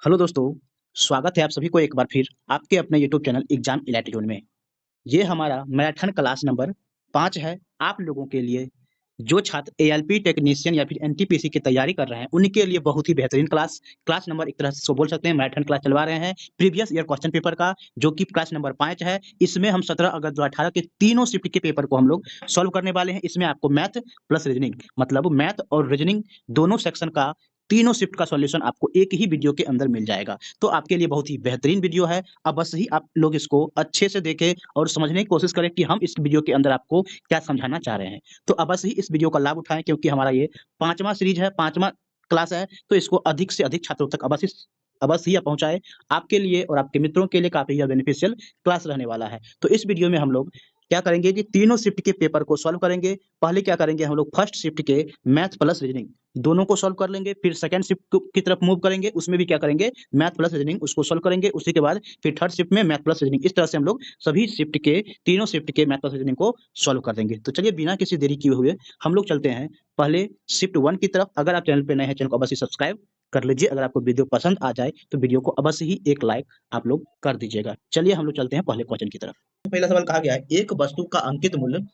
Hello दोस्तों, स्वागत है आप सभी को एक बार फिर आपके अपने यूट्यूब चैनल एग्जाम एलाइटिट्यूड में। ये हमारा मैराथन क्लास नंबर 5 है। आप लोगों के लिए जो छात्र एएलपी टेक्नीशियन या फिर एनटीपीसी की तैयारी कर रहे हैं, उनके लिए बहुत ही बेहतरीन क्लास नंबर एक तरह से इसको बोल सकते हैं। मैराथन क्लास चलवा रहे हैं प्रीवियस ईयर क्वेश्चन पेपर का, जो कि क्लास नंबर 5 है। इसमें हम 17 अगस्त 2018 के तीनों शिफ्ट के पेपर को हम लोग सॉल्व करने वाले हैं। इसमें आपको मैथ प्लस रीजनिंग, मतलब मैथ और रीजनिंग दोनों सेक्शन का तीनों शिफ्ट का सॉल्यूशन आपको एक ही वीडियो के अंदर मिल जाएगा। तो आपके लिए बहुत ही बेहतरीन वीडियो है। अब बस ही आप लोग इसको अच्छे से देखें और समझने की कोशिश करें कि हम इस वीडियो के अंदर आपको क्या समझाना चाह रहे हैं। तो अब बस ही इस वीडियो का लाभ उठाएं, क्योंकि हमारा ये 5वां सीरीज है, 5वां क्लास है। तो इसको अधिक से अधिक छात्रों तक अवश्य ही पहुंचाएं। आपके लिए और आपके मित्रों के लिए काफी यह बेनिफिशियल क्लास रहने वाला है। तो इस वीडियो में हम लोग क्या करेंगे कि तीनों शिफ्ट के पेपर को सॉल्व करेंगे। पहले क्या करेंगे, हम लोग फर्स्ट शिफ्ट के मैथ प्लस रीजनिंग दोनों को सॉल्व कर लेंगे। फिर सेकंड शिफ्ट की तरफ मूव करेंगे, उसमें भी क्या करेंगे, मैथ प्लस रीजनिंग उसको सॉल्व करेंगे। उसी के बाद फिर थर्ड शिफ्ट में मैथ प्लस रीजनिंग। इस तरह से हम लोग सभी शिफ्ट के तीनों शिफ्ट के मैथ प्लस रीजनिंग को सॉल्व कर देंगे। तो चलिए बिना किसी देरी किए हुए हम लोग चलते हैं पहले शिफ्ट 1 की तरफ। अगर आप चैनल पे नए हैं, चैनल को अवश्य सब्सक्राइब कर लीजिए। अगर आपको वीडियो पसंद आ जाए तो वीडियो को अवश्य ही एक लाइक आप लोग कर दीजिएगा। चलिए हम लोग चलते हैं पहले क्वेश्चन की तरफ। पहला सवाल कहा गया है, एक वस्तु का अंकित मूल्य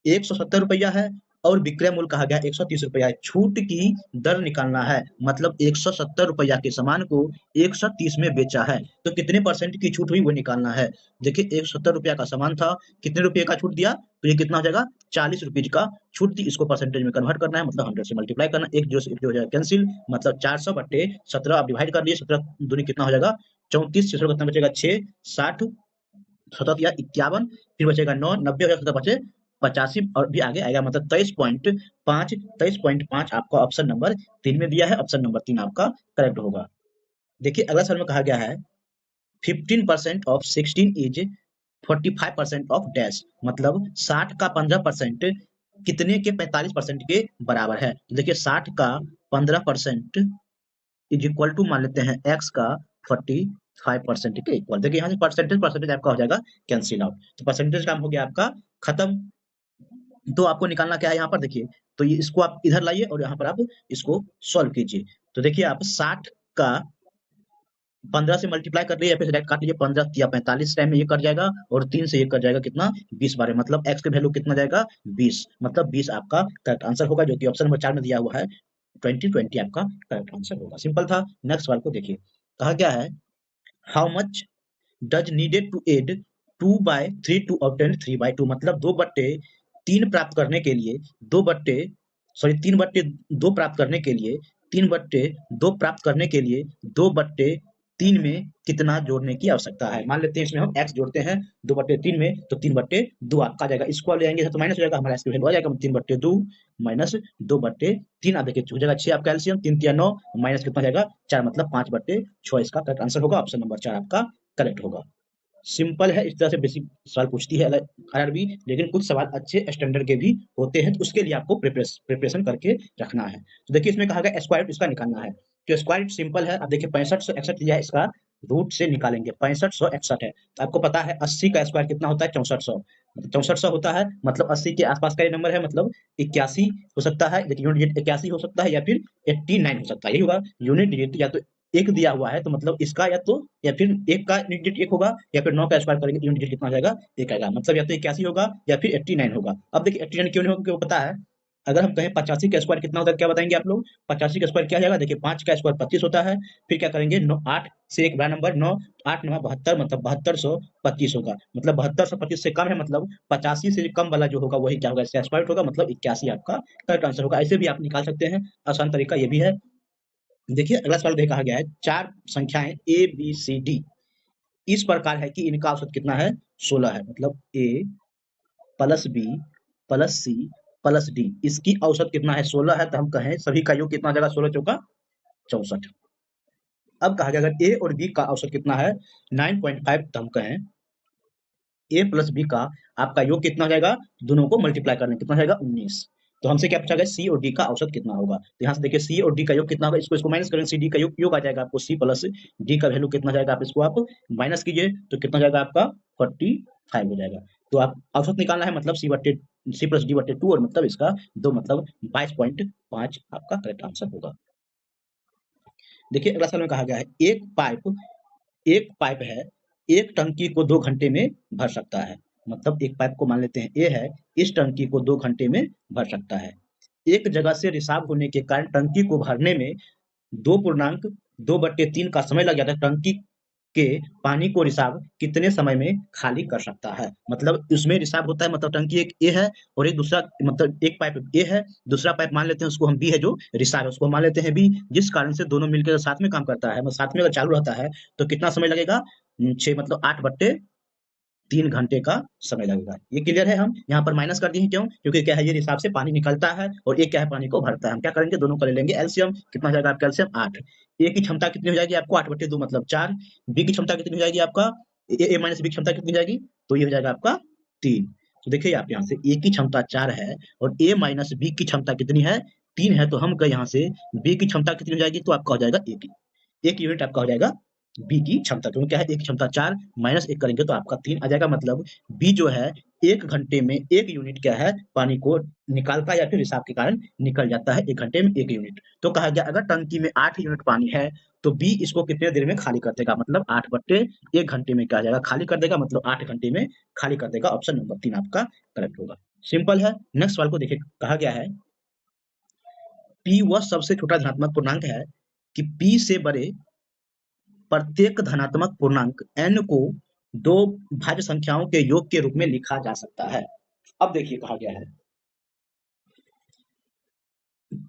170 रुपया है और विक्रय मूल्य कहा गया 130 रुपया है। छूट की दर निकालना है, मतलब 170 रुपया के सामान को 130 में बेचा है, तो कितने परसेंट की छूट हुई वो निकालना है। देखिए 170 रुपया का सामान था, कितने रुपये का छूट दिया, तो ये कितना हो जाएगा, 40 रुपीज का छूट दी। इसको परसेंटेज में कन्वर्ट करना है, मतलब 100 से मल्टीप्लाई करना। एक जो हो जाएगा कैंसिल, मतलब 400 बट्टे 17 आप डिवाइड कर लिए। 17 दूनी कितना हो जाएगा 34, 600 कितना बचेगा 6, 60, 17 या 51, फिर बचेगा 9, 90 हो जाएगा, बचे 85 और भी आगे आएगा, मतलब 23.5। 23.5 आपका ऑप्शन नंबर 3 में दिया है। ऑप्शन नंबर 3 आपका करेक्ट होगा। देखिए अगला सवाल में कहा गया है 15% ऑफ 16 इज 45% ऑफ डैश, मतलब 60 का 15% कितने के 45% के बराबर है। देखिए 60 का 15% इज इक्वल टू मान लेते हैं एक्स का 45% के इक्वल। देखिए यहाँ से परसेंटेज परसेंटेज आपका हो जाएगा कैंसिल आउट, तो परसेंटेज काम हो गया आपका खत्म। तो आपको निकालना क्या है यहाँ पर, देखिए तो ये इसको आप इधर लाइए और यहाँ पर आप इसको सॉल्व कीजिए। तो देखिए आप 60 का 15 से मल्टीप्लाई कर लिए या फिर डायरेक्ट काट लीजिए। 15 या 45 टाइम में ये कट जाएगा और 3 से ये कट जाएगा कितना 20 बार, मतलब एक्स का वैल्यू कितना जाएगा 20, मतलब 20 आपका करेक्ट आंसर होगा, जो कि ऑप्शन नंबर 4 में दिया हुआ है। 20 आपका करेक्ट आंसर होगा। सिंपल था। नेक्स्ट सवाल को देखिए, कहा क्या है, how much does needed to add 2/3 to obtain 3/2, मतलब 2/3 प्राप्त करने के लिए 3/2 प्राप्त करने के लिए 3/2 प्राप्त करने के लिए 2/3 में कितना जोड़ने की आवश्यकता है। मान लेते हैं इसमें हम x जोड़ते हैं 2/3 में, तो 3/2 आपका आ जाएगा। इसको ले आएंगे तो माइनस हो जाएगा, हमारा इसकी वैल्यू आ जाएगा 3/2 माइनस 2/3। आप देखिए हो जाएगा 6 आपका एलसीएम, 3 3 9 माइनस कितना जाएगा 4, मतलब 5/6। इसका करेक्ट आंसर होगा, ऑप्शन नंबर 4 आपका करेक्ट होगा। सिंपल है, इस तरह से बेसिक सवाल पूछती है आरआरबी, लेकिन कुछ सवाल अच्छे स्टैंडर्ड के भी होते हैं, तो उसके लिए आपको प्रिपरेशन करके रखना है। तो देखिए इसमें कहा गया स्क्वायर रूट इसका निकालना है। तो स्क्वायर रूट सिंपल है, अब देखिए 6561 लिया है, इसका रूट से निकालेंगे। 6561 है, तो आपको पता है 80 का स्क्वायर कितना होता है 6400, 6400 होता है, मतलब 80 के आसपास का ये नंबर है, मतलब 81 हो सकता है, लेकिन यूनिट डिजिट 81 हो सकता है या फिर 89 हो सकता है, यही होगा यूनिट डिजिट। या तो एक दिया हुआ है तो मतलब इसका या फिर एक का यूनिट डिजिट एक होगा, या फिर 9 का स्क्वायर करेंगे तो यूनिट डिजिट कितना आ जाएगा एक आएगा, मतलब या तो 81 होगा या फिर 89 होगा। अब देखिए 89 क्यों नहीं होगा, क्यों पता है, अगर हम कहें 85 का स्क्वायर कितना होता है क्या बताएंगे आप लोग। 85 का स्क्वायर क्या आ जाएगा, देखिए 5 का स्क्वायर 25 होता है, फिर क्या करेंगे 8 से एक बड़ा नंबर 9, 8 9 72, मतलब 7225 होगा, मतलब 7225 से कम है, मतलब 85 से कम वाला जो होगा वही क्या होगा, इसका स्क्वायर होगा, मतलब 81 आपका करेक्ट आंसर होगा। ऐसे भी आप निकाल सकते हैं, आसान तरीका ये भी है। देखिए अगला सवाल कहा गया है, चार संख्याएं ए बी सी डी इस प्रकार है कि इनका औसत कितना है 16 है, मतलब A plus B plus C plus D, इसकी औसत कितना है 16 है, तो हम कहें सभी का योग कितना हो जाएगा 16 चौका 64। अब कहा गया अगर ए और बी का औसत कितना है 9.5, तो हम कहें ए प्लस बी का आपका योग कितना हो जाएगा, दोनों को मल्टीप्लाई करने कितना हो जाएगा 19। तो हमसे क्या पूछा गया सी और डी का औसत कितना होगा, तो यहाँ से देखिए सी और डी का योग कितना होगा, इसको माइनस करें, सी डी का योग आ जाएगा आपको, सी प्लस डी का वैल्यू कितना जाएगा, आप इसको आप माइनस कीजिए तो कितना जाएगा आपका 45 हो जाएगा। तो आप औसत निकालना है, मतलब सी प्लस डी बटे 2, और मतलब इसका 2, मतलब 22.5 आपका करेक्ट आंसर होगा। देखिए अगला सवाल में कहा गया है एक पाइप है, एक टंकी को 2 घंटे में भर सकता है। मतलब एक पाइप को मान लेते हैं ए है, इस टंकी को 2 घंटे में भर सकता है। एक जगह से रिसाव होने के कारण टंकी को भरने में 2.2/3 का समय लग जाता है। टंकी के पानी को रिसाव कितने समय में खाली कर सकता है? मतलब इसमें रिसाव होता है, मतलब टंकी एक ए है और एक दूसरा, मतलब एक पाइप ए है, दूसरा पाइप मान लेते हैं उसको हम बी है, जो रिसाव है उसको मान लेते हैं बी, जिस कारण से दोनों मिलकर साथ में काम करता है, मतलब साथ में अगर चालू रहता है तो कितना समय लगेगा? 6 मतलब 8/3 घंटे का समय लगेगा। ये क्लियर है? हम यहाँ पर माइनस कर दिए हैं, क्यों? क्योंकि क्या है, ये हिसाब से पानी निकलता है और ये क्या है, पानी को भरता है। हम क्या करेंगे, दोनों का ले लेंगे एलसीएम। कितना हो जाएगा आपका एलसीएम? 8। ए की क्षमता कितनी हो जाएगी आपको? 8/2 मतलब 4। बी की क्षमता कितनी हो जाएगी आपका? ए माइनस बी की क्षमता कितनी हो जाएगी? तो ये हो जाएगा आपका 3। तो देखिए आप यहाँ से ए की क्षमता 4 है और ए माइनस बी की क्षमता कितनी है? 3 है। तो हम यहाँ से बी की क्षमता कितनी हो जाएगी? तो आपका हो जाएगा 1 यूनिट आपका हो जाएगा बी की क्षमता, क्योंकि क्या है, एक क्षमता 4 माइनस 1 करेंगे तो आपका 3 आ जाएगा। मतलब बी जो है 1 घंटे में 1 यूनिट क्या है, पानी को निकालता है या फिर रिसाव के कारण निकल जाता है 1 घंटे में 1 यूनिट। तो कहा गया अगर टंकी में 8 यूनिट पानी है तो बी इसको कितने देर में खाली कर देगा? मतलब 8/1 घंटे में क्या आ जाएगा, खाली कर देगा। मतलब 8 घंटे में खाली कर देगा। ऑप्शन नंबर 3 आपका करेक्ट होगा। सिंपल है। नेक्स्ट सवाल को देखिए, कहा गया है पी वह सबसे छोटा धनात्मक पूर्णांक है कि पी से बड़े प्रत्येक धनात्मक पूर्णांक n को 2 भाज्य संख्याओं के योग के रूप में लिखा जा सकता है। अब देखिए कहा गया है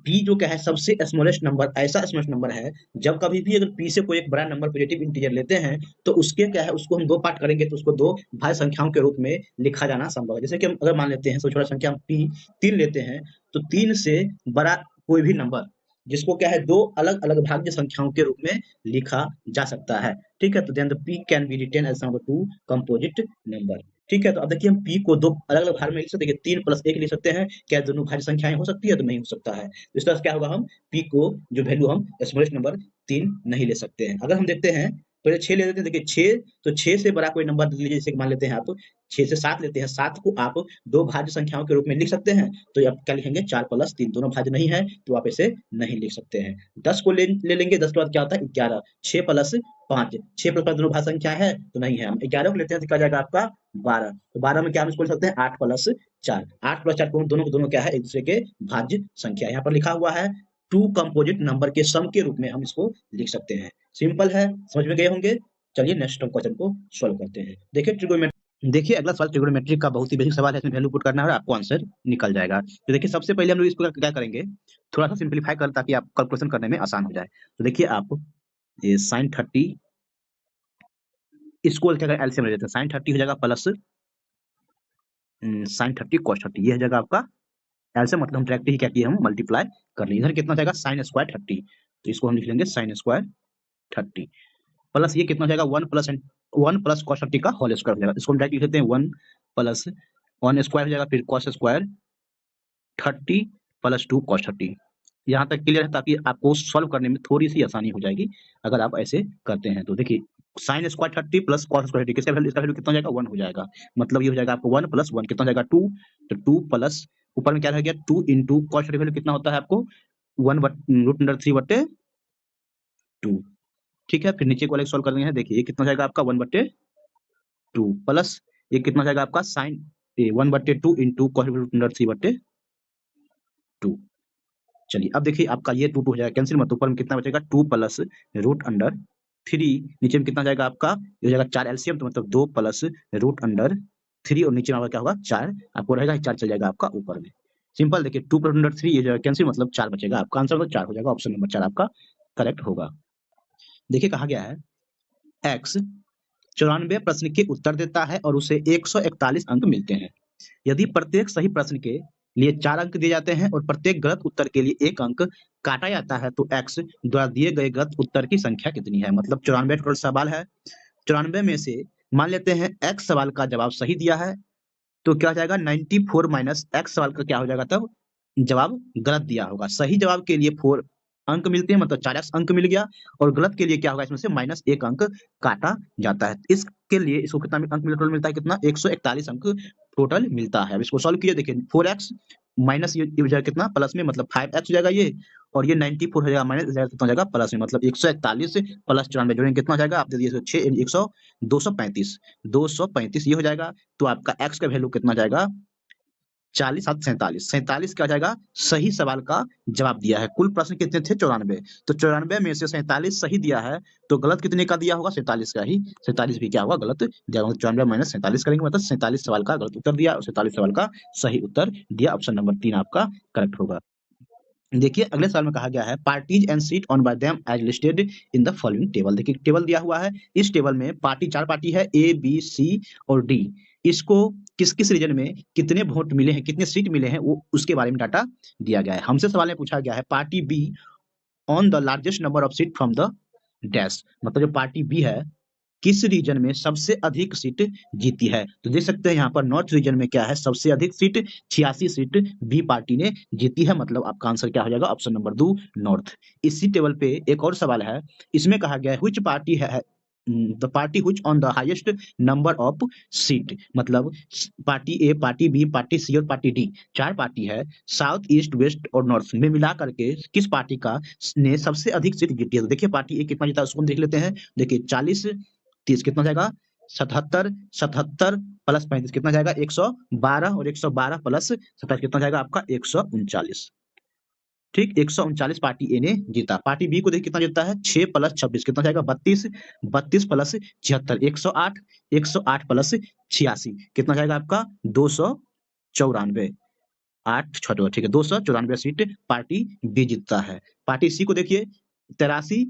p जो क्या है, सबसे स्मॉलेस्ट नंबर ऐसा स्मॉलेस्ट नंबर है, जब कभी भी अगर p से कोई एक बड़ा नंबर पॉजिटिव इंटीजर लेते हैं तो उसके क्या है, उसको हम 2 पार्ट करेंगे तो उसको 2 भाज्य संख्याओं के रूप में लिखा जाना संभव है। जैसे कि हम अगर मान लेते हैं सबसे छोटा संख्या हम p 3 लेते हैं, तो 3 से बड़ा कोई भी नंबर जिसको क्या है 2 अलग-अलग भाज्य संख्याओं के रूप में लिखा जा सकता है। ठीक है? तो then the p can be written as number 2 composite number. ठीक है? तो अब देखिए हम p को 2 अलग-अलग भाग में लिख सकते हैं। देखिए 3 प्लस 1 लिख सकते हैं। क्या दोनों भाज्य संख्याएँ हो सकती है? तो नहीं हो सकता है। तो इस तरह से क्या होगा, हम p को जो वैल्यू हम स्मॉलेस्ट नंबर 3 नहीं ले सकते हैं। अगर हम देखते हैं पहले 6 ले लेते हैं। देखिए 6, तो 6 से बड़ा कोई नंबर लीजिए, जैसे कि मान लेते हैं आप 6 से 7 लेते हैं। 7 को आप 2 भाज्य संख्याओं के रूप में लिख सकते हैं। तो आप क्या लिखेंगे, 4 प्लस 3 दोनों भाज्य नहीं है तो आप इसे नहीं लिख सकते हैं। 10 को ले लेंगे, 10 के बाद क्या होता है 11, 6 प्लस 5, 6 प्लस 5 दोनों भाज्य संख्या है तो नहीं है। हम 11 को लेते हैं तो क्या जाएगा आपका 12। तो 12 में क्या हम इसको लिख सकते हैं 8 प्लस 4। 8 प्लस 4 दोनों को दोनों क्या है, एक दूसरे के भाज्य संख्या। यहाँ पर लिखा हुआ है 2 कंपोजिट नंबर के सम के रूप में हम इसको लिख सकते हैं। सिंपल है, समझ में गए होंगे। चलिए नेक्स्ट क्वेश्चन को सॉल्व करते हैं। देखिए ट्रिगोनोमेट्री, देखिए अगला सवाल ट्रिगोनोमेट्री का बहुत ही बेसिक सवाल है। इसमें वैल्यू पुट करना है और आपको आंसर निकल जाएगा। तो देखिए सबसे पहले हम लोग इसको क्या करेंगे, थोड़ा सा सिंपलीफाई कर, ताकि आप कैलकुलेशन करने में आसान हो जाए। तो देखिए आप ये sin 30 इसको अगर एलसीएम ले लेते हैं, sin 30 हो जाएगा प्लस sin 30 cos 30, ये हो जाएगा आपका एलसीएम। मतलब हम डायरेक्ट ही क्या किए, हम मल्टीप्लाई कर लिए। इधर कितना हो जाएगा sin स्क्वायर 30, तो इसको हम लिख लेंगे sin स्क्वायर 30 प्लस ये कितना हो जाएगा 1 प्लस cos 30 का होल स्क्वायर हो जाएगा। इसको हम डायरेक्ट लिख लेते हैं 1 प्लस 1 स्क्वायर हो जाएगा, फिर cos स्क्वायर 30 प्लस 2 cos 30। यहाँ तक क्लियर है, ताकि आपको सॉल्व करने में थोड़ी सी आसानी हो जाएगी अगर आप ऐसे करते हैं। तो देखिए sin square 30 plus cos square 30, इसका वैल्यू कितना हो जाएगा 1 हो जाएगा। मतलब ये हो जाएगा आपको 1 प्लस 1 कितना हो जाएगा 2, तो 2 प्लस ऊपर में क्या रह गया 2 इंटू cos 30 वैल्यू कितना होता है आपको 1/√3/2। ठीक है, फिर नीचे को वाले सॉल्व कर देंगे। देखिए ये कितना हो जाएगा आपका 1/2 प्लस ये कितना हो जाएगा आपका sin 1/2 इंटू cos 3/2। चलिए अब देखिए आपका ये 2 हो जाएगा कैंसिल, मत ऊपर में कितना बचेगा 2 प्लस √3, नीचे में कितना जाएगा आपका, ये हो जाएगा 4 एलसीएम, तो मतलब 2 प्लस √3 और नीचे में आपका क्या होगा 4, आपको रहेगा 4 चल जाएगा आपका ऊपर में। सिंपल, देखिए 2 प्लस √3 ये जाएगा कैंसिल, मतलब 4 बचेगा। आपका आंसर मतलब 4 हो जाएगा। ऑप्शन नंबर 4 आपका करेक्ट होगा। देखिए कहा गया है x 94 प्रश्न के उत्तर देता है और उसे 141 अंक मिलते हैं। यदि प्रत्येक सही प्रश्न के लिए 4 अंक दिए जाते हैं और प्रत्येक गलत उत्तर के लिए 1 अंक काटा जाता है, तो x द्वारा दिए गए गलत उत्तर की संख्या कितनी है? मतलब 94 टोटल सवाल है। 94 में से मान लेते हैं x सवाल का जवाब सही दिया है, तो क्या हो जाएगा 94 माइनस x सवाल का क्या हो जाएगा, तब जवाब गलत दिया होगा। सही जवाब के लिए 4 अंक मिलते हैं, मतलब 4x अंक मिल गया, और गलत के लिए क्या होगा, इसमें से -1 अंक काटा जाता है। इसके लिए इसको कितना अंक टोटल मिलता है, कितना 141 अंक टोटल मिलता है। अब इसको सॉल्व किया, देखिए 4x माइनस ये हो जाएगा कितना प्लस में, मतलब 5x हो जाएगा ये, और ये 94 हो जाएगा माइनस हो जाएगा, कितना हो जाएगा प्लस में, मतलब 141 प्लस 94 जोड़ेंगे कितना हो जाएगा, आप दे दिए 6 100 235 ये हो जाएगा। तो आपका x का वैल्यू कितना जाएगा 40 7 47 47 क्या हो जाएगा, सही सवाल का जवाब दिया है। कुल प्रश्न कितने थे 94, तो 94 में से 47 सही दिया है, तो गलत कितने का दिया होगा 47 का ही, 47 भी क्या होगा गलत दिया होगा। 94 माइनस 47 करेंगे, मतलब 47 सवाल का गलत उत्तर दिया और 47 सवाल का सही उत्तर दिया। ऑप्शन नंबर 3 आपका करेक्ट होगा। देखिए अगले सवाल में कहा गया है parties and seat on by them as listed in the following table. देखिए टेबल दिया हुआ है, इस टेबल में पार्टी 4 पार्टी है ए बी सी और डी, इसको किस किस रीजन में कितने वोट मिले हैं, कितने सीट मिले हैं, वो उसके बारे में डाटा दिया गया है। हमसे सवाल में पूछा गया है party be on the largest number of seat from the dash, मतलब जो पार्टी बी है किस रीजन में सबसे अधिक सीट जीती है। तो देख सकते हैं यहाँ पर नॉर्थ रीजन में क्या है, सबसे अधिक सीट 86 सीट बी पार्टी ने जीती है, मतलब आपका आंसर क्या हो जाएगा ऑप्शन नंबर 2 नॉर्थ। इसी टेबल पे एक और सवाल है, इसमें कहा गया है व्हिच पार्टी है the party which on the highest number of seat, मतलब पार्टी ए, पार्टी बी, पार्टी सी और पार्टी डी, 4 पार्टी है, साउथ ईस्ट वेस्ट और नॉर्थ में मिला करके किस पार्टी का ने सबसे अधिक सीट जीती है। तो देखिए पार्टी ए कितना जीता है उसको हम देख लेते हैं। देखिए 40 30 कितना जाएगा 77 77 प्लस 35 कितना जाएगा 112, और 112 प्लस 27 कितना जाएगा आपका 139। ठीक 139 पार्टी ए ने जीता। पार्टी बी को देखिए कितना जीता है 6 प्लस 26 कितना जाएगा 32, 32 प्लस 76 108, 108 प्लस 86 कितना जाएगा आपका 294, 8 छठो ठीक है 294 सीट पार्टी बी जीतता है। पार्टी सी को देखिए 83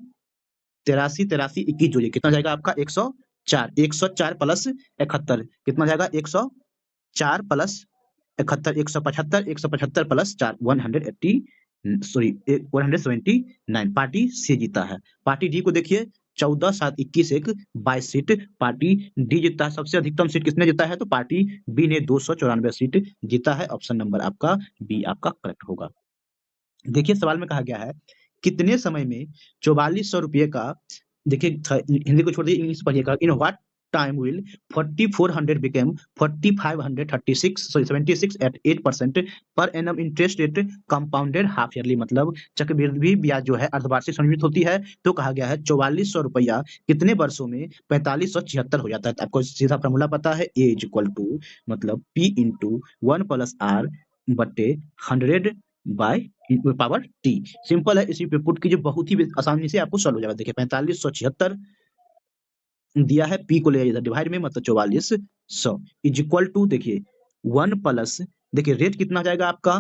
83 83 21 जोड़िए कितना जाएगा आपका 104, 104 प्लस 71 कितना जाएगा 104 प्लस 71 175, 175 प्लस 4 180 सॉरी 179 पार्टी सी जीता है। पार्टी डी को देखिए 14 7 21 1 22 सीट पार्टी डी जीता है। सबसे अधिकतम सीट किसने जीता है, तो पार्टी बी ने 294 सीट जीता है। ऑप्शन नंबर आपका बी आपका करेक्ट होगा। देखिए सवाल में कहा गया है कितने समय में 4400 रुपये का, देखिए हिंदी को छोड़ दिए इंग्लिश पढ़िएगा, in what time will 4400 became 4536 sorry 76 at 8% पर annum interest rate compounded half yearly, मतलब चक्रवृद्धि ब्याज जो है अर्धवार्षिक समृद्ध होती है। तो कहा गया है 4400 रुपया कितने वर्षों में 4576 हो जाता है। तो आपको सीधा फॉर्मूला पता है ए इज इक्वल टू मतलब पी इंटू 1 प्लस आर बटे 100 बाय पावर टी। सिंपल है, इसी पे पुट कीजिए, बहुत ही आसानी से आपको सॉल्व हो जाएगा। देखिए 4576 दिया है, पी को ले जाइए डिवाइड में, मतलब 4400 इज इक्वल टू देखिए 1 प्लस देखिए रेट कितना जाएगा आपका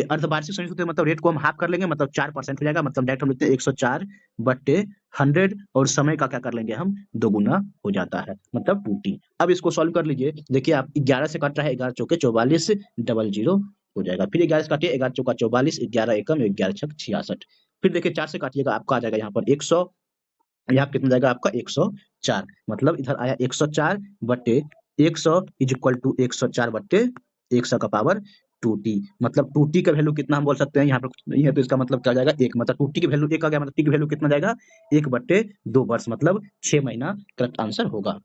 अर्धवार्षिक संयुक्त मतलब रेट को हम हाफ कर लेंगे, मतलब 4% हो जाएगा, मतलब डायरेक्ट हम लिखते हैं 104 बट्टे 100 और समय का क्या कर लेंगे हम दोगुना हो जाता है, मतलब 2t। अब इसको सॉल्व कर लीजिए, देखिए आप 11 से कट रहा है 11 चौके 44 00 हो जाएगा, फिर 11 से काटिए 11 चौका 44 11 एकम 11 छक 66, फिर देखिए 4 से काटिएगा आपका आ जाएगा यहाँ पर 100, यहाँ कितना जाएगा आपका 104, मतलब इधर आया 104 बट्टे 100 इज इक्वल टू 104 बट्टे 100 का पावर 2t, मतलब 2t का वैल्यू कितना हम बोल सकते हैं, यहाँ पर नहीं है तो इसका मतलब क्या जाएगा 1, मतलब 2t की वैल्यू 1 आ गया, मतलब t की वैल्यू कितना जाएगा 1 बट्टे 2 वर्ष, मतलब 6 महीना करेक्ट आंसर होगा।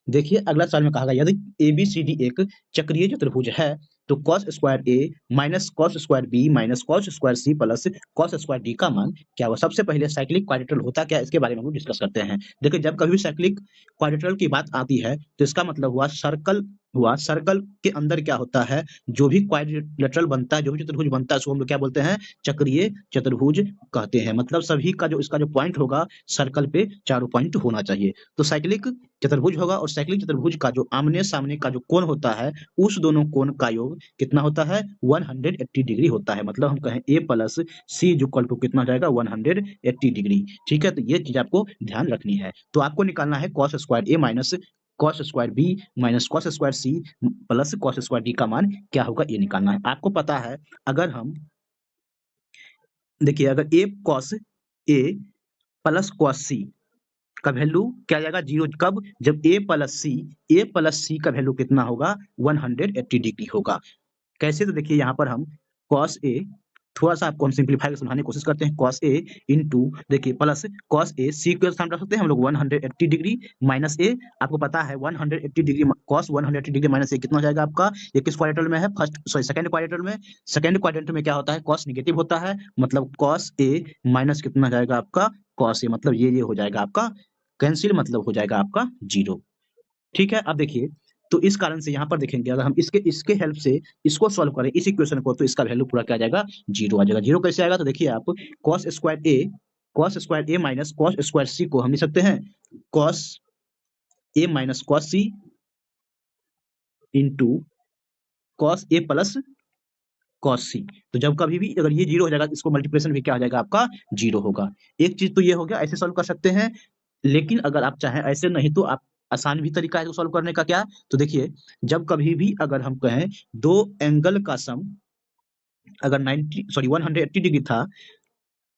देखिए अगला सवाल में कहा गया यदि एबीसीडी एक चक्रीय चतुर्भुज है तो cos square A minus cos square B minus cos square C plus cos square D का मान क्या हुआ। सबसे पहले साइक्लिक क्वाड्रेटरल होता क्या है इसके बारे में हम डिस्कस करते हैं। देखिए जब कभी भी साइक्लिक क्वाड्रेटरल की बात आती है तो इसका मतलब हुआ सर्कल के अंदर क्या होता है, जो भी क्वाड्रेटरल बनता है, जो भी चतुर्भुज बनता है उसको हम लोग क्या बोलते हैं चक्रीय चतुर्भुज कहते हैं। मतलब सभी का जो इसका जो पॉइंट होगा सर्कल पे चारों पॉइंट होना चाहिए। तो साइक्लिक चतुर्भुज होगा और साइक्लिक चतुर्भुज का जो आमने सामने का जो कोण होता है उस दोनों कोण का योग कितना होता है 180 डिग्री होता है। मतलब हम कहें a plus c equal to कितना जाएगा 180 डिग्री। ठीक है, तो ये चीज आपको ध्यान रखनी है। तो आपको निकालना है cos square A minus cos square B minus cos square C plus cos square D का मान क्या होगा ये निकालना है। आपको पता है अगर हम देखिए अगर ए कॉस ए प्लस कॉस सी का वैल्यू क्या आ जाएगा 0, कब जब a प्लस सी का वैल्यू कितना होगा 180 डिग्री होगा। कैसे, तो देखिए यहाँ पर हम cos a थोड़ा सा आपको हम सिंप्लीफाई समझाने की कोशिश करते हैं। cos a इंटू देखिए प्लस cos a c को स्थान रख सकते हैं हम लोग 180 डिग्री माइनस a, आपको पता है 180 degree cos 180 degree minus a कितना हो जाएगा आपका, ये किस क्वाड्रेंट में है, सेकंड क्वाड्रेंट में। सेकंड क्वाड्रेंट में क्या होता है, cos नेगेटिव होता है, मतलब cos a माइनस कितना हो जाएगा आपका cos a, मतलब ये हो जाएगा आपका कैंसिल, मतलब हो जाएगा आपका 0। ठीक है, अब देखिए तो इस कारण से यहाँ पर देखेंगे अगर हम इसके इसके हेल्प से इसको सॉल्व करें इस इक्वेशन को, तो इसका वैल्यू पूरा क्या आ जाएगा, 0 आ जाएगा। 0 कैसे आएगा, तो देखिए आप cos square a minus cos square c को हम लिख सकते हैं cos a minus cos c into cos a plus cos c। तो जब कभी भी अगर ये 0 हो जाएगा, इसको मल्टीप्लिकेशन भी क्या हो जाएगा आपका 0 होगा। एक चीज तो ये हो गया, ऐसे सॉल्व कर सकते हैं, लेकिन अगर आप चाहें ऐसे नहीं तो आप आसान भी तरीका है इसको सॉल्व करने का। क्या, तो देखिए जब कभी भी अगर हम कहें दो एंगल का सम अगर 180 डिग्री था,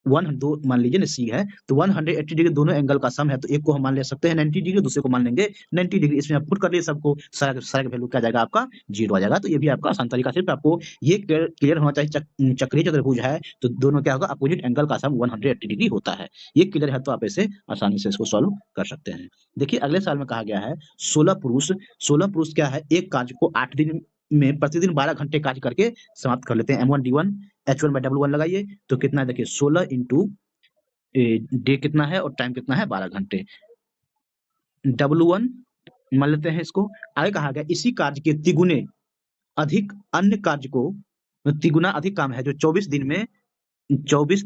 वन दो मान लीजिए ना सी है, तो 180 डिग्री दोनों एंगल का सम है, तो एक को हम मान ले सकते हैं 90 डिग्री, दूसरे को मान लेंगे 90 डिग्री। इसमें आप पुट कर लिए सबको, सारा सारा का वैल्यू क्या आ जाएगा आपका 0 आ जाएगा। तो ये भी आपका आसान तरीका, सिर्फ आपको ये क्लियर होना चाहिए। चक्रीय चतुर्भुज है तो दोनों क्या होगा, अपोजिट एंगल का सम 180 डिग्री होता है। ये क्लियर है तो आप ऐसे आसानी से इसको सॉल्व कर सकते हैं। देखिए अगले साल में कहा गया है 16 पुरुष क्या है, एक कार्य को 8 दिन में प्रतिदिन 12 घंटे कार्य करके समाप्त कर लेते हैं। M1D1 H1/W1 लगाइए तो कितना है, देखिए 16 इंटू डे कितना है और टाइम कितना है 12 घंटे, W1 मान लेते हैं इसको। आगे कहा गया इसी कार्य के तिगुने अधिक अन्य कार्य को, तिगुना अधिक काम है जो 24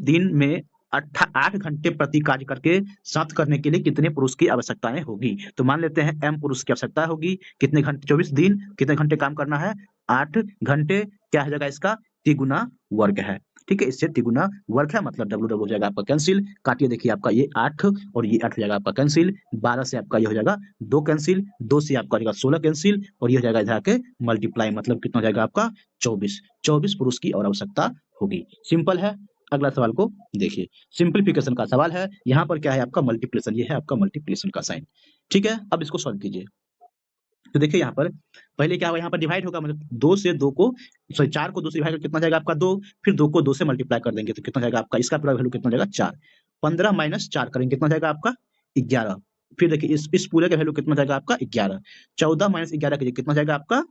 दिन में 8 घंटे प्रति कार्य करके समाप्त करने के लिए कितने पुरुष की आवश्यकताएं होगी। तो मान लेते हैं m पुरुष की आवश्यकता होगी, कितने घंटे, 24 दिन कितने घंटे काम करना है, 8 घंटे, क्या हो जाएगा इसका तिगुना वर्ग है। ठीक है, इससे तिगुना वर्ग है, मतलब W हो जाएगा आपका कैंसिल। काटिए, देखिए आपका ये 8 और ये 8 हो जाएगा आपका कैंसिल, 12 से आपका ये हो जाएगा 2 कैंसिल, 2 से आपका हो जाएगा 16 कैंसिल, और ये हो जाएगा इधर आके मल्टीप्लाई, मतलब कितना हो जाएगा आपका 24 पुरुष की और आवश्यकता होगी। सिंपल है। अगला सवाल को देखिए, सिंपलीफिकेशन का सवाल है, यहाँ पर क्या है आपका मल्टीप्लिकेशन, ये है आपका मल्टीप्लिकेशन का साइन। ठीक है, अब इसको सॉल्व कीजिए। तो देखिए यहाँ पर पहले क्या होगा, यहाँ पर डिवाइड होगा, मतलब 2 से 2 को, सॉरी 4 को 2 से डिवाइड कर कितना जाएगा आपका 2, फिर 2 को 2 से मल्टीप्लाई कर देंगे तो कितना जाएगा आपका, इसका पूरा वैल्यू कितना जाएगा 4। 15 माइनस 4 करेंगे कितना जाएगा आपका 11। फिर देखिए इस पूरे का वैल्यू कितना जाएगा आपका 11। 14 माइनस 11 कीजिए कितना जाएगा आपका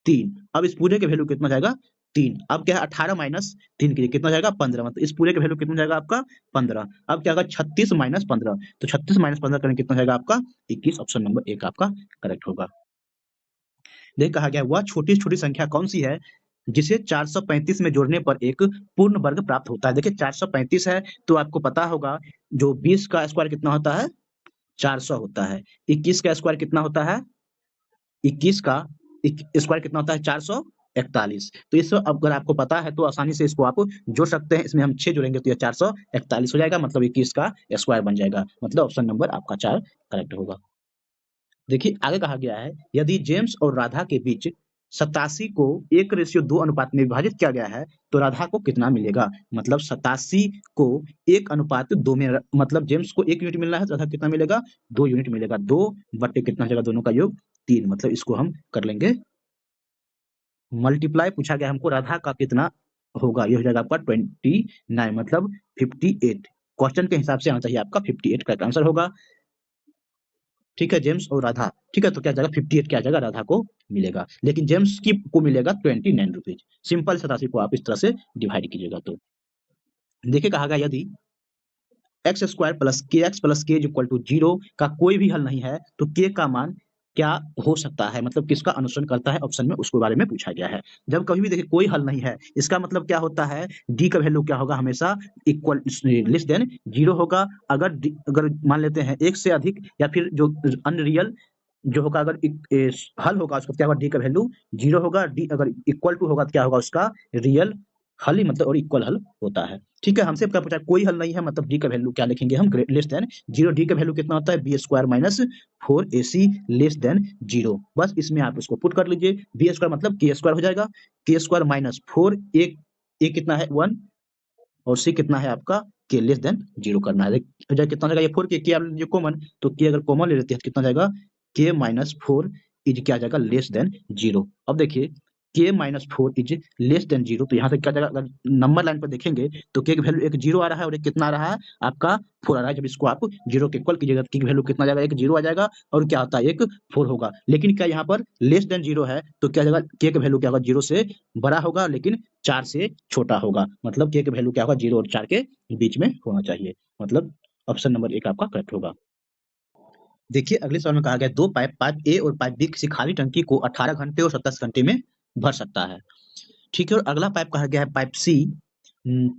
3। अब इस पूरे के वैल्यू कितना जाएगा 3। अब क्या है 18 माइनस 3 कीजिए कितना जाएगा 15, मतलब इस पूरे के वैल्यू कितना जाएगा आपका 15। अब क्या होगा 36 माइनस 15, तो 36 माइनस 15 करेंगे कितना जाएगा आपका 21। ऑप्शन नंबर 1 आपका करेक्ट होगा। देख कहा गया वह छोटी छोटी संख्या कौन सी है जिसे 435 में जोड़ने पर एक पूर्ण वर्ग प्राप्त होता है। देखिए 435 है तो आपको पता होगा जो 20 का स्क्वायर कितना होता है 400 होता है। 21 का स्क्वायर कितना होता है, 21 का स्क्वायर कितना होता है 441। तो इसको अगर आपको पता है तो आसानी से इसको आप जोड़ सकते हैं। इसमें हम 6 जोड़ेंगे तो ये 441 हो जाएगा, मतलब 21 का स्क्वायर बन जाएगा, मतलब ऑप्शन नंबर आपका 4 करेक्ट होगा। देखिए आगे कहा गया है यदि जेम्स और राधा के बीच 87 को 1:2 अनुपात में विभाजित किया गया है तो राधा को कितना मिलेगा। मतलब 87 को 1:2 में, मतलब जेम्स को 1 यूनिट मिलना है तो राधा कितना मिलेगा 2 यूनिट मिलेगा। 2 बटे कितना हो जाएगा दोनों का योग 3, मतलब इसको हम कर लेंगे मल्टीप्लाई। पूछा गया हमको राधा का कितना होगा, ये हो जाएगा आपका 29, मतलब 58। क्वेश्चन के हिसाब से आना चाहिए आपका 58 करेक्ट आंसर होगा। ठीक है, जेम्स और राधा, ठीक है, तो क्या जाएगा 58 क्या जाएगा राधा को मिलेगा, लेकिन जेम्स की को मिलेगा 29 रुपीज। सिंपल 87 को आप इस तरह से डिवाइड कीजिएगा। तो देखिए कहा गया यदि एक्स स्क्वायर प्लस के एक्स प्लस के इक्वल टू 0 का कोई भी हल नहीं है तो के का मान क्या हो सकता है, मतलब किसका अनुसरण करता है ऑप्शन में, उसके बारे में पूछा गया है। जब कभी भी देखिए कोई हल नहीं है, इसका मतलब क्या होता है डी का वैल्यू क्या होगा हमेशा इक्वल लेस देन 0 होगा। अगर मान लेते हैं एक से अधिक या फिर जो अनरियल जो होगा, अगर हल होगा उसका क्या होगा डी का वैल्यू 0 होगा। डी अगर इक्वल टू होगा तो क्या होगा उसका रियल हल ही, मतलब और इक्वल हल होता है। ठीक है, हमसे क्या पूछा कोई हल नहीं है, मतलब डी का वैल्यू क्या लिखेंगे हम लेस देन 0। डी का वैल्यू कितना होता है b square minus 4ac less than 0। बस इसमें आप उसको पुट कर लीजिए, बी स्क्वायर मतलब के स्क्वायर हो जाएगा, के स्क्वायर माइनस 4 ए कितना है 1 और सी कितना है आपका के लेस देन 0 करना है। कितना जाएगा ये 4 के आप लीजिए कॉमन, तो के अगर कॉमन ले लेते हैं कितना जाएगा के माइनस 4 इज क्या जाएगा लेस देन 0। अब देखिए k minus 4 is less than 0। तो यहाँ से क्या जाएगा, अगर नंबर लाइन पर देखेंगे तो k की वैल्यू एक 0 आ रहा है और एक कितना आ रहा है आपका 4 आ रहा है। जब इसको आप 0 के इक्वल कीजिएगा k की वैल्यू कितना आ जाएगा, एक 0 आ जाएगा और क्या होता है एक 4 होगा। लेकिन क्या यहाँ पर लेस देन 0 है तो क्या जाएगा, k की वैल्यू क्या होगा, 0 से बड़ा होगा लेकिन 4 से छोटा होगा। मतलब k की वैल्यू क्या होगा, 0 और 4 के बीच में होना चाहिए। मतलब ऑप्शन नंबर 1 आपका करेक्ट होगा। देखिए अगले सवाल में कहा गया दो पाइप ए और पाइप बी किसी खाली टंकी को 18 घंटे और 27 घंटे में भर सकता है। ठीक है, और अगला पाइप कहा गया है पाइप सी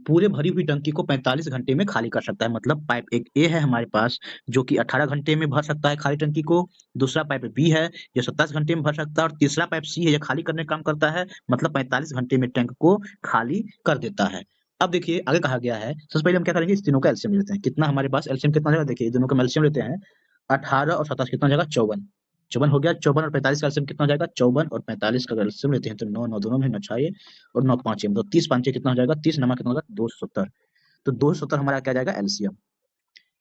पूरे भरी हुई टंकी को 45 घंटे में खाली कर सकता है। मतलब पाइप एक ए है हमारे पास जो कि 18 घंटे में भर सकता है खाली टंकी को, दूसरा पाइप बी है जो 27 घंटे में भर सकता है और तीसरा पाइप सी है जो खाली करने का काम करता है, मतलब 45 घंटे में टैंक को खाली कर देता है। अब देखिए आगे कहा गया है, सबसे पहले हम क्या करेंगे, इस तीनों का एलसीएम लेते हैं। कितना हमारे पास एलसीएम कितना जाएगा, देखिए दोनों का एलसीएम लेते हैं। 18 और 27 कितना जाएगा, 54। 54 हो गया। 54 और 45 का एलसीएम कितना हो जाएगा, 54 और 45 का एलसीएम लेते हैं तो 9 9 दोनों में 9 6 और 9 5 मतलब 30 5 कितना हो जाएगा, 30 नमा कितना होगा, 270। तो 270 हमारा क्या जाएगा एलसीएम।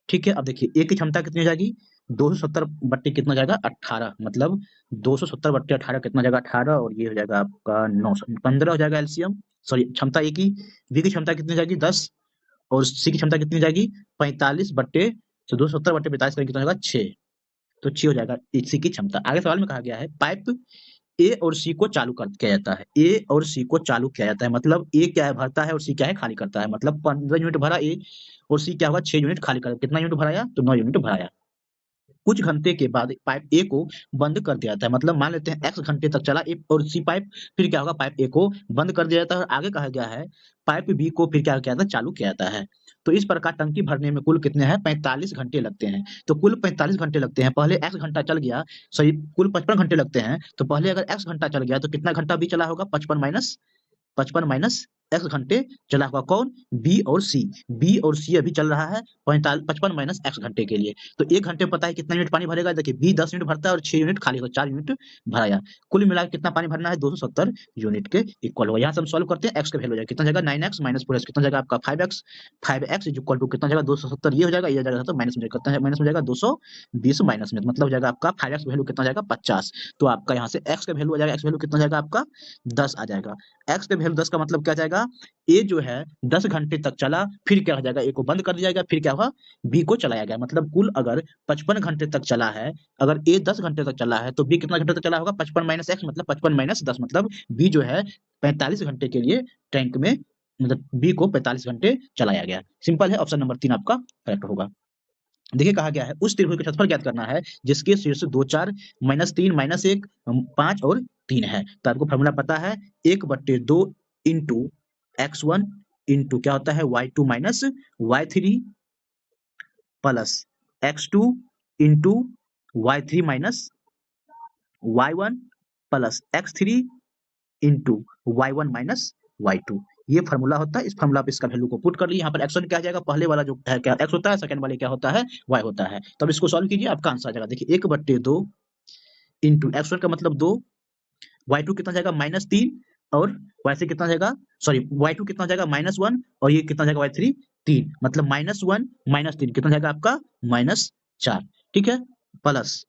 ठीक है, अब देखिए ए की क्षमता कितनी हो जाएगी, 270 बट्टे कितना जाएगा 18, मतलब 270 बट्टे 18 कितना जाएगा 18 और ये हो जाएगा आपका 915 हो जाएगा एलसीएम। सॉरी क्षमता ए की। बी की क्षमता कितनी जाएगी 10 और सी की क्षमता कितनी जाएगी 45 बट्टे, तो 270 बट्टे 45 करेंगे कितना जाएगा 6, तो 6 हो जाएगा सी की क्षमता। आगे सवाल में कहा गया है पाइप ए और सी को चालू कर किया जाता है। ए और सी को चालू किया जाता है मतलब ए क्या है भरता है और सी क्या है खाली करता है। मतलब 15 यूनिट भरा ए और सी क्या होगा 6 यूनिट खाली कर, कितना यूनिट भराया तो 9 यूनिट भराया। कुछ घंटे के बाद पाइप ए को बंद कर दिया जाता है। मतलब मान लेते हैं एक्स घंटे तक चला ए और सी पाइप, फिर क्या होगा पाइप ए को बंद कर दिया जाता है और आगे कहा गया है पाइप बी को फिर क्या किया जाता है चालू किया जाता है। तो इस प्रकार टंकी भरने में कुल कितने हैं 45 घंटे लगते हैं। तो कुल 45 घंटे लगते हैं, पहले एक्स घंटा चल गया, सॉरी कुल 55 घंटे लगते हैं। तो पहले अगर एक्स घंटा चल गया तो कितना घंटा भी चला होगा 55 माइनस एक्स घंटे चला होगा कौन, बी और सी। बी और सी अभी चल रहा है 55 माइनस एक्स घंटे के लिए। तो एक घंटे में पता है कितना यूनिट पानी भरेगा, देखिए बी 10 यूनिट भरता है और 6 यूनिट खाली होगा, 4 यूनिट भराया। कुल मिला के कितना पानी भरना है 270 यूनिट के इक्वल होगा। यहाँ से हम सॉल्व करते हैं, एक्स का वैल्यू हो जाएगा कितना जाएगा 9x माइनस 4x कितना जाएगा आपका 5x। 5x is equal to कितना जाएगा 270, ये हो जाएगा, ये हो जाएगा तो माइनस में कितना है, माइनस में जाएगा 220 माइनस में, मतलब हो जाएगा आपका 5x वैल्यू कितना जाएगा 50। तो आपका यहाँ से x का वैल्यू आ जाएगा, x वैल्यू कितना जाएगा आपका 10 आ जाएगा। x का वैल्यू 10 का मतलब क्या जाएगा, ए जो है 10 घंटे तक चला, फिर क्या हो जाएगा ए को बंद कर दिया जाएगा, फिर क्या होगा बी को चलाया गया। मतलब कुल अगर 55 घंटे तक चला है, अगर ए 10 घंटे तक चला है तो बी कितना घंटे तक चला होगा 55 माइनस एक्स, मतलब 55 माइनस 10, मतलब बी जो है 45 घंटे के लिए टैंक में, मतलब बी को 45 घंटे चलाया गया। सिंपल है, ऑप्शन नंबर 3 आपका करेक्ट होगा। देखिए कहा गया है उस त्रिभुज का क्षेत्रफल ज्ञात करना है जिसके शीर्ष 2 4 माइनस 3 माइनस 1 5 और 3 है। तो आपको फॉर्मूला पता है 1/2 इंटू x1 इंटू क्या होता है y2 minus y3 plus x2 into y3 minus y1 plus x3 into y1 minus y2। ये फॉर्मूला होता है, इस फॉर्मूला पे इसका वैल्यू को पुट कर लिए। यहाँ पर x1 क्या आ जाएगा, पहले वाला जो है क्या x होता है, सेकंड वाले क्या होता है y होता है। तो अब इसको सॉल्व कीजिए, आपका आंसर आ जाएगा। देखिए 1/2 इंटू x1 का मतलब 2, y2 कितना जाएगा -3 और y3 कितना जाएगा, सॉरी y2 कितना जाएगा -1 और ये कितना जाएगा y3 3, मतलब -1 -3 कितना जाएगा आपका -4। ठीक है, प्लस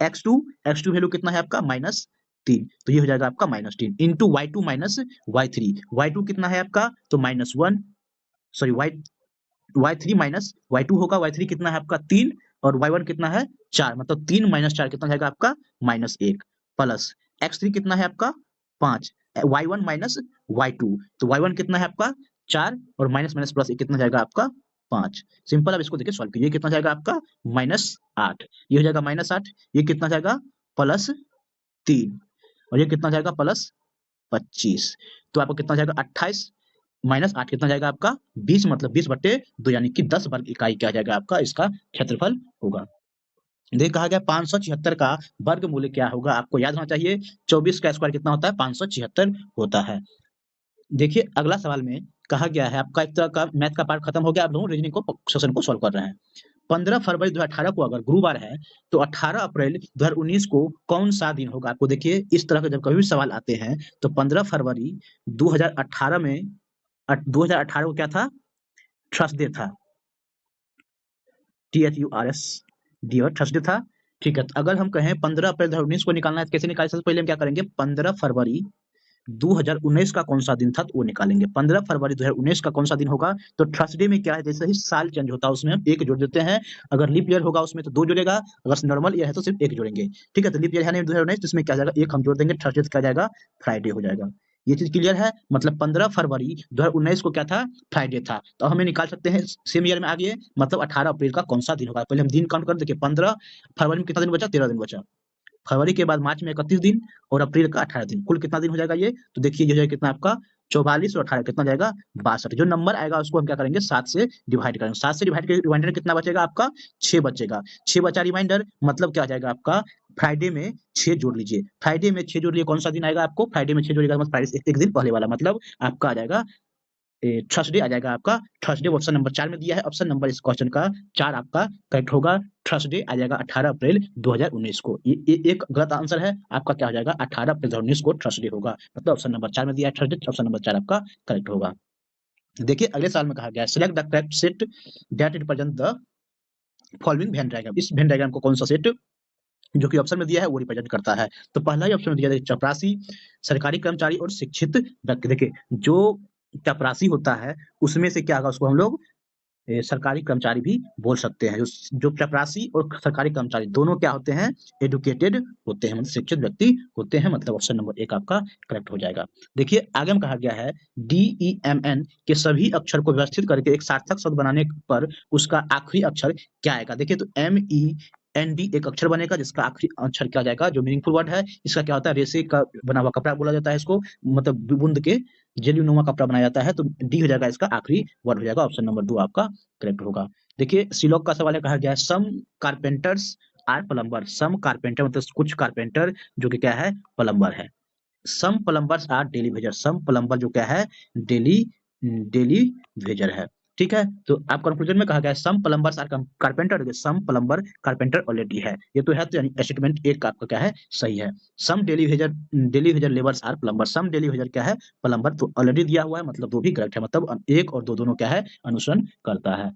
x2 वैल्यू कितना है आपका -3, तो ये हो जाएगा आपका -3 इंटू y2 माइनस y3 कितना है आपका तो -1, सॉरी y3 माइनस y2 होगा, y3 कितना है आपका 3 और y1 कितना है 4, मतलब 3 माइनस 4 कितना जाएगा आपका -1 प्लस x3 कितना है आपका 5, y1 माइनस y2, तो y1 कितना है आपका 4 और माइनस माइनस प्लस कितना जाएगा आपका 5। सिंपल, अब इसको देखिए सॉल्व कीजिए, कितना जाएगा आपका -8, ये हो जाएगा -8, ये कितना जाएगा +3 और ये कितना जाएगा +25। तो आपको कितना जाएगा 28 -8 कितना जाएगा आपका 20, मतलब 20/2 यानी कि 10 वर्ग इकाई क्या जाएगा आपका इसका क्षेत्रफल होगा। देखिए कहा गया 576 का वर्गमूल क्या होगा, आपको याद होना चाहिए 24 का स्क्वायर कितना होता है 576 होता है। देखिए अगला सवाल में कहा गया है, आपका एक तरह का मैथ का पार्ट खत्म हो गया, आप लोग रीजनिंग को सेशन को सॉल्व कर रहे हैं। 15 फरवरी 2018 को अगर गुरुवार है तो 18 अप्रैल 2019 को कौन सा दिन होगा। आपको देखिए इस तरह के जब कभी भी सवाल आते हैं तो 15 फरवरी 2018 में 2018 को क्या था, थर्सडे था, THURSDAY था। ठीक है, तो अगर हम कहें 15 अप्रैल 2019 को निकालना है तो कैसे निकालें? सबसे पहले हम क्या करेंगे, 15 फरवरी 2019 का कौन सा दिन था तो वो निकालेंगे। 15 फरवरी 2019 का कौन सा दिन होगा? तो थर्सडे में क्या है, जैसे ही साल चेंज होता है उसमें हम एक जोड़ देते हैं। अगर लीप ईयर होगा उसमें तो 2 जुड़ेगा, अगर नॉर्मल ईयर है तो सिर्फ 1 जोड़ेंगे। ठीक है, तो लीप ईयर है नहीं 2019, तो इसमें क्या आ जाएगा, 1 हम जोड़ देंगे, थर्सडे क्या आ जाएगा, फ्राइडे हो जाएगा। ये चीज क्लियर है? मतलब 15 फरवरी 2019 को क्या था, फ्राइडे था। तो हमें निकाल सकते हैं सेम ईयर में आगे, मतलब 18 अप्रैल का कौन सा दिन होगा। पहले हम दिन काउंट कर देखिए, 15 फरवरी में कितना दिन बचा, 13 दिन बचा। फरवरी के बाद मार्च में 31 दिन और अप्रैल का 18 दिन, कुल कितना दिन हो जाएगा ये? तो देखिए ये हो जाएगा कितना आपका, 44 और 18 कितना जाएगा, 62। जो नंबर आएगा उसको हम क्या करेंगे, 7 से डिवाइड करेंगे। 7 से डिवाइड करके रिमाइंडर कितना बचेगा आपका, 6 बचेगा। 6 बचा रिमाइंडर, मतलब क्या आ जाएगा आपका, फ्राइडे में 6 जोड़ लीजिए। फ्राइडे में 6 जोड़ लिए, कौन सा दिन आएगा आपको, फ्राइडे में 6 जोड़िएगा मतलब फ्राइडे से एक दिन पहले वाला, मतलब आपका आ जाएगा थर्सडे आ जाएगा आपका। थर्सडे ऑप्शन नंबर 4 में दिया है, ऑप्शन नंबर इस क्वेश्चन का 4 आपका करेक्ट होगा। थर्सडे आ जाएगा 18 अप्रैल 2019 को। ये एक गलत आंसर है आपका, क्या हो जाएगा, 18 अप्रैल 2019 को थर्सडे होगा, मतलब ऑप्शन नंबर 4 में दिया है थर्सडे, ऑप्शन नंबर 4 आपका करेक्ट होगा। देखिए अगले साल में कहा गया है, select the correct set that represent the following Venn diagram. इस वेन डायग्राम को कौन सा सेट जो कि ऑप्शन में दिया है वो रिप्रेजेंट करता है। तो पहला ही ऑप्शन में दिया है चपरासी, सरकारी कर्मचारी और शिक्षित व्यक्ति। देखिए जो चपरासी होता है उसमें से क्या होगा, उसको हम लोग सरकारी कर्मचारी भी बोल सकते हैं। जो चपरासी और सरकारी कर्मचारी दोनों क्या होते हैं, एडुकेटेड होते हैं, मतलब शिक्षित व्यक्ति होते हैं, मतलब ऑप्शन नंबर 1 आपका करेक्ट हो जाएगा। देखिए आगे में कहा गया है, DEMN के सभी अक्षर को व्यवस्थित करके एक सार्थक शब्द बनाने पर उसका आखिरी अक्षर क्या आएगा। देखिए तो MEND एक अक्षर बनेगा जिसका आखिरी अक्षर क्या जाएगा, जो मीनिंगफुल वर्ड है इसका क्या होता है, रेशे का बना हुआ कपड़ा बोला जाता है इसको, मतलब बूंद के जेलीनुमा कपड़ा बनाया जाता है। तो डी हो जाएगा इसका आखिरी वर्ड हो जाएगा, ऑप्शन नंबर 2 आपका करेक्ट होगा। देखिए सिलोक का सवाल है, कहा गया है some carpenters are plumber. Some carpenter मतलब कुछ कारपेंटर जो कि क्या है, प्लम्बर है। Some plumbers are daily wager. Some plumber जो क्या है, डेली डेली वेजर है। ठीक है, तो आप कंक्लूजन में कहा गया है some plumbers are carpenter, some plumber carpenter already है, ये तो है, तो यानी स्टेटमेंट 1 का आपका क्या है, सही है। Some daily wager labours are plumber. Some daily wager क्या है, प्लम्बर, तो ऑलरेडी दिया हुआ है मतलब 2 भी करेक्ट है, मतलब 1 और 2 दोनों क्या है, अनुसरण करता है।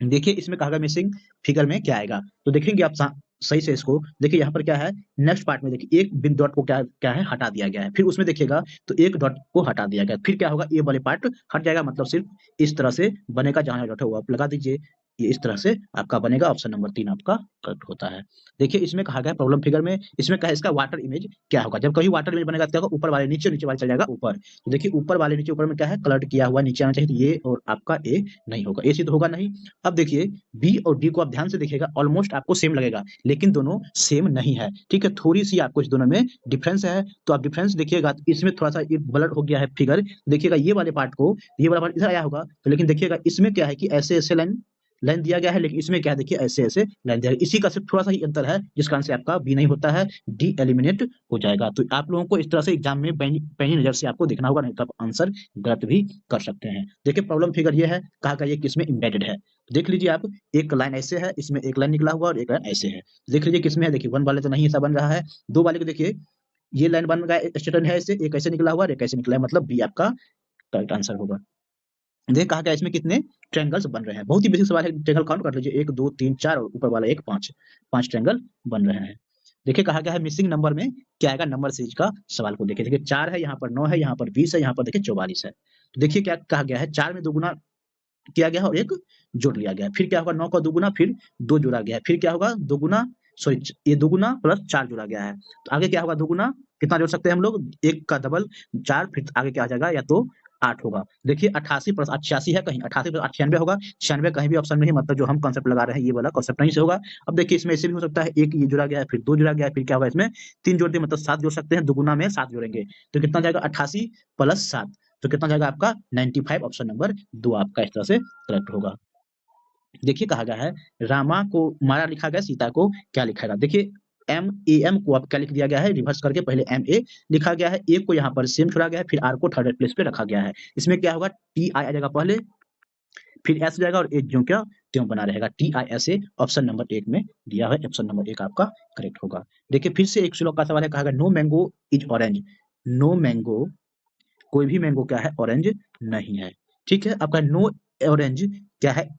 देखिए इसमें कहा गया मिसिंग फिगर में क्या आएगा, तो देखेंगे आप सही से इसको। देखिए यहाँ पर क्या है, नेक्स्ट पार्ट में देखिए एक बिंदु डॉट को क्या क्या है, हटा दिया गया है। फिर उसमें देखिएगा तो एक डॉट को हटा दिया गया, फिर क्या होगा, ये वाले पार्ट हट जाएगा, मतलब सिर्फ इस तरह से बनेगा, जहां डॉट है वो आप लगा दीजिए, ये इस तरह से आपका बनेगा, ऑप्शन नंबर 3 आपका करेक्ट होता है। देखिए इसमें कहा गया प्रॉब्लम फिगर में, इसमें कहा है इसका वाटर इमेज क्या होगा। जब कभी वाटर इमेज बनेगा तो क्या होगा, ऊपर वाले नीचे, नीचे वाले चल जाएगा ऊपर। तो देखिए ऊपर वाले नीचे, ऊपर में क्या है, कलर्ड किया हुआ नीचे आना चाहिए, तो ये और आपका ए नहीं होगा, ए सिद्ध होगा नहीं। अब देखिए बी और डी को आप ध्यान से देखिएगा, ऑलमोस्ट आपको सेम लगेगा, लेकिन दोनों सेम नहीं है। ठीक है, थोड़ी सी आपको इस दोनों में डिफरेंस है, तो आप डिफरेंस देखिएगा, तो इसमें थोड़ा सा ये ब्लर हो गया है फिगर। देखिएगा ये वाले पार्ट को, ये वाला पार्ट इधर आया होगा, तो लेकिन देखिएगा इसमें क्या है कि ऐसे ऐसे लाइन लाइन दिया गया है, लेकिन इसमें क्या है, देखिए ऐसे ऐसे लाइन दिया गया, इसी का सिर्फ थोड़ा सा ही अंतर है, जिसका आंसर आपका बी नहीं होता है, डी एलिमिनेट हो जाएगा। तो आप लोगों को इस तरह से एग्जाम में पैनी नजर से आपको देखना होगा, नहीं तो आप आंसर गलत भी कर सकते हैं। देखिए प्रॉब्लम फिगर ये है, कहा गया ये किसमें इंबेडेड है, देख लीजिए आप, एक लाइन ऐसे है, इसमें एक लाइन निकला हुआ और एक लाइन ऐसे है, देख लीजिए किसमें है। देखिए 1 वाले तो नहीं ऐसा बन रहा है, 2 वाले को देखिए, ये लाइन बन रहा है, स्टेटन है ऐसे, एक ऐसे निकला हुआ और एक ऐसे निकला है, मतलब बी आपका करेक्ट आंसर होगा। देखिए कहा गया इसमें कितने ट्रायंगल्स बन रहे हैं, बहुत ही बेसिक सवाल है, ट्रायंगल काउंट कर लीजिए, 1 2 3 4 और ऊपर वाला एक 5, 5 ट्रायंगल बन रहे हैं। देखिए कहा गया है मिसिंग नंबर में क्या आएगा, नंबर सीरीज का सवाल को देखिए, देखिए 4 है, यहाँ पर 9 है, यहाँ पर 20 है, यहाँ पर देखिए 44 है। तो देखिए क्या कहा गया है, 4 में 2 गुना किया गया है और 1 जोड़ लिया गया है, फिर क्या होगा, 9 का 2 गुना, फिर 2 जोड़ा गया है, फिर क्या होगा 2 गुना, सॉरी ये 2 गुना प्लस 4 जोड़ा गया है, तो आगे क्या होगा 2 गुना, कितना जोड़ सकते हैं हम लोग, 1 का डबल 4, फिर आगे क्या आ जाएगा, या तो 8 होगा। देखिए 88 प्लस 88 है, कहीं 88 प्लस 96 होगा, 96 कहीं भी ऑप्शन नहीं, मतलब जो हम कांसेप्ट लगा रहे हैं ये वाला कांसेप्ट नहीं से होगा। अब देखिए इसमें ऐसे भी हो सकता है, एक ये जुड़ा गया है, फिर 2 जुड़ा गया है, फिर क्या होगा इसमें 3 जोड़ दिए, मतलब 7 जोड़ सकते हैं, दुगुना में 7 जोड़ेंगे, तो कितना जाएगा 88 प्लस 7, तो कितना जाएगा आपका 95, ऑप्शन नंबर 2 आपका इस तरह से करेक्ट होगा। देखिए कहा गया है रामा को मारा लिखा गया, सीता को क्या लिखाएगा। देखिए MAM को अब क्या लिख दिया गया है, रिवर्स करके पहले MA लिखा गया है, ए को यहाँ पर सेम छोड़ा गया है, फिर आर को थर्ड प्लेस पे रखा गया है। इसमें क्या होगा, TI आ जाएगा पहले, फिर S हो जाएगा और ए जो क्या त्यों बना रहेगा, TISA, ऑप्शन नंबर 1 में दिया है, ऑप्शन नंबर 1 आपका करेक्ट होगा। देखिए फिर से एक श्लोक का सवाल है, कहा गया no mango is orange. No mango, कोई भी मैंगो क्या है, ऑरेंज नहीं है। ठीक है, आपका नो ऑरेंज क्या है,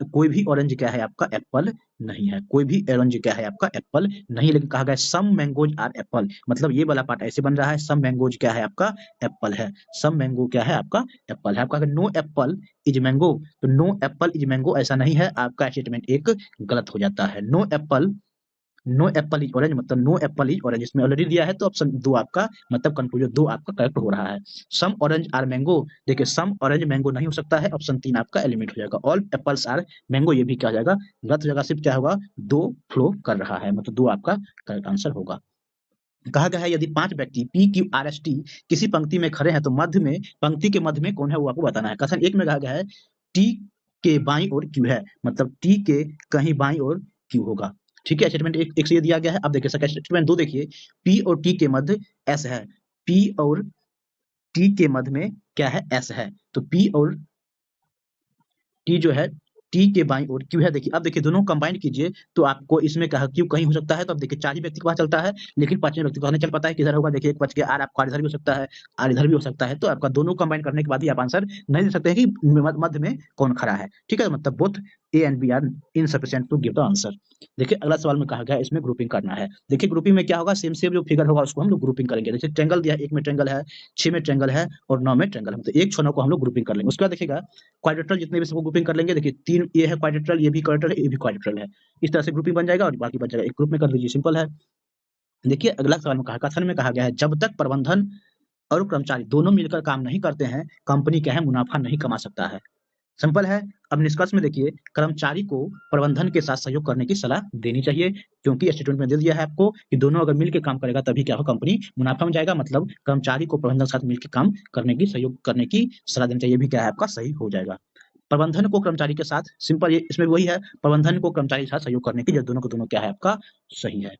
तो कोई भी ऑरेंज क्या है आपका एप्पल नहीं है, कोई भी ऑरेंज क्या है आपका एप्पल नहीं। लेकिन कहा गया सम मैंगोज आर एप्पल, मतलब ये वाला पार्ट ऐसे बन रहा है, सम मैंगोज क्या है आपका एप्पल है, सम मैंगो क्या है आपका एप्पल है। आपका नो एप्पल इज मैंगो, तो नो एप्पल इज मैंगो ऐसा नहीं है, आपका स्टेटमेंट एक गलत हो जाता है। नो एप्पल इज ऑरेंज मतलब नो एप्पल इज ऑरेंज इसमें ऑलरेडी दिया है, तो ऑप्शन दो आपका मतलब कंक्लूजन दो आपका करेक्ट हो रहा है। सम ऑरेंज आर मैंगो, देखिए सम ऑरेंज मैंगो नहीं हो सकता है, ऑप्शन तीन आपका एलिमिनेट हो जाएगा। ऑल एप्पल्स आर मैंगो ये भी क्या हो जाएगा गलत हो जाएगा, सिर्फ क्या होगा दो फ्लो कर रहा है, मतलब दो आपका करेक्ट आंसर होगा। कहा गया है यदि पांच व्यक्ति P Q R S T किसी पंक्ति में खड़े हैं तो मध्य में पंक्ति के मध्य में कौन है वो आपको बताना है। कथन एक में कहा गया है टी के बाईं ओर क्यू है, मतलब टी के कहीं बाईं ओर क्यू होगा। ठीक है, स्टेटमेंट एक से ये दिया गया है। अब देखिए स्टेटमेंट दो देखिए, पी और टी के मध्य एस है, पी और टी के मध्य में क्या है एस है, तो पी और टी जो है टी के बाईं ओर क्यू है। देखिए अब देखिए दोनों कंबाइन कीजिए तो आपको इसमें कहा क्यू कहीं हो सकता है, तो अब देखिए चार ही व्यक्ति को पता चलता है, लेकिन पांचवें व्यक्ति को नहीं चल पाता है किधर होगा। देखिए एक बच के आर आपका इधर भी हो सकता है, आर इधर भी हो सकता है, तो आपका दोनों कंबाइन करने के बाद ही आप आंसर नहीं दे सकते हैं कि मध्य में कौन खड़ा है। ठीक है, मतलब both A and B are insufficient to give the answer. देखिए अगला सवाल में कहा गया है इसमें ग्रुपिंग करना है। देखिए ग्रुपिंग में क्या होगा, सेम सेम जो फिगर होगा उसको हम लोग ग्रुपिंग करेंगे। देखिए ट्रायंगल दिया है, एक में ट्रायंगल है, 6 में ट्रायंगल है और 9 में ट्रायंगल है, तो एक 6 9 को हम लोग ग्रुपिंग कर लेंगे। उसके बाद देखिएगा क्वाड्रेटरल जितने भी सबको ग्रुपिंग कर लेंगे। देखिए तीन ये है क्वाड्रेटरल, ये भी क्वाड्रेटरल है, ये भी क्वाड्रेटरल है, इस तरह से ग्रुपिंग बन जाएगा और बाकी बच जाएगा, एक ग्रुप में कर दीजिए, सिंपल है। देखिए अगला सवाल में कहा कथन में कहा गया है जब तक प्रबंधन और कर्मचारी दोनों मिलकर काम नहीं करते हैं कंपनी क्या है मुनाफा नहीं कमा सकता है। सिंपल है। अब निष्कर्ष में देखिए कर्मचारी को प्रबंधन के साथ सहयोग करने की सलाह देनी चाहिए, क्योंकि स्टेटमेंट में दे दिया है आपको कि दोनों अगर मिलकर काम करेगा तभी क्या होगा कंपनी मुनाफा में जाएगा, मतलब कर्मचारी को प्रबंधन के साथ मिलकर काम करने की सहयोग करने की सलाह देनी चाहिए, भी क्या है आपका सही हो जाएगा। प्रबंधन को कर्मचारी के साथ सिंपल ये इसमें वही है, प्रबंधन को कर्मचारी के साथ सहयोग करने की, जो दोनों को दोनों क्या है आपका सही है।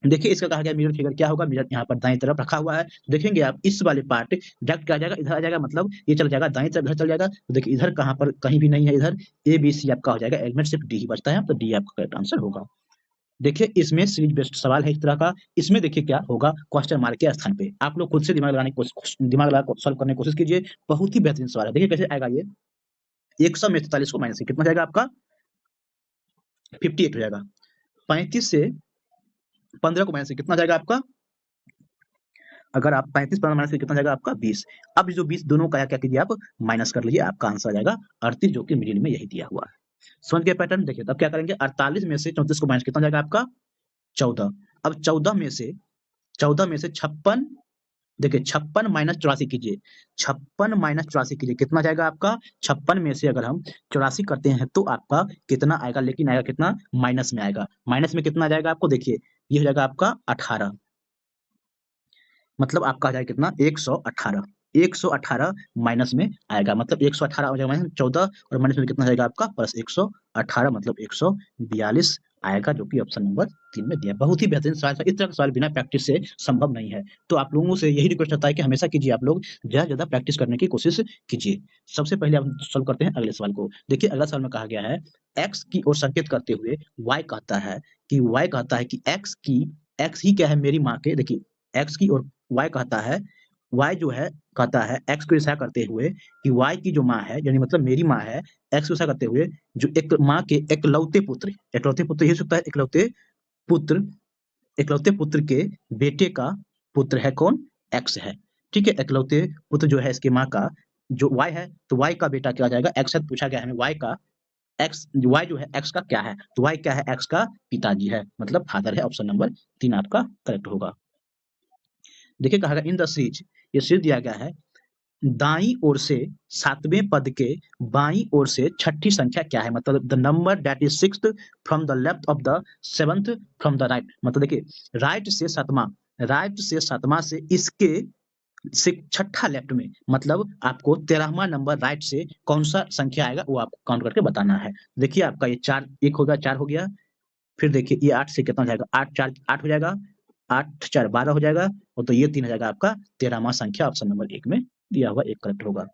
देखिए इसका कहा गया मिरर फिगर क्या होगा, मिरर यहाँ पर दाईं तरफ रखा हुआ है, देखेंगे आप इस वाले पार्ट डायरेक्ट क्या आ जाएगा इधर आ जाएगा, मतलब ये चल जाएगा दाईं तरफ इधर चल जाएगा, तो देखिए इधर कहाँ पर कहीं भी नहीं है, इधर ए बी सी आपका हो जाएगा, एलिमेंट सिर्फ डी ही बचता है, तो डी आपका करेक्ट आंसर होगा। देखिए इसमें सीरीज बेस्ड सवाल है इस तरह का, इसमें देखिए क्या होगा क्वेश्चन मार्क के स्थान पे आप लोग खुद से दिमाग लगाने की कोशिश दिमाग लगा सॉल्व करने की कोशिश कीजिए, बहुत ही बेहतरीन सवाल है। देखिए कैसे आएगा ये, 100 में 43 को माइनस कितना जाएगा आपका 58 हो जाएगा, 35 से 15 को माइनस कितना जाएगा आपका, अगर आप 35 15 माइनस कितना जाएगा आपका 20। अब जो 20 दोनों का क्या कीजिए आप माइनस कर लीजिए, आपका आंसर आ जाएगा 38, जो कि मिडिल में यही दिया हुआ है। समझ गए पैटर्न। देखिए तब क्या करेंगे 48 में से 34 को माइनस कितना जाएगा आपका 14। अब 14 में से 56, देखिए 56 माइनस 84 कीजिए, 56 माइनस 84 कीजिए कितना जाएगा आपका, 56 में से अगर हम 84 करते हैं तो आपका कितना आएगा, लेकिन आएगा कितना माइनस में आएगा, माइनस में कितना जाएगा आपको, देखिए ये हो जाएगा आपका 18, मतलब आपका आ जाएगा कितना 118, 118 माइनस में आएगा, मतलब 118 हो जाएगा माइनस 14 और माइनस में कितना जाएगा आपका प्लस 118, मतलब 142 आएगा, जो कि ऑप्शन नंबर 3 में दिया। बहुत ही बेहतरीन सवाल था, इस तरह का सवाल बिना प्रैक्टिस से संभव नहीं है, तो आप लोगों से यही रिक्वेस्ट रहता है कि हमेशा कीजिए, आप लोग ज्यादा प्रैक्टिस करने की कोशिश कीजिए। सबसे पहले हम सॉल्व करते हैं अगले सवाल को। देखिए अगला सवाल में कहा गया है एक्स की ओर संकेत करते हुए वाई कहता है कि एक्स ही क्या है मेरी माँ के, देखिए एक्स की ओर वाई कहता है, वाई जो है कहता है एक्स को इशारा करते हुए कि वाई की जो माँ है यानी मतलब मेरी माँ है, एक्स को इशारा करते हुए जो एक माँ के इकलौते पुत्र ये हो सकता है, इकलौते पुत्र के बेटे का पुत्र है कौन, एक्स है। ठीक है, इकलौते पुत्र जो है इसकी माँ का जो वाई है, तो वाई का बेटा क्या आ जाएगा एक्स है, तो पूछा गया हमें वाई का एक्स, वाई जो है एक्स का क्या है, तो वाई क्या है एक्स का पिताजी है, मतलब फादर है, ऑप्शन नंबर 3 आपका करेक्ट होगा। देखिए कहा गया इन द सीरीज, ये सीरीज दिया गया है दाईं ओर से 7वें पद के बाईं ओर से छठी संख्या क्या है, मतलब the number that is 6th from the left of the 7th from the right, मतलब देखिए राइट से सातवां से इसके से छठा लेफ्ट में, मतलब आपको 13वां नंबर राइट से कौन सा संख्या आएगा वो आपको काउंट करके बताना है। देखिए आपका ये 4 1 हो गया, 4 हो गया, फिर देखिए ये 8 से कितना हो जाएगा, 8 4 8 हो जाएगा, 8 4 12 हो जाएगा, और तो ये 3 हो जाएगा आपका 13वां संख्या, ऑप्शन नंबर 1 में दिया हुआ एक करेक्ट होगा।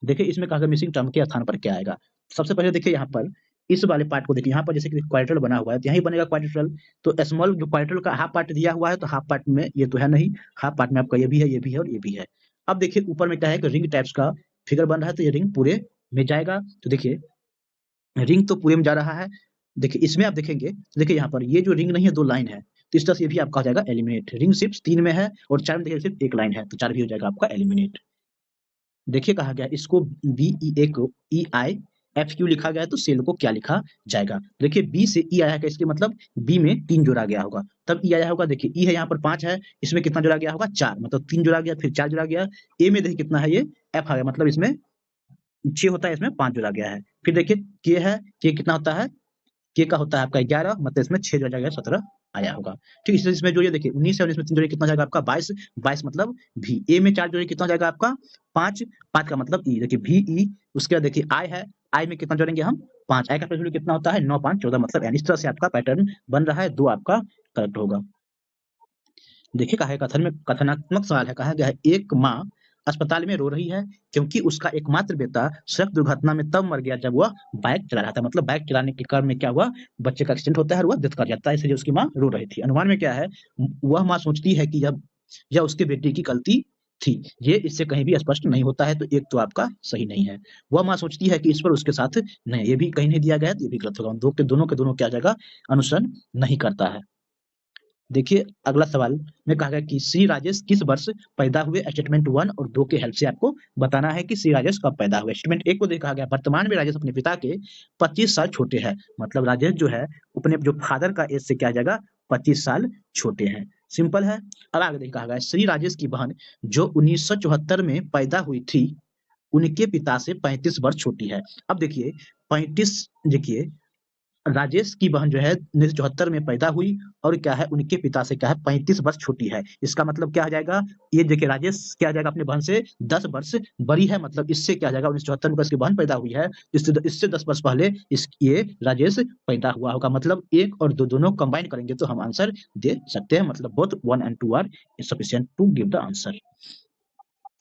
देखिए इसमें कहा गया मिसिंग टर्म के स्थान पर क्या आएगा। सबसे पहले देखिए यहाँ पर इस वाले पार्ट को देखिए, यहाँ पर जैसे कि क्वाड्रेटरल बना हुआ है तो यहीं बनेगा क्वाड्रेटरल, तो स्मॉल जो क्वाड्रेटरल का हाफ पार्ट दिया हुआ है तो हाफ पार्ट में ये तो है नहीं, हाफ पार्ट में आपका ये भी है, ये भी है और ये भी है। अब देखिए ऊपर में क्या है कि रिंग टाइप्स का फिगर बन रहा है, तो ये रिंग पूरे में जाएगा, तो देखिए रिंग तो पूरे में जा रहा है। देखिए इसमें आप देखेंगे, देखिए यहाँ पर ये जो रिंग नहीं है 2 लाइन है, तो इस तरह से ये भी आपका हो जाएगा एलिमिनेट। रिंग सिर्फ 3 में है और 4 में देखिए सिर्फ 1 लाइन है, तो 4 भी हो जाएगा आपका एलिमिनेट। देखिए कहा गया इसको BEA को EIFQ लिखा गया है, तो सेल को क्या लिखा जाएगा? देखिए बी से ई आया है, इसके मतलब बी में 3 जोड़ा गया होगा, तब ई आया होगा। देखिए ई है यहाँ पर 5 है, इसमें कितना जोड़ा गया होगा? 4, मतलब 3 जोड़ा गया, फिर 4 जोड़ा गया। ए में देखिए कितना है, ये एफ आ गया, मतलब इसमें 6 होता है, इसमें 5 जोड़ा गया है। फिर देखिए के है, के कितना होता है? के का होता है आपका 11, मतलब इसमें 6 जोड़ा जाएगा, 17 आया होगा। ठीक है, इसमें जोड़िए, देखिए 19 है, 19 में 3 जोड़िए कितना जाएगा आपका? 22, 22 मतलब भी। ए में 4 जोड़िए कितना जाएगा आपका? 5, 5 का मतलब ई। देखिए भी ई, उसके बाद देखिए आई है, आई में कितना जोड़ेंगे हम? 5। आई का वैल्यू कितना होता है? 9, 5, 14, मतलब यानी इस तरह से आपका पैटर्न बन रहा है, 2 आपका करेक्ट होगा। देखिए कहा है कथन में, कथनात्मक सवाल है, कहा गया है एक माँ अस्पताल में रो रही है क्योंकि उसका एकमात्र बेटा सड़क दुर्घटना में तब मर गया जब वह बाइक चला रहा था। मतलब बाइक चलाने के क्रम में क्या हुआ, बच्चे का एक्सीडेंट होता है और वह डेथ कर जाता है, इसलिए उसकी माँ रो रही थी। अनुमान में क्या है, वह माँ सोचती है कि जब यह उसके बेटे की गलती थी। ये इससे कहीं भी स्पष्ट नहीं होता है, तो एक तो आपका सही नहीं है। वह माँ सोचती है कि इस पर उसके साथ नहीं, ये भी कहीं नहीं दिया गया है, तो ये भी गलत होगा। दोनों क्या आ जाएगा? अनुसरण नहीं करता है। देखिए अगला सवाल में कहा गया कि श्री राजेश किस वर्ष पैदा हुए? स्टेटमेंट 1 और 2 के हेल्प से आपको बताना है कि श्री राजेश कब पैदा हुए। स्टेटमेंट 1 को देखा गया वर्तमान में राजेश अपने पिता के 25 साल छोटे हैं, मतलब राजेश जो है अपने जो फादर का एज से क्या आ जाएगा? 25 साल छोटे हैं। सिंपल है। अब आगे देखिए कहा गया श्री राजेश की बहन जो 1974 में पैदा हुई थी, उनके पिता से 35 वर्ष छोटी है। अब देखिए 35, देखिए राजेश की बहन जो है 1974 में पैदा हुई और क्या है, उनके पिता से क्या है, 35 वर्ष छोटी है। इसका मतलब क्या आ जाएगा? ये देखिए राजेश क्या आ जाएगा, अपने बहन से 10 वर्ष बड़ी है, मतलब इससे क्या आ जाएगा, 1974 में इसकी बहन पैदा हुई है, इससे 10 वर्ष पहले ये राजेश पैदा हुआ होगा। मतलब 1 और 2 दोनों कंबाइन करेंगे तो हम आंसर दे सकते हैं, मतलब both 1 and 2 are sufficient to give the answer.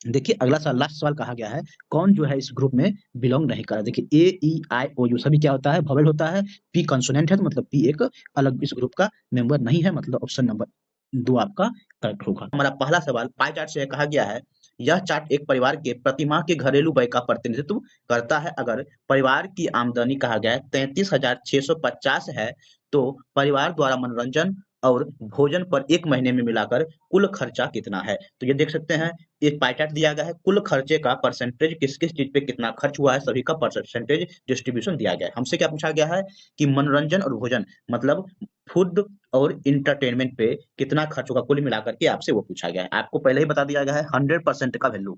देखिए अगला सवाल, लास्ट सवाल कहा गया है कौन जो है इस ग्रुप में बिलोंग नहीं कर रहा। देखिए ए ई आई ओ यू सभी क्या होता है? वोवेल होता है। पी कंसोनेंट है, तो मतलब पी एक अलग इस ग्रुप का मेंबर नहीं है, मतलब ऑप्शन नंबर 2 आपका करेक्ट होगा। हमारा पहला सवाल पाई चार्ट से कहा गया है यह चार्ट एक परिवार के प्रतिमाह के घरेलू व्यय का प्रतिनिधित्व करता है। अगर परिवार की आमदनी कहा गया है 33,650 है, तो परिवार द्वारा मनोरंजन और भोजन पर एक महीने में मिलाकर कुल खर्चा कितना है? तो ये देख सकते हैं, एक पाई चार्ट दिया गया है, कुल खर्चे का परसेंटेज किस किस चीज पे कितना खर्च हुआ है, सभी का परसेंटेज डिस्ट्रीब्यूशन दिया गया है। हमसे क्या पूछा गया है कि मनोरंजन और भोजन, मतलब फूड और इंटरटेनमेंट पे कितना खर्च होगा कुल मिलाकर के, आपसे वो पूछा गया है। आपको पहले ही बता दिया गया है 100% का वैल्यू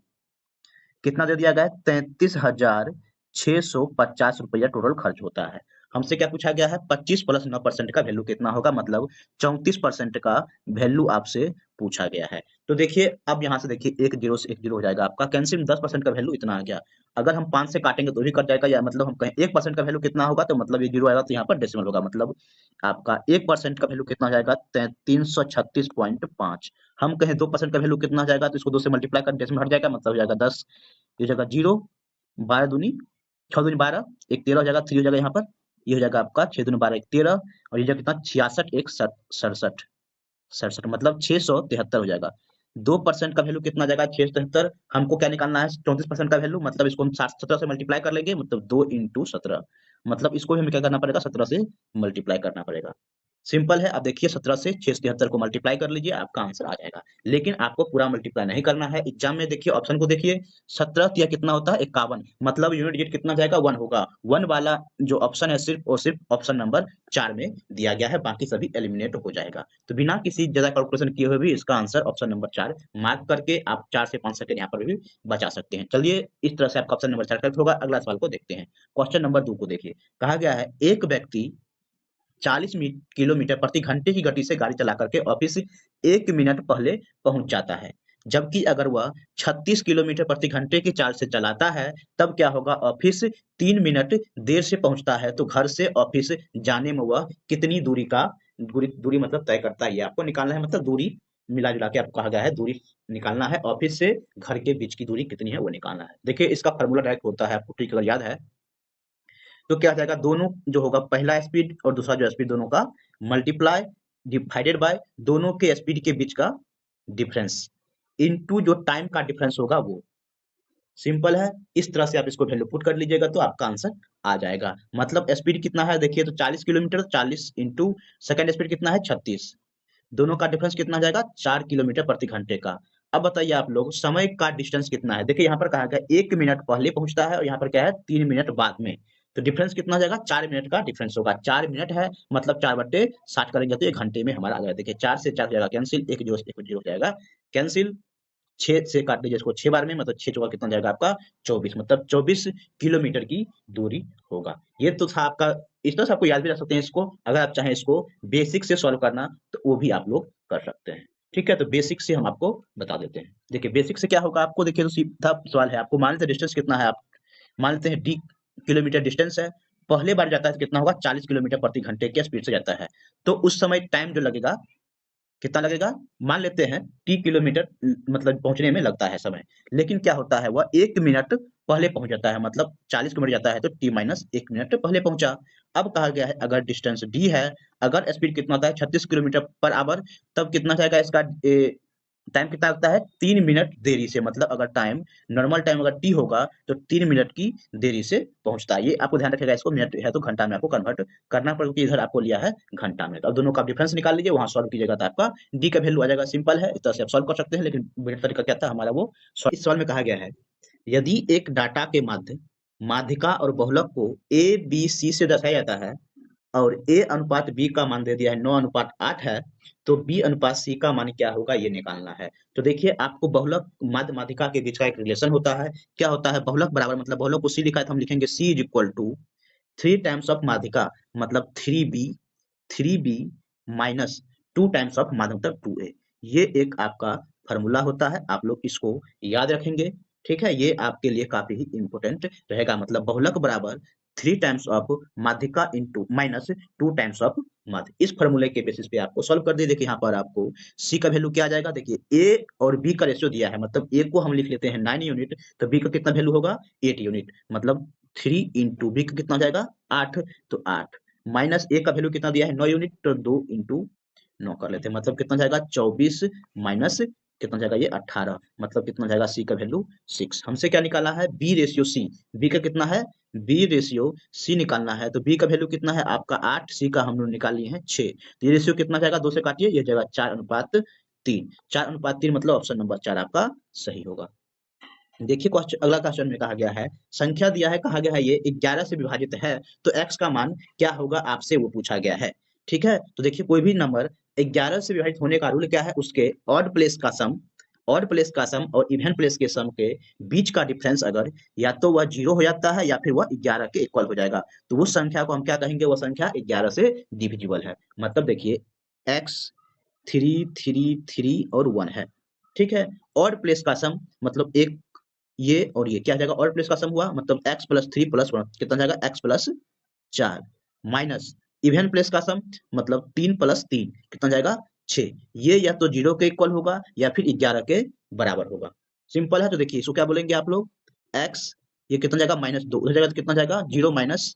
कितना दे दिया गया है? 33,650 रुपया टोटल खर्च होता है। हमसे क्या पूछा गया है? 25 प्लस 9% का वैल्यू कितना होगा, मतलब 34% का वैल्यू आपसे पूछा गया है। तो देखिए अब यहाँ से देखिए एक जीरो से एक जीरो हो जाएगा आपका कैंसिल, 10% का वैल्यू इतना आ गया। अगर हम 5 से काटेंगे तो भी कट जाएगा, या मतलब हम कहें 1% का वैल्यू कितना होगा, तो मतलब ये जीरो आएगा, तो यहाँ पर डेसिमल होगा, मतलब आपका 1% का वैल्यू कितना हो जाएगा? 336.5। हम कहें 2% का वैल्यू कितना हो जाएगा, तो इसको 2 से मल्टीप्लाई कर डेसिमल हट जाएगा, मतलब हो जाएगा 10, ये हो जाएगा 0, 12 दूनी 6 दूनी 12, एक 13 हो जाएगा, 3 हो जाएगा यहाँ पर, ये हो जाएगा आपका 6 दूनी 12 एक 13, और ये जाएगा कितना 66 एक 67, 67 मतलब 673 हो जाएगा। 2% का वैल्यू कितना आ जाएगा? 673। हमको क्या निकालना है? 34% का वैल्यू, मतलब इसको हम 17 से मल्टीप्लाई कर लेंगे, मतलब 2 इंटू 17, मतलब इसको भी हमें क्या करना पड़ेगा? 17 से मल्टीप्लाई करना पड़ेगा। सिंपल है। अब देखिए 17 से 673 को मल्टीप्लाई कर लीजिए, आपका आंसर आ जाएगा। लेकिन आपको पूरा मल्टीप्लाई नहीं करना है। एग्जाम में देखिए ऑप्शन को देखिए, 17 या कितना होता है 51, मतलब यूनिट डिजिट कितना जाएगा? 1 होगा। 1 वाला जो ऑप्शन है सिर्फ और सिर्फ ऑप्शन नंबर 4 में दिया गया है, बाकी सभी एलिमिनेट हो जाएगा। तो बिना किसी ज्यादा कैलकुलेशन किए हुए भी इसका आंसर ऑप्शन नंबर 4 मार्क करके आप 4 से 5 सेकंड यहाँ पर भी बचा सकते हैं। चलिए इस तरह से आपका ऑप्शन नंबर 4 करेक्ट होगा। अगला सवाल को देखते हैं। क्वेश्चन नंबर 2 को देखिए, कहा गया है एक व्यक्ति 40 किलोमीटर प्रति घंटे की गति से गाड़ी चला करके ऑफिस 1 मिनट पहले पहुंच जाता है, जबकि अगर वह 36 किलोमीटर प्रति घंटे की चाल से चलाता है तब क्या होगा? ऑफिस 3 मिनट देर से पहुंचता है, तो घर से ऑफिस जाने में वह कितनी दूरी मतलब तय करता है, ये आपको निकालना है। मतलब दूरी मिला जुला के आपको कहा गया है दूरी निकालना है, ऑफिस से घर के बीच की दूरी कितनी है वो निकालना है। देखिए इसका फॉर्मूला डायरेक्ट होता है, आपको ठीक अगर याद है तो क्या आ जाएगा? दोनों जो होगा, पहला स्पीड और दूसरा जो स्पीड, दोनों का मल्टीप्लाई डिवाइडेड बाय दोनों के स्पीड के बीच का डिफरेंस इनटू जो टाइम का डिफरेंस होगा वो। सिंपल है, इस तरह से आप इसको वैल्यू पुट कर लीजिएगा तो आपका आंसर आ जाएगा। मतलब स्पीड कितना है देखिए, तो 40 किलोमीटर, 40 इंटू सेकंड स्पीड कितना है 36, दोनों का डिफरेंस कितना आ जाएगा 4 किलोमीटर प्रति घंटे का। अब बताइए आप लोग समय का डिस्टेंस कितना है। देखिए यहाँ पर कहा गया 1 मिनट पहले पहुंचता है और यहाँ पर क्या है 3 मिनट बाद में। तो डिफरेंस कितना आ जाएगा 4 मिनट का डिफरेंस होगा। 4 मिनट है मतलब 4/60 करेंगे तो ये घंटे में हमारा आ जाएगा। देखिए 4 से 4 हो जाएगा कैंसिल, एक जीरो हो जाएगा कैंसिल, 6 से काट लीजिए इसको 6 बार में, मतलब 6 चौका कितना जाएगा आपका 24, मतलब 24 किलोमीटर की दूरी होगा। ये तो था आपका, इस तरह से आपको याद भी रख सकते हैं इसको। अगर आप चाहें इसको बेसिक से सॉल्व करना तो वो भी आप लोग कर सकते हैं। ठीक है, तो बेसिक से हम आपको बता देते हैं। देखिए बेसिक से क्या होगा आपको, देखिए तो सीधा सवाल है आपको, मान लेते हैं डिस्टेंस कितना है, आप मान लेते हैं डी किलोमीटर डिस्टेंस है, पहले बार जाता है तो कितना होगा 40 किलोमीटर प्रति घंटे की स्पीड से जाता है। तो उस समय टाइम जो लगेगा कितना लगेगा, मान लेते हैं टी किलोमीटर मतलब पहुंचने में लगता है समय, लेकिन क्या होता है वह 1 मिनट पहले पहुंच जाता है, मतलब 40 किलोमीटर जाता है तो टी माइनस 1 मिनट पहले पहुंचा। अब कहा गया है अगर डिस्टेंस डी है, अगर स्पीड कितना होता है 36 किलोमीटर पर आवर, तब कितना जाएगा इसका टाइम कितना लगता है 3 मिनट देरी से, मतलब अगर टाइम नॉर्मल टाइम अगर टी होगा तो 3 मिनट की देरी से पहुंचता है। ये आपको ध्यान रखेगा, इसको मिनट है तो घंटा में आपको कन्वर्ट करना पड़ेगा, क्योंकि इधर आपको लिया है घंटा में। तो अब दोनों का डिफरेंस निकाल लीजिए, वहां सॉल्व कीजिएगा तो आपका डी का वैल्यू आ जाएगा। सिंपल है, इस तरह से आप सॉल्व कर सकते हैं, लेकिन बेटर तरीका क्या था हमारा वो इस सवाल में कहा गया है यदि एक डाटा के माध्य माध्यिका और बहुलक को ए बी सी से दर्शाया जाता है और ए अनुपात बी का मान दे दिया है 9:8 है, तो बी अनुपात सी का मान क्या होगा ये निकालना है। तो देखिए आपको बहुलक माध्य माध्यिका के बीच का एक रिलेशन होता है। क्या होता है बहुलक बराबर, मतलब बहुलक को सी लिखा है तो हम लिखेंगे C is equal to 3 times of माध्यिका, मतलब 3b माइनस 2 टाइम्स ऑफ माध्यम मतलब 2a। ये एक आपका फॉर्मूला होता है, आप लोग इसको याद रखेंगे। ठीक है, ये आपके लिए काफी ही इंपॉर्टेंट रहेगा। मतलब बहुलक बराबर 3 टाइम्स ऑफ माध्यिका इंटू माइनस 2 टाइम्स ऑफ माध्य। इस फॉर्मूले के बेसिस पे आपको सॉल्व कर दिए। देखिए यहाँ पर आपको सी का वैल्यू क्या आ जाएगा, देखिए ए और बी का रेशियो दिया है, मतलब ए को हम लिख लेते हैं 9 यूनिट, तो बी का कितना वैल्यू होगा 8 यूनिट, मतलब 3 इंटू बी का कितना हो जाएगा 8, तो 8 माइनस ए का वैल्यू कितना दिया है 9 यूनिट, तो 2 इंटू 9 कर लेते हैं, मतलब कितना जाएगा 24 माइनस कितना जाएगा ये 18, मतलब कितना जाएगा सी का वैल्यू 6। हमसे क्या निकाला है बी रेशियो सी, बी का कितना है बी रेशियो सी निकालना है, तो बी का वैल्यू कितना है आपका 8, सी का हम लोग निकाल लिए हैं 6, तो ये रेशियो कितना जाएगा 2 से काटिए, ये जाएगा 4:3, 4:3 मतलब ऑप्शन नंबर 4 आपका सही होगा। देखिए क्वेश्चन, अगला क्वेश्चन में कहा गया है संख्या दिया है, कहा गया है ये 11 से विभाजित है तो x का मान क्या होगा आपसे वो पूछा गया है। ठीक है, तो देखिए कोई भी नंबर 11 से विभाजित होने का रूल क्या है, उसके ऑड प्लेस का सम, ऑड प्लेस का सम और इवन प्लेस के सम के बीच का डिफरेंस अगर या तो वह 0 हो जाता है या फिर वह 11 के इक्वल हो जाएगा, तो उस संख्या को हम क्या कहेंगे, वह संख्या 11 से डिविजिबल है। मतलब देखिए x 3 3 3 और 1 है। ठीक है, ऑड प्लेस का सम मतलब एक ये और ये क्या हो जाएगा और प्लस का सम हुआ, मतलब x प्लस 3 प्लस 1 कितना जाएगा x plus 4 minus even plus का सम मतलब 3 प्लस 3 कितना जाएगा 6, ये या तो 0 के इक्वल होगा या फिर 11 के बराबर होगा। सिंपल है, तो देखिए इसको क्या बोलेंगे आप लोग x, ये कितना जाएगा -2, उधर जाएगा तो कितना जाएगा 0 माइनस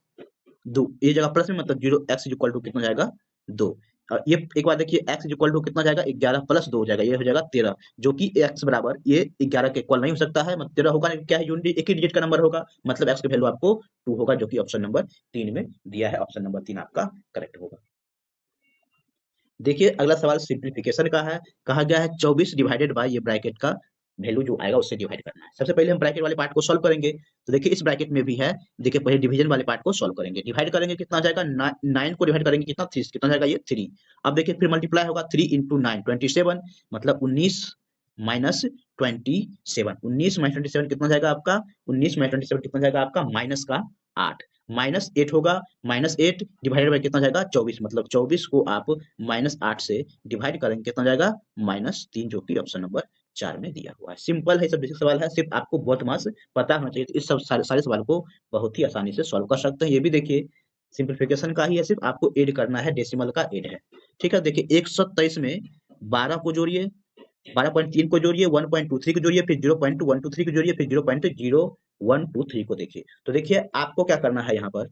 2, ये जगह प्लस में मतलब 0 x इज इक्वल टू कितना जाएगा 2, और ये एक बार देखिए x इज इक्वल टू कितना जाएगा 11 प्लस 2 हो जाएगा, ये हो जाएगा 13, जो कि x बराबर ये 11 के इक्वल नहीं हो सकता है, मतलब 13 होगा नहीं, क्या है यूनिट एक ही डिजिट का नंबर होगा, मतलब x की वैल्यू आपको 2 होगा, जो कि ऑप्शन नंबर 3 में दिया है, ऑप्शन नंबर 3 आपका करेक्ट होगा। देखिए अगला सवाल सिंप्लीफिकेशन का है, कहा गया है 24 डिवाइडेड बाय ये ब्रैकेट का वैल्यू जो आएगा उससे डिवाइड करना है। सबसे पहले हम ब्रैकेट वाले पार्ट को सॉल्व करेंगे, तो देखिए इस ब्रैकेट में भी है, देखिए पहले डिवीजन वाले पार्ट को सॉल्व करेंगे, डिवाइड करेंगे कितना आ जाएगा 9 को डिवाइड करेंगे कितना 3, कितना जाएगा ये 3। अब देखिए फिर मल्टीप्लाई होगा 3 इंटू 9 27, मतलब 19 माइनस 27, 19 माइनस 27 कितना जाएगा आपका 19 माइनस 27 कितना जाएगा आपका माइनस का 8, -8 होगा, -8 डिवाइडेड बाय कितना जाएगा 24, मतलब 24 को आप -8 से डिवाइड करेंगे कितना जाएगा -3, जो कि ऑप्शन नंबर 4 में दिया हुआ है। सिंपल है, सब बेसिक सवाल है, सिर्फ आपको बहुत मास पता होना चाहिए, तो इस सब सारे सवाल को बहुत ही आसानी से सॉल्व कर सकते हैं। ये भी देखिए सिंप्लीफिकेशन का ही है, सिर्फ आपको ऐड करना है, डेसिमल का ऐड है। ठीक है, देखिए 127 में 12 को जोड़िए, 12.3 को जोड़िए, 1.23 को जोड़िए, फिर 0.123 को जोड़िए, फिर 0.0123 को देखिए। तो देखिए आपको क्या करना है यहाँ पर,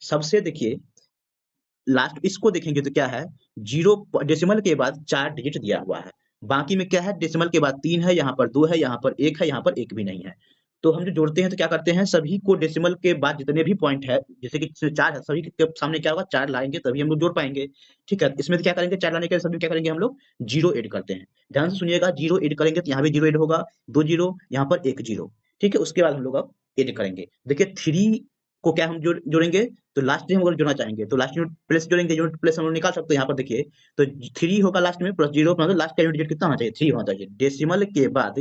सबसे देखिए लास्ट इसको देखेंगे तो क्या है, 0 डेसिमल के बाद 4 डिजिट दिया हुआ है, बाकी में क्या है डेसिमल के बाद 3 है, यहाँ पर 2 है, यहाँ पर 1 है, यहाँ पर 1 भी नहीं है। तो हम जो जोड़ते हैं तो क्या करते हैं, सभी को डेसिमल के बाद जितने भी पॉइंट है, जैसे कि 4 है, सभी के सामने क्या होगा, 4 लाएंगे तभी हम लोग जोड़ पाएंगे। ठीक है, इसमें क्या करेंगे, 4 लाने के सभी क्या करेंगे हम लोग, जीरो ऐड करते हैं। ध्यान से सुनिएगा, जीरो ऐड करेंगे तो यहाँ भी जीरो ऐड होगा, 2 जीरो, यहाँ पर 1 जीरो। ठीक है, उसके बाद हम लोग अब ऐड करेंगे। देखिए 3 को क्या हम जोड़ेंगे, तो लास्ट में हम अगर जोड़ना चाहेंगे तो लास्ट यूनिट प्लेस जोड़ेंगे, यूनिट प्लेस हम लोग निकाल सकते हैं। यहाँ पर देखिए तो 3 होगा लास्ट में, प्लस जीरो, मतलब लास्ट का यूनिट कितना होना चाहिए, 3 होना चाहिए। डेसिमल के बाद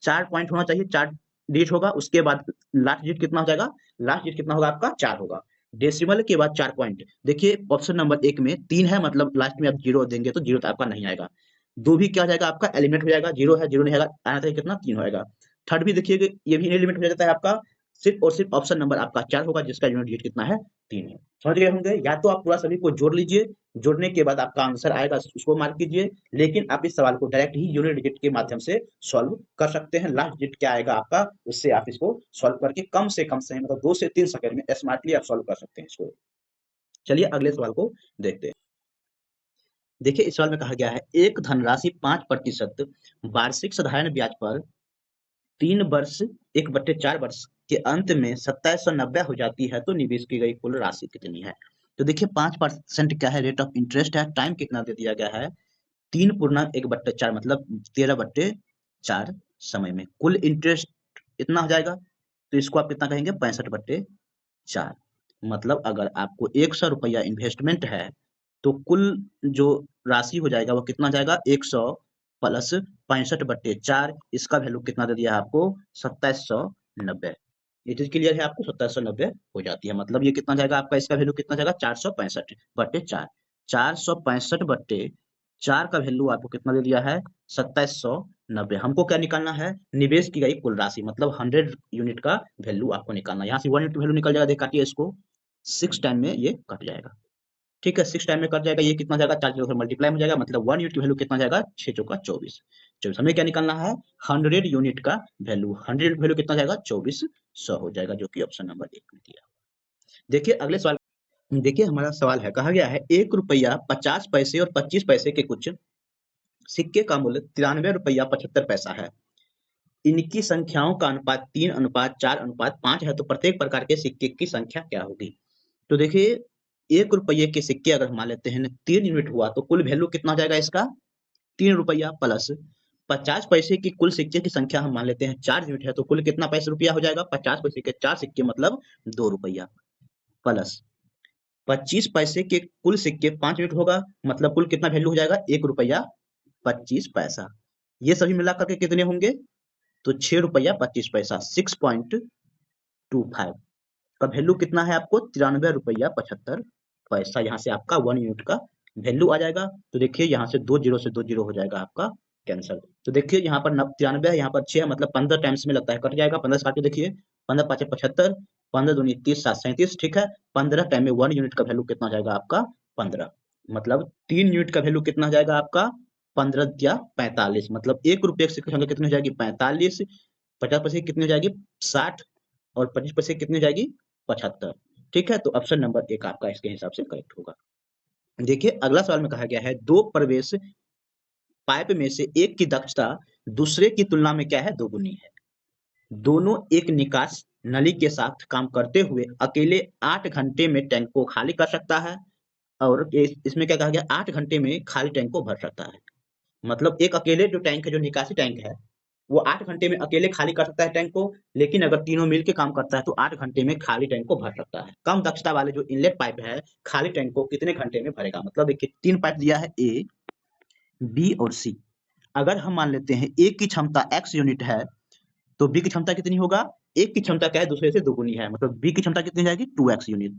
4 पॉइंट होना चाहिए, 4 डिजिट होगा, उसके बाद लास्ट डिजिट कितना हो जाएगा, लास्ट डिजिट कितना होगा आपका, 4 होगा। डेसिमल के बाद 4 पॉइंट, देखिए ऑप्शन नंबर 1 में 3 है, मतलब लास्ट में आप जीरो देंगे तो जीरो तो आपका नहीं आएगा। 2 भी क्या हो जाएगा आपका, एलिमिनेट हो जाएगा, जीरो है, जीरो नहीं आएगा, आना चाहिए कितना, 3 होएगा। थर्ड भी देखिए ये भी एलिमिनेट हो जाता है आपका, सिर्फ और सिर्फ ऑप्शन नंबर आपका 4 होगा, जिसका यूनिट डिजिट कितना है, 3 है। समझ गए होंगे, या तो आप पूरा सभी को जोड़ लीजिए, जोड़ने के बाद आपका आंसर आएगा, उसको मार्क कीजिए, लेकिन आप इस सवाल को डायरेक्ट ही यूनिट डिजिट के माध्यम से सॉल्व कर सकते हैं। लास्ट डिजिट क्या आएगा आपका, उससे आप इसको सॉल्व करके कम से कम समय, मतलब 2 से 3 सेकंड में स्मार्टली आप सॉल्व कर सकते हैं इसको। चलिए अगले सवाल को देखते हैं। देखिए इस सवाल में कहा गया है, एक धनराशि 5% वार्षिक साधारण ब्याज पर 3 वर्ष 1/4 वर्ष के अंत में 2790 हो जाती है, तो निवेश की गई कुल राशि कितनी है। तो देखिए 5% क्या है, रेट ऑफ इंटरेस्ट है, टाइम कितना दे दिया गया है, 3/1/4 मतलब 13/4 समय में कुल इंटरेस्ट इतना हो जाएगा, तो इसको आप कितना कहेंगे, 65/4। मतलब अगर आपको 100 रुपया इन्वेस्टमेंट है तो कुल जो राशि हो जाएगा वो कितना जाएगा, 100 प्लस 65/4, इसका वैल्यू कितना दे दिया है आपको, 2790। ये चीज क्लियर है आपको, 2790 हो जाती है, मतलब ये कितना जाएगा आपका, इसका वैल्यू कितना जाएगा, 465/4। 465/4 का वैल्यू आपको कितना दे दिया है, 2790। हमको क्या निकालना है, निवेश की गई कुल राशि, मतलब 100 यूनिट का वैल्यू आपको निकालना है। यहाँ से 1 यूनिट वैल्यू निकल जाएगा, देख काटिए इसको, 6 टाइम में ये कट जाएगा। ठीक है, 6 टाइम में कट जाएगा, ये कितना जाएगा, 4 जीरो से मल्टीप्लाई हो जाएगा, मतलब 1 यूनिट की वैल्यू कितना जाएगा, 6 चौका 24। 24 हमें क्या निकालना है, 100 यूनिट का वैल्यू, 100 यूनिट वैल्यू कितना जाएगा, 2400 हो जाएगा, जो कि ऑप्शन नंबर 1 में दिया। देखिए अगले सवाल, देखिए हमारा सवाल है, कहा गया है 1 रुपया 50 पैसे और 25 पैसे के कुछ सिक्के का मूल्य 93 रुपया 75 पैसा है। इनकी संख्याओं का अनुपात 3:4:5 है, तो प्रत्येक प्रकार के सिक्के की संख्या क्या होगी। तो देखिए 1 रुपये के सिक्के अगर हम मान लेते हैं 3 यूनिट हुआ, तो कुल वैल्यू कितना हो जाएगा इसका, 3 रुपया, प्लस 50 पैसे की कुल सिक्के की संख्या हम मान लेते हैं 4 यूनिट है, तो कुल कितना पैसे रुपया हो जाएगा, 50 पैसे के 4 सिक्के मतलब 2 रुपया, प्लस 25 पैसे के कुल सिक्के 5 यूनिट होगा, मतलब कुल कितना वैल्यू हो जाएगा, 1 रुपया 25 पैसा। ये सभी मिला करके कितने होंगे, तो 6 रुपया 25 पैसा, 6.25 का वैल्यू कितना है आपको, 93 रुपया 75 पैसा। यहाँ से आपका 1 यूनिट का वैल्यू आ जाएगा। तो देखिए यहाँ से 2 जीरो से 2 जीरो हो जाएगा आपका कैंसल। तो देखिए यहाँ पर 93 है, यहाँ पर 6 है, मतलब 15 टाइम्स में लगता है कट जाएगा, 15 से काट के देखिए, 15 5 75, 15 दूनी 30, 7 37, ठीक है, 15 टाइम में 1 यूनिट का वैल्यू कितना हो जाएगा आपका, 15, मतलब 3 यूनिट का वैल्यू कितना हो जाएगा आपका, 15 या 45, मतलब 1 रुपये की संख्या कितनी हो जाएगी, 45, 50 पैसे कितनी हो जाएगी, 60, और 25 पैसे कितनी हो जाएगी, 75। ठीक है, तो ऑप्शन नंबर 1 आपका इसके हिसाब से करेक्ट होगा। देखिए अगला सवाल में कहा गया है, 2 प्रवेश पाइप में से एक की दक्षता दूसरे की तुलना में क्या है, दोगुनी है। दोनों एक निकास नली के साथ काम करते हुए अकेले 8 घंटे में टैंक को खाली कर सकता है, और इसमें क्या कहा गया, 8 घंटे में खाली टैंक को भर सकता है। मतलब एक अकेले जो टैंक है, जो निकासी टैंक है, वो 8 घंटे में अकेले खाली कर सकता है टैंक को, लेकिन अगर तीनों मिलके काम करता है तो 8 घंटे में खाली टैंक को भर सकता है। कम दक्षता वाले जो इनलेट पाइप है, खाली टैंक को कितने घंटे में भरेगा। मतलब देखिए 3 पाइप दिया है, ए, बी और सी। अगर हम मान लेते हैं ए की क्षमता x यूनिट है, तो बी की क्षमता कितनी होगा, एक की क्षमता क्या है, दूसरे से दोगुनी है, मतलब बी की क्षमता कितनी जाएगी, 2x यूनिट।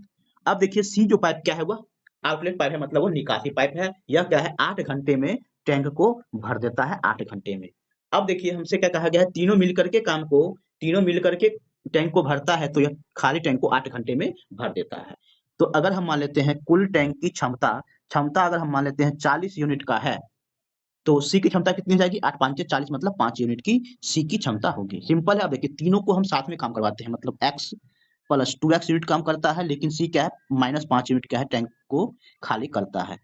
अब देखिए सी जो पाइप क्या है, वह आउटलेट पाइप है, मतलब वो निकासी पाइप है। यह क्या है, 8 घंटे में टैंक को भर देता है, 8 घंटे में। अब देखिए हमसे क्या कहा गया है, तीनों मिल करके काम को, तीनों मिल करके टैंक को भरता है, तो यह खाली टैंक को 8 घंटे में भर देता है। तो अगर हम मान लेते हैं कुल टैंक की क्षमता, क्षमता अगर हम मान लेते हैं 40 यूनिट का है, तो सी की क्षमता कितनी हो जाएगी, 8 5 40, मतलब 5 यूनिट की सी की क्षमता होगी। सिंपल है। अब देखिए तीनों को हम साथ में काम करवाते हैं, मतलब x प्लस 2x यूनिट काम करता है, लेकिन सी क्या है, -5 यूनिट क्या है, टैंक को खाली करता है।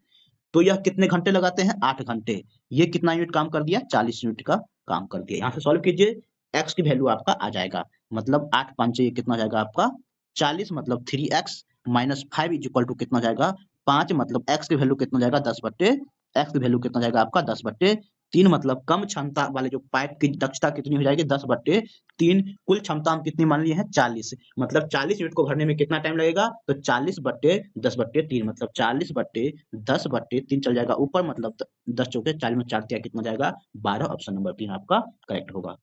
तो यह कितने घंटे लगाते हैं, 8 घंटे। ये कितना यूनिट काम कर दिया, 40 यूनिट का काम कर दिया। यहाँ से सॉल्व कीजिए, x की वैल्यू आपका आ जाएगा, मतलब 8 5 ये कितना हो जाएगा आपका 40, मतलब 3x minus 5 is equal to कितना हो जाएगा 5, मतलब x की वैल्यू कितना हो जाएगा 10 बट्टे x की वैल्यू कितना हो जाएगा आपका 10 बट्टे 3, मतलब कम क्षमता वाले जो पाइप की दक्षता कितनी हो जाएगी 10 बट्टे 3, कुल क्षमता हम कितनी मान लिए हैं 40, मतलब 40 यूनिट को भरने में कितना टाइम लगेगा, तो 40 बट्टे 10 बट्टे 3, मतलब 40 बट्टे 10 बट्टे 3 चल जाएगा ऊपर, मतलब 10 चौके 40 में 4 दिया कितना जाएगा 12, ऑप्शन नंबर 3 आपका करेक्ट होगा।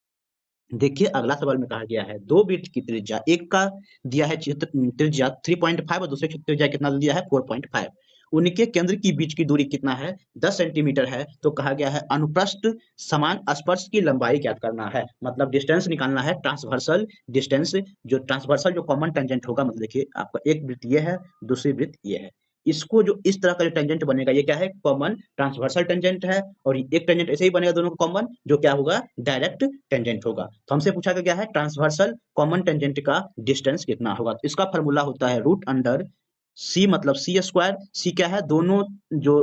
देखिए अगला सवाल में कहा गया है दो वृत्त की त्रिज्या, एक का दिया है त्रिज्या 3.5 और दूसरे की त्रिज्या कितना दिया है 4.5, उनके केंद्र की बीच की दूरी कितना है 10 सेंटीमीटर है, तो कहा गया है अनुप्रस्थ समान स्पर्श की लंबाई ज्ञात करना है, मतलब डिस्टेंस निकालना है, ट्रांसवर्सल डिस्टेंस, जो ट्रांसवर्सल जो कॉमन टेंजेंट होगा, मतलब देखिए आपका एक वृत्त ये है दूसरी वृत्त ये है, इसको जो इस तरह का जो टेंजेंट बनेगा ये क्या है कॉमन ट्रांसवर्सल टेंजेंट है, और एक टेंजेंट ऐसे ही बनेगा दोनों का कॉमन जो क्या होगा डायरेक्ट टेंजेंट होगा। तो हमसे पूछा गया है ट्रांसवर्सल कॉमन टेंजेंट का डिस्टेंस कितना होगा, तो इसका फॉर्मूला होता है रूट अंडर सी, मतलब सी स्क्वायर, सी क्या है दोनों जो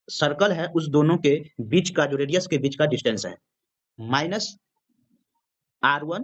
सर्कल है उस दोनों के बीच का जो रेडियस के बीच का डिस्टेंस है, माइनस r1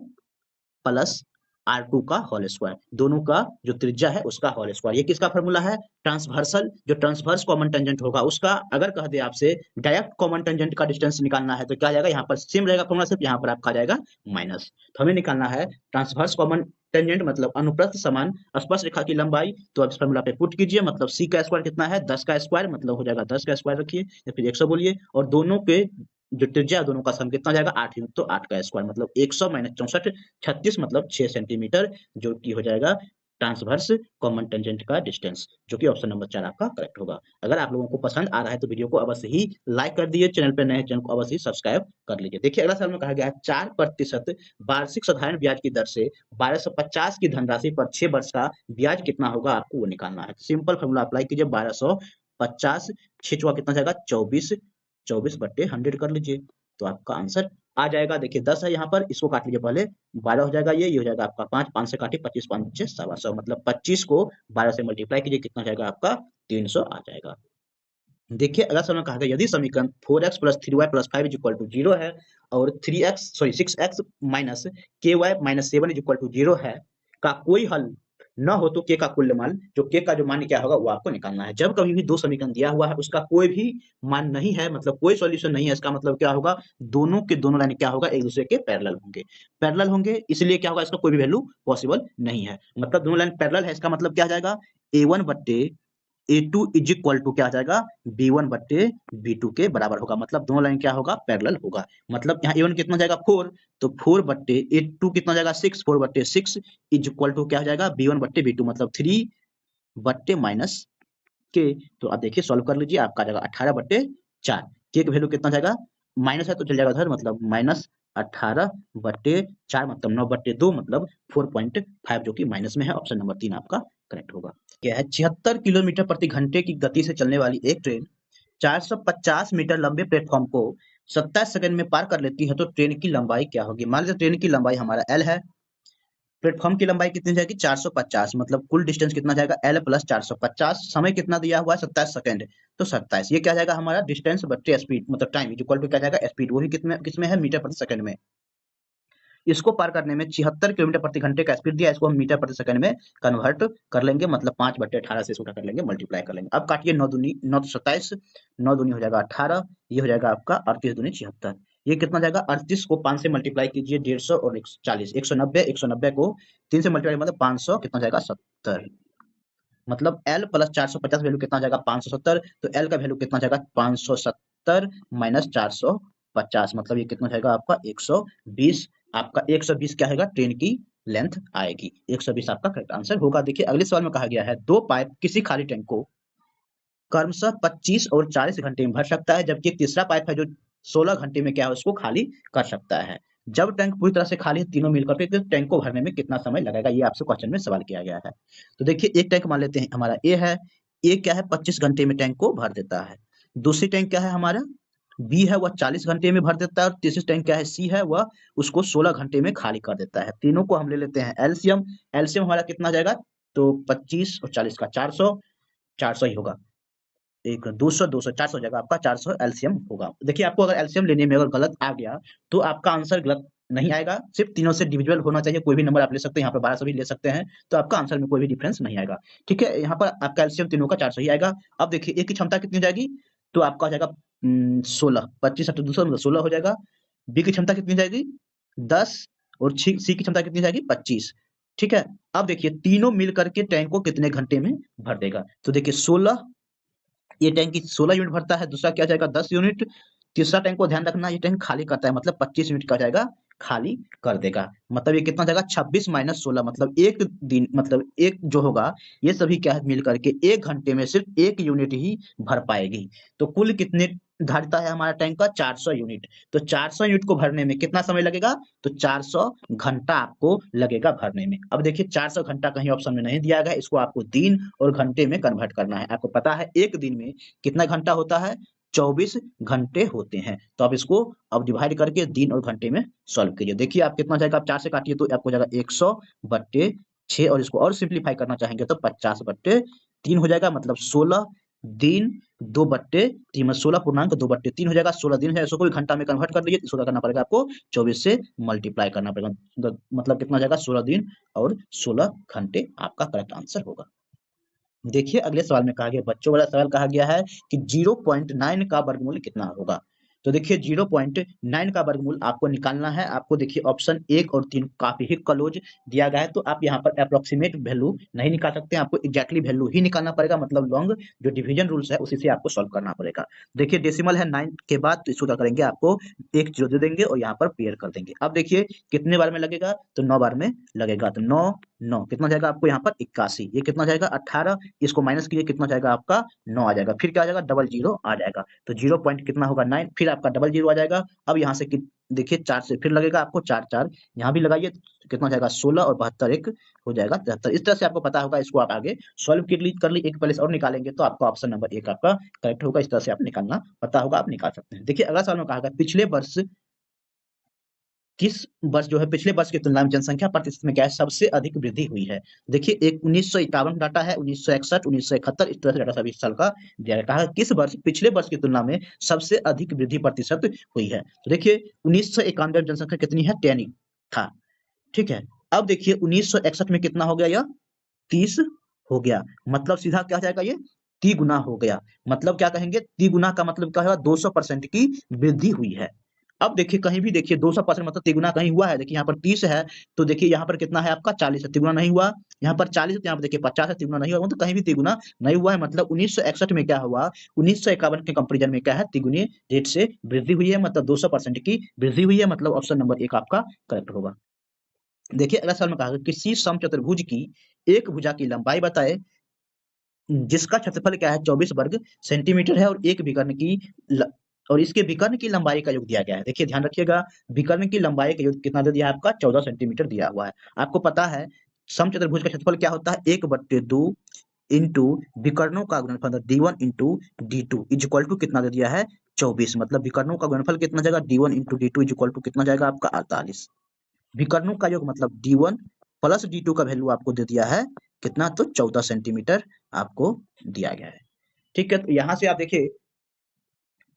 प्लस R2 का होल स्क्वायर, दोनों का जो त्रिज्या है उसका होल स्क्वायर, ये किसका फॉर्मूला है ट्रांसवर्सल जो ट्रांसवर्स कॉमन टेंजेंट होगा उसका, अगर कह दे आपसे डायरेक्ट कॉमन टेंजेंट का डिस्टेंस निकालना है तो क्या आ जाएगा, यहाँ पर सेम रहेगा फॉर्मूला, सिर्फ यहाँ पर आपका आ जाएगा माइनस, तो हमें निकालना है ट्रांसवर्स कॉमन टेंजेंट मतलब अनुप्रस्थ समान स्पर्श रेखा की लंबाई, तो अब इस फॉर्मूला पे पुट कीजिए, मतलब सी का स्क्वायर कितना है 10 का स्क्वायर, मतलब हो जाएगा 10 का स्क्वायर रखिए या फिर 100 बोलिए, और दोनों के जो त्रिज्या दोनों का सम कितना जाएगा 8 यूनिट, तो 8 का स्क्वायर मतलब 100 माइनस 64 36, मतलब 6 सेंटीमीटर, जो कि हो जाएगा ट्रांसवर्स कॉमन टेंजेंट का डिस्टेंस, जो कि ऑप्शन नंबर 4 आपका करेक्ट होगा। अगर आप लोगों को पसंद आ रहा है तो वीडियो को अवश्य ही लाइक कर दिए, चैनल पर नए चैनल को अवश्य ही सब्सक्राइब कर लीजिए। देखिए अगला सवाल में कहा गया है 4% वार्षिक साधारण ब्याज की दर से 1250 की धनराशि पर 6 वर्ष का ब्याज कितना होगा आपको वो निकालना है। सिंपल फॉर्मूला अप्लाई कीजिए, 1250 6 चौका कितना जाएगा 24, 24 बट्टे 100 कर लीजिए, तो आपका आंसर आ जाएगा। देखिए 10 है यहाँ पर, इसको काट लीजिए पहले, 12 हो जाएगा ये हो जाएगा आपका 5, 5 से काटिए 25 5 6 125, मतलब 25 को 12 से मल्टीप्लाई कीजिए कितना जाएगा आपका 300 आ जाएगा। देखिए अगला सवाल कहा गया यदि समीकरण 4x plus 3y plus 5 is equal to 0 है और 6x minus ky minus 7 is equal to 0 है का कोई हल न हो तो k का कुल मान, जो k का जो मान क्या होगा वो आपको निकालना है। जब कभी भी दो समीकरण दिया हुआ है उसका कोई भी मान नहीं है, मतलब कोई सॉल्यूशन नहीं है, इसका मतलब क्या होगा दोनों के दोनों लाइन क्या होगा एक दूसरे के पैरेलल होंगे, पैरेलल होंगे इसलिए क्या होगा इसका कोई भी वैल्यू पॉसिबल नहीं है, मतलब दोनों लाइन पैरेलल है, इसका मतलब क्या आ जाएगा a1 बट्टे A2 इज इक्वल टू क्या आ जाएगा B1 बट्टे B2 के बराबर होगा, मतलब दोनों लाइन क्या होगा पैरेलल होगा, मतलब यहाँ A1 कितना जाएगा 4, तो 4 बट्टे A2 कितना जाएगा 6, 4 बट्टे 6 इज इक्वल टू क्या हो जाएगा B1 बट्टे B2, मतलब 3 बट्टे माइनस के, तो आप देखिए सॉल्व कर लीजिए आपका जाएगा 18 बट्टे 4, के की वैल्यू कितना जाएगा माइनस है तो चल जाएगा उधर, मतलब माइनस 18 बट्टे 4 मतलब 9 बट्टे 2 मतलब 4.5 जो कि माइनस में है, ऑप्शन नंबर 3 आपका करेक्ट होगा। क्या है 76 किलोमीटर प्रति घंटे की गति से चलने वाली एक ट्रेन 450 मीटर लंबे प्लेटफॉर्म को 27 सेकंड में पार कर लेती है, तो ट्रेन की लंबाई क्या होगी। मान लीजिए ट्रेन की लंबाई हमारा एल है, प्लेटफॉर्म की लंबाई कितनी जाएगी 450, मतलब कुल डिस्टेंस कितना जाएगा एल प्लस 450, समय कितना दिया हुआ है 27 सेकंड, तो 27 ये क्या जाएगा हमारा डिस्टेंस बट्टे स्पीड, मतलब टाइम इक्वल टू क्या जाएगा स्पीड, वही किसमें है मीटर प्रति सेकंड में, इसको पार करने में 76 किलोमीटर प्रति घंटे का स्पीड दिया, इसको हम मीटर प्रति सेकंड में कन्वर्ट कर लेंगे, मतलब 5 बट्टे 18 से उठा कर लेंगे मल्टीप्लाई कर लेंगे। अब काटिए 9 दूनी 9 27, 9 दूनी हो जाएगा 18, ये हो जाएगा आपका 38 दूनी 76, ये कितना जाएगा 38 को 5 से मल्टीप्लाई कीजिए 150 और 140 190, 190 को 3 से मल्टीप्लाई मतलब 500 कितना जाएगा 70, मतलब एल प्लस 450 वैल्यू कितना जाएगा 570, तो एल का वैल्यू कितना जाएगा 570 माइनस 450, मतलब ये कितना जाएगा आपका 120, आपका 120 क्या है ट्रेन की लेंथ आएगी, 120 आपका करेक्ट आंसर होगा। देखिए अगले सवाल में कहा गया है दो पाइप किसी खाली टैंक को क्रमशः 25 और 40 घंटे में भर सकता है, जबकि एक तीसरा पाइप है जो 16 घंटे में क्या है उसको खाली कर सकता है। जब टैंक पूरी तरह से खाली है तीनों मिलकर के, तो टैंक को भरने में कितना समय लगेगा, ये आपसे क्वेश्चन में सवाल किया गया है। तो देखिए एक टैंक मान लेते हैं हमारा ए है, ए क्या है 25 घंटे में टैंक को भर देता है, दूसरी टैंक क्या है हमारा बी है वह 40 घंटे में भर देता है, और तीसरी टैंक क्या है सी है वह उसको 16 घंटे में खाली कर देता है। तीनों को हम ले लेते हैं एलसीएम, एलसीएम हमारा कितना जाएगा, तो 25 और 40 का 400, 400 ही होगा, एक 200 200 400 जगह आपका 400 एलसीएम होगा। देखिए आपको अगर एलसीएम लेने में अगर गलत आ गया तो आपका आंसर गलत नहीं आएगा, सिर्फ तीनों से डिविजिबल होना चाहिए, कोई भी नंबर आप ले सकते हैं, यहाँ पर 12 से भी ले सकते हैं, तो आपका आंसर में कोई भी डिफरेंस नहीं आएगा। ठीक है, यहाँ पर आपका एलसीएम तीनों का 400 ही आएगा। अब देखिए ए की क्षमता कितनी हो जाएगी, तो आपका हो जाएगा 16, 25 × 2 मतलब 16 हो जाएगा। बी की क्षमता कितनी हो जाएगी 10 और सी की क्षमता कितनी हो जाएगी 25। ठीक है, अब देखिए तीनों मिल करके टैंक को कितने घंटे में भर देगा, तो देखिए 16, ये टैंक की 16 यूनिट भरता है, दूसरा क्या जाएगा 10 यूनिट, तीसरा टैंक को ध्यान रखना ये टैंक खाली करता है, मतलब 25 यूनिट का जाएगा खाली कर देगा। मतलब ये कितना जाएगा 26 - 16, मतलब एक दिन, मतलब एक जो होगा ये सभी क्या है मिल करके 1 घंटे में सिर्फ 1 यूनिट ही भर पाएगी। तो कुल कितने धारिता है हमारा टैंक का 400 यूनिट, तो 400 यूनिट को भरने में कितना समय लगेगा, तो 400 घंटा आपको लगेगा भरने में। अब देखिए 400 घंटा कहीं ऑप्शन में नहीं दिया गया, इसको आपको दिन और घंटे में कन्वर्ट करना है। आपको पता है एक दिन में कितना घंटा होता है, 24 घंटे होते हैं। तो आप इसको अब डिवाइड करके दिन और घंटे में सॉल्व कीजिए। देखिए आप कितना जाएगा, आप 4 से काटिए तो आपको जाएगा 100/6, और इसको और सिंप्लीफाई करना चाहेंगे तो 50/3 हो जाएगा, मतलब 16 दिन 2/3 में 16 पूर्णांक 2/3 हो जाएगा। 16 दिन है, इसको कोई घंटा में कन्वर्ट कर लीजिए, इसको क्या करना पड़ेगा आपको 24 से मल्टीप्लाई करना पड़ेगा, मतलब कितना जाएगा 16 दिन और 16 घंटे आपका करेक्ट आंसर होगा। देखिए अगले सवाल में कहा गया, बच्चों वाला सवाल कहा गया है कि 0.9 का वर्गमूल कितना होगा। तो देखिए 0.9 का वर्गमूल आपको निकालना है। आपको देखिए ऑप्शन 1 और 3 काफी ही क्लोज दिया गया है, तो आप यहाँ पर अप्रोक्सीमेट वैल्यू नहीं निकाल सकते, आपको एग्जैक्टली वैल्यू ही निकालना पड़ेगा, मतलब लॉन्ग जो डिवीजन रूल्स है उसी से आपको सॉल्व करना पड़ेगा। देखिए डेसिमल है 9 के बाद, तो इसको क्या करेंगे, आपको एक जीरो दे देंगे और यहाँ पर पेयर कर देंगे। अब देखिए कितने बार में लगेगा, तो 9 बार में लगेगा, तो 9 कितना जाएगा आपको यहाँ पर 81, ये कितना जाएगा 18, इसको माइनस कीजिए कितना जाएगा आपका 9 आ जाएगा, फिर क्या आ जाएगा डबल जीरो आ जाएगा, तो 0 पॉइंट कितना होगा 9, फिर आपका डबल जीरो आ जाएगा। अब यहाँ से देखिए 4 से फिर लगेगा आपको 4 4, यहाँ भी लगाइए तो कितना जाएगा 16 और 72 एक हो जाएगा 73। इस तरह से आपको पता होगा, इसको आप आगे सॉल्व कर ली एक पहले और निकालेंगे तो आपका ऑप्शन नंबर 1 आपका करेक्ट होगा। इस तरह से आप निकालना पता होगा, आप निकाल सकते हैं। देखिए अगला सवाल में कहा गया पिछले वर्ष की तुलना में जनसंख्या प्रतिशत में क्या है सबसे अधिक वृद्धि हुई है। देखिए एक 1951 डाटा है, 1961, 1971, इस तरह से डाटा सभी साल का दिया गया। कहा किस वर्ष पिछले वर्ष की तुलना में सबसे अधिक वृद्धि प्रतिशत हुई है। तो देखिए 1991 में जनसंख्या कितनी है 10 था, ठीक है। अब देखिए 1961 में कितना हो गया, यह 30 हो गया, मतलब सीधा क्या हो जाएगा ये तिगुना हो गया। मतलब क्या कहेंगे, तिगुना का मतलब क्या होगा 200% की वृद्धि हुई है। अब देखिए कहीं भी देखिए 200% मतलब तिगुना कहीं हुआ है, देखिए यहाँ पर 30 है तो देखिए यहाँ पर कितना है आपका 40 है, तिगुना नहीं हुआ। यहाँ पर 40 है तो यहाँ पर देखिए 50 है, तिगुना नहीं हुआ, मतलब कहीं भी तिगुना नहीं हुआ है। मतलब 1961 में क्या हुआ, 1951 के कंपेरिजन में क्या है तिगुनी रेट से वृद्धि हुई है, मतलब 200% की वृद्धि हुई है, मतलब ऑप्शन नंबर 1 आपका करेक्ट होगा। देखिए अगला सवाल में कहा गया किसी समचतुर्भुज की एक भुजा की लंबाई बताए जिसका क्षेत्रफल क्या है 24 वर्ग सेंटीमीटर है, और एक विकर्ण की और इसके विकर्ण की लंबाई का योग दिया गया है। देखिए ध्यान रखिएगा, विकर्ण की लंबाई का योग कितना दे दिया है आपका 14 सेंटीमीटर दिया हुआ है। आपको पता है समचतुर्भुज का क्षेत्रफल क्या होता है 1/2 इंटू विकर्णों का गुणनफल d1 into d2 is equal to कितना दे दिया है 24, मतलब विकर्णों का गुणनफल कितना जाएगा d1 into d2 is equal to कितना जाएगा आपका 48। विकर्णों का योग मतलब d1 प्लस d2 का वैल्यू आपको दे दिया है कितना, तो 14 सेंटीमीटर आपको दिया गया है। ठीक है, तो यहाँ से आप देखिए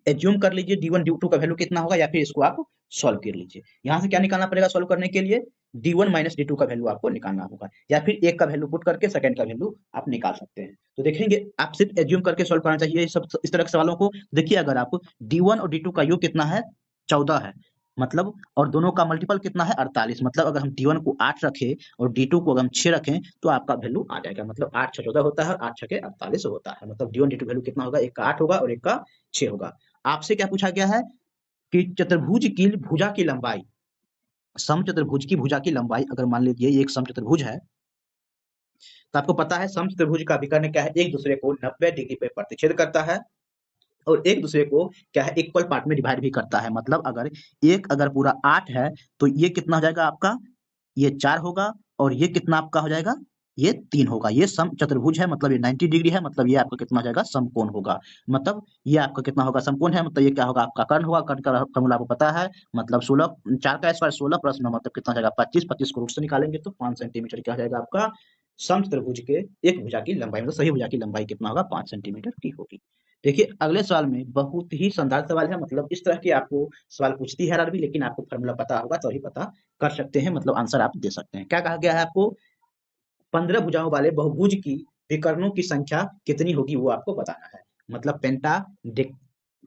एज्यूम कर लीजिए d1 d2 का वैल्यू कितना होगा, या फिर इसको आप सॉल्व कर लीजिए। यहाँ से क्या निकालना पड़ेगा सॉल्व करने के लिए, d1 माइनस d2 का वैल्यू आपको निकालना होगा, या फिर एक का वैल्यू पुट करके सेकंड का वैल्यू आप निकाल सकते हैं। तो देखेंगे आप सिर्फ एज्यूम करके सॉल्व करना चाहिए सब इस तरह के सवालों को। देखिए अगर आप d1 और d2 का योग कितना है 14 है, मतलब और दोनों का मल्टीपल कितना है 48, मतलब अगर हम d1 को 8 रखें और d2 को अगर हम 6 रखें तो आपका वैल्यू आ जाएगा, मतलब 8 6 14 होता है और 8 6 48 होता है, मतलब d1 d2 वैल्यू कितना होगा, एक का 8 होगा और एक का 6 होगा। आपसे क्या पूछा गया है कि चतुर्भुज की भुजा की लंबाई, समचतुर्भुज की भुजा की लंबाई अगर मान लीजिए ये एक समचतुर्भुज है, तो आपको पता है समचतुर्भुज का विकर्ण क्या है, एक दूसरे को 90 डिग्री पे प्रतिच्छेद करता है और एक दूसरे को क्या है इक्वल पार्ट में डिवाइड भी करता है। मतलब अगर पूरा 8 है तो ये कितना हो जाएगा आपका, ये 4 होगा, और ये कितना आपका हो जाएगा, ये 3 होगा। ये समचतुर्भुज है, मतलब ये 90 डिग्री है, मतलब ये आपका कितना हो जाएगा समकोण होगा। मतलब ये आपका कितना होगा समकोण है, मतलब ये क्या होगा आपका कर्ण होगा। कर्ण का फॉर्मूला आपको पता है, मतलब 4 का स्क्वायर 16 प्लस 9 मतलब कितना हो जाएगा 25, 25 को रूट से निकालेंगे तो 5 सेंटीमीटर क्या हो जाएगा आपका समचतुर्भुज के एक भुजा की लंबाई, मतलब सही भुजा की लंबाई कितना होगा, 5 सेंटीमीटर की होगी। देखिए अगले सवाल में बहुत ही शानदार सवाल है, मतलब इस तरह के आपको सवाल पूछती है आरआरबी, लेकिन आपको फॉर्मूला पता होगा तो ही पता कर सकते हैं, मतलब आंसर आप दे सकते हैं। क्या कहा गया है आपको, 15 भुजाओं वाले बहुभुज की विकर्णों की संख्या कितनी होगी वो आपको बताना है। मतलब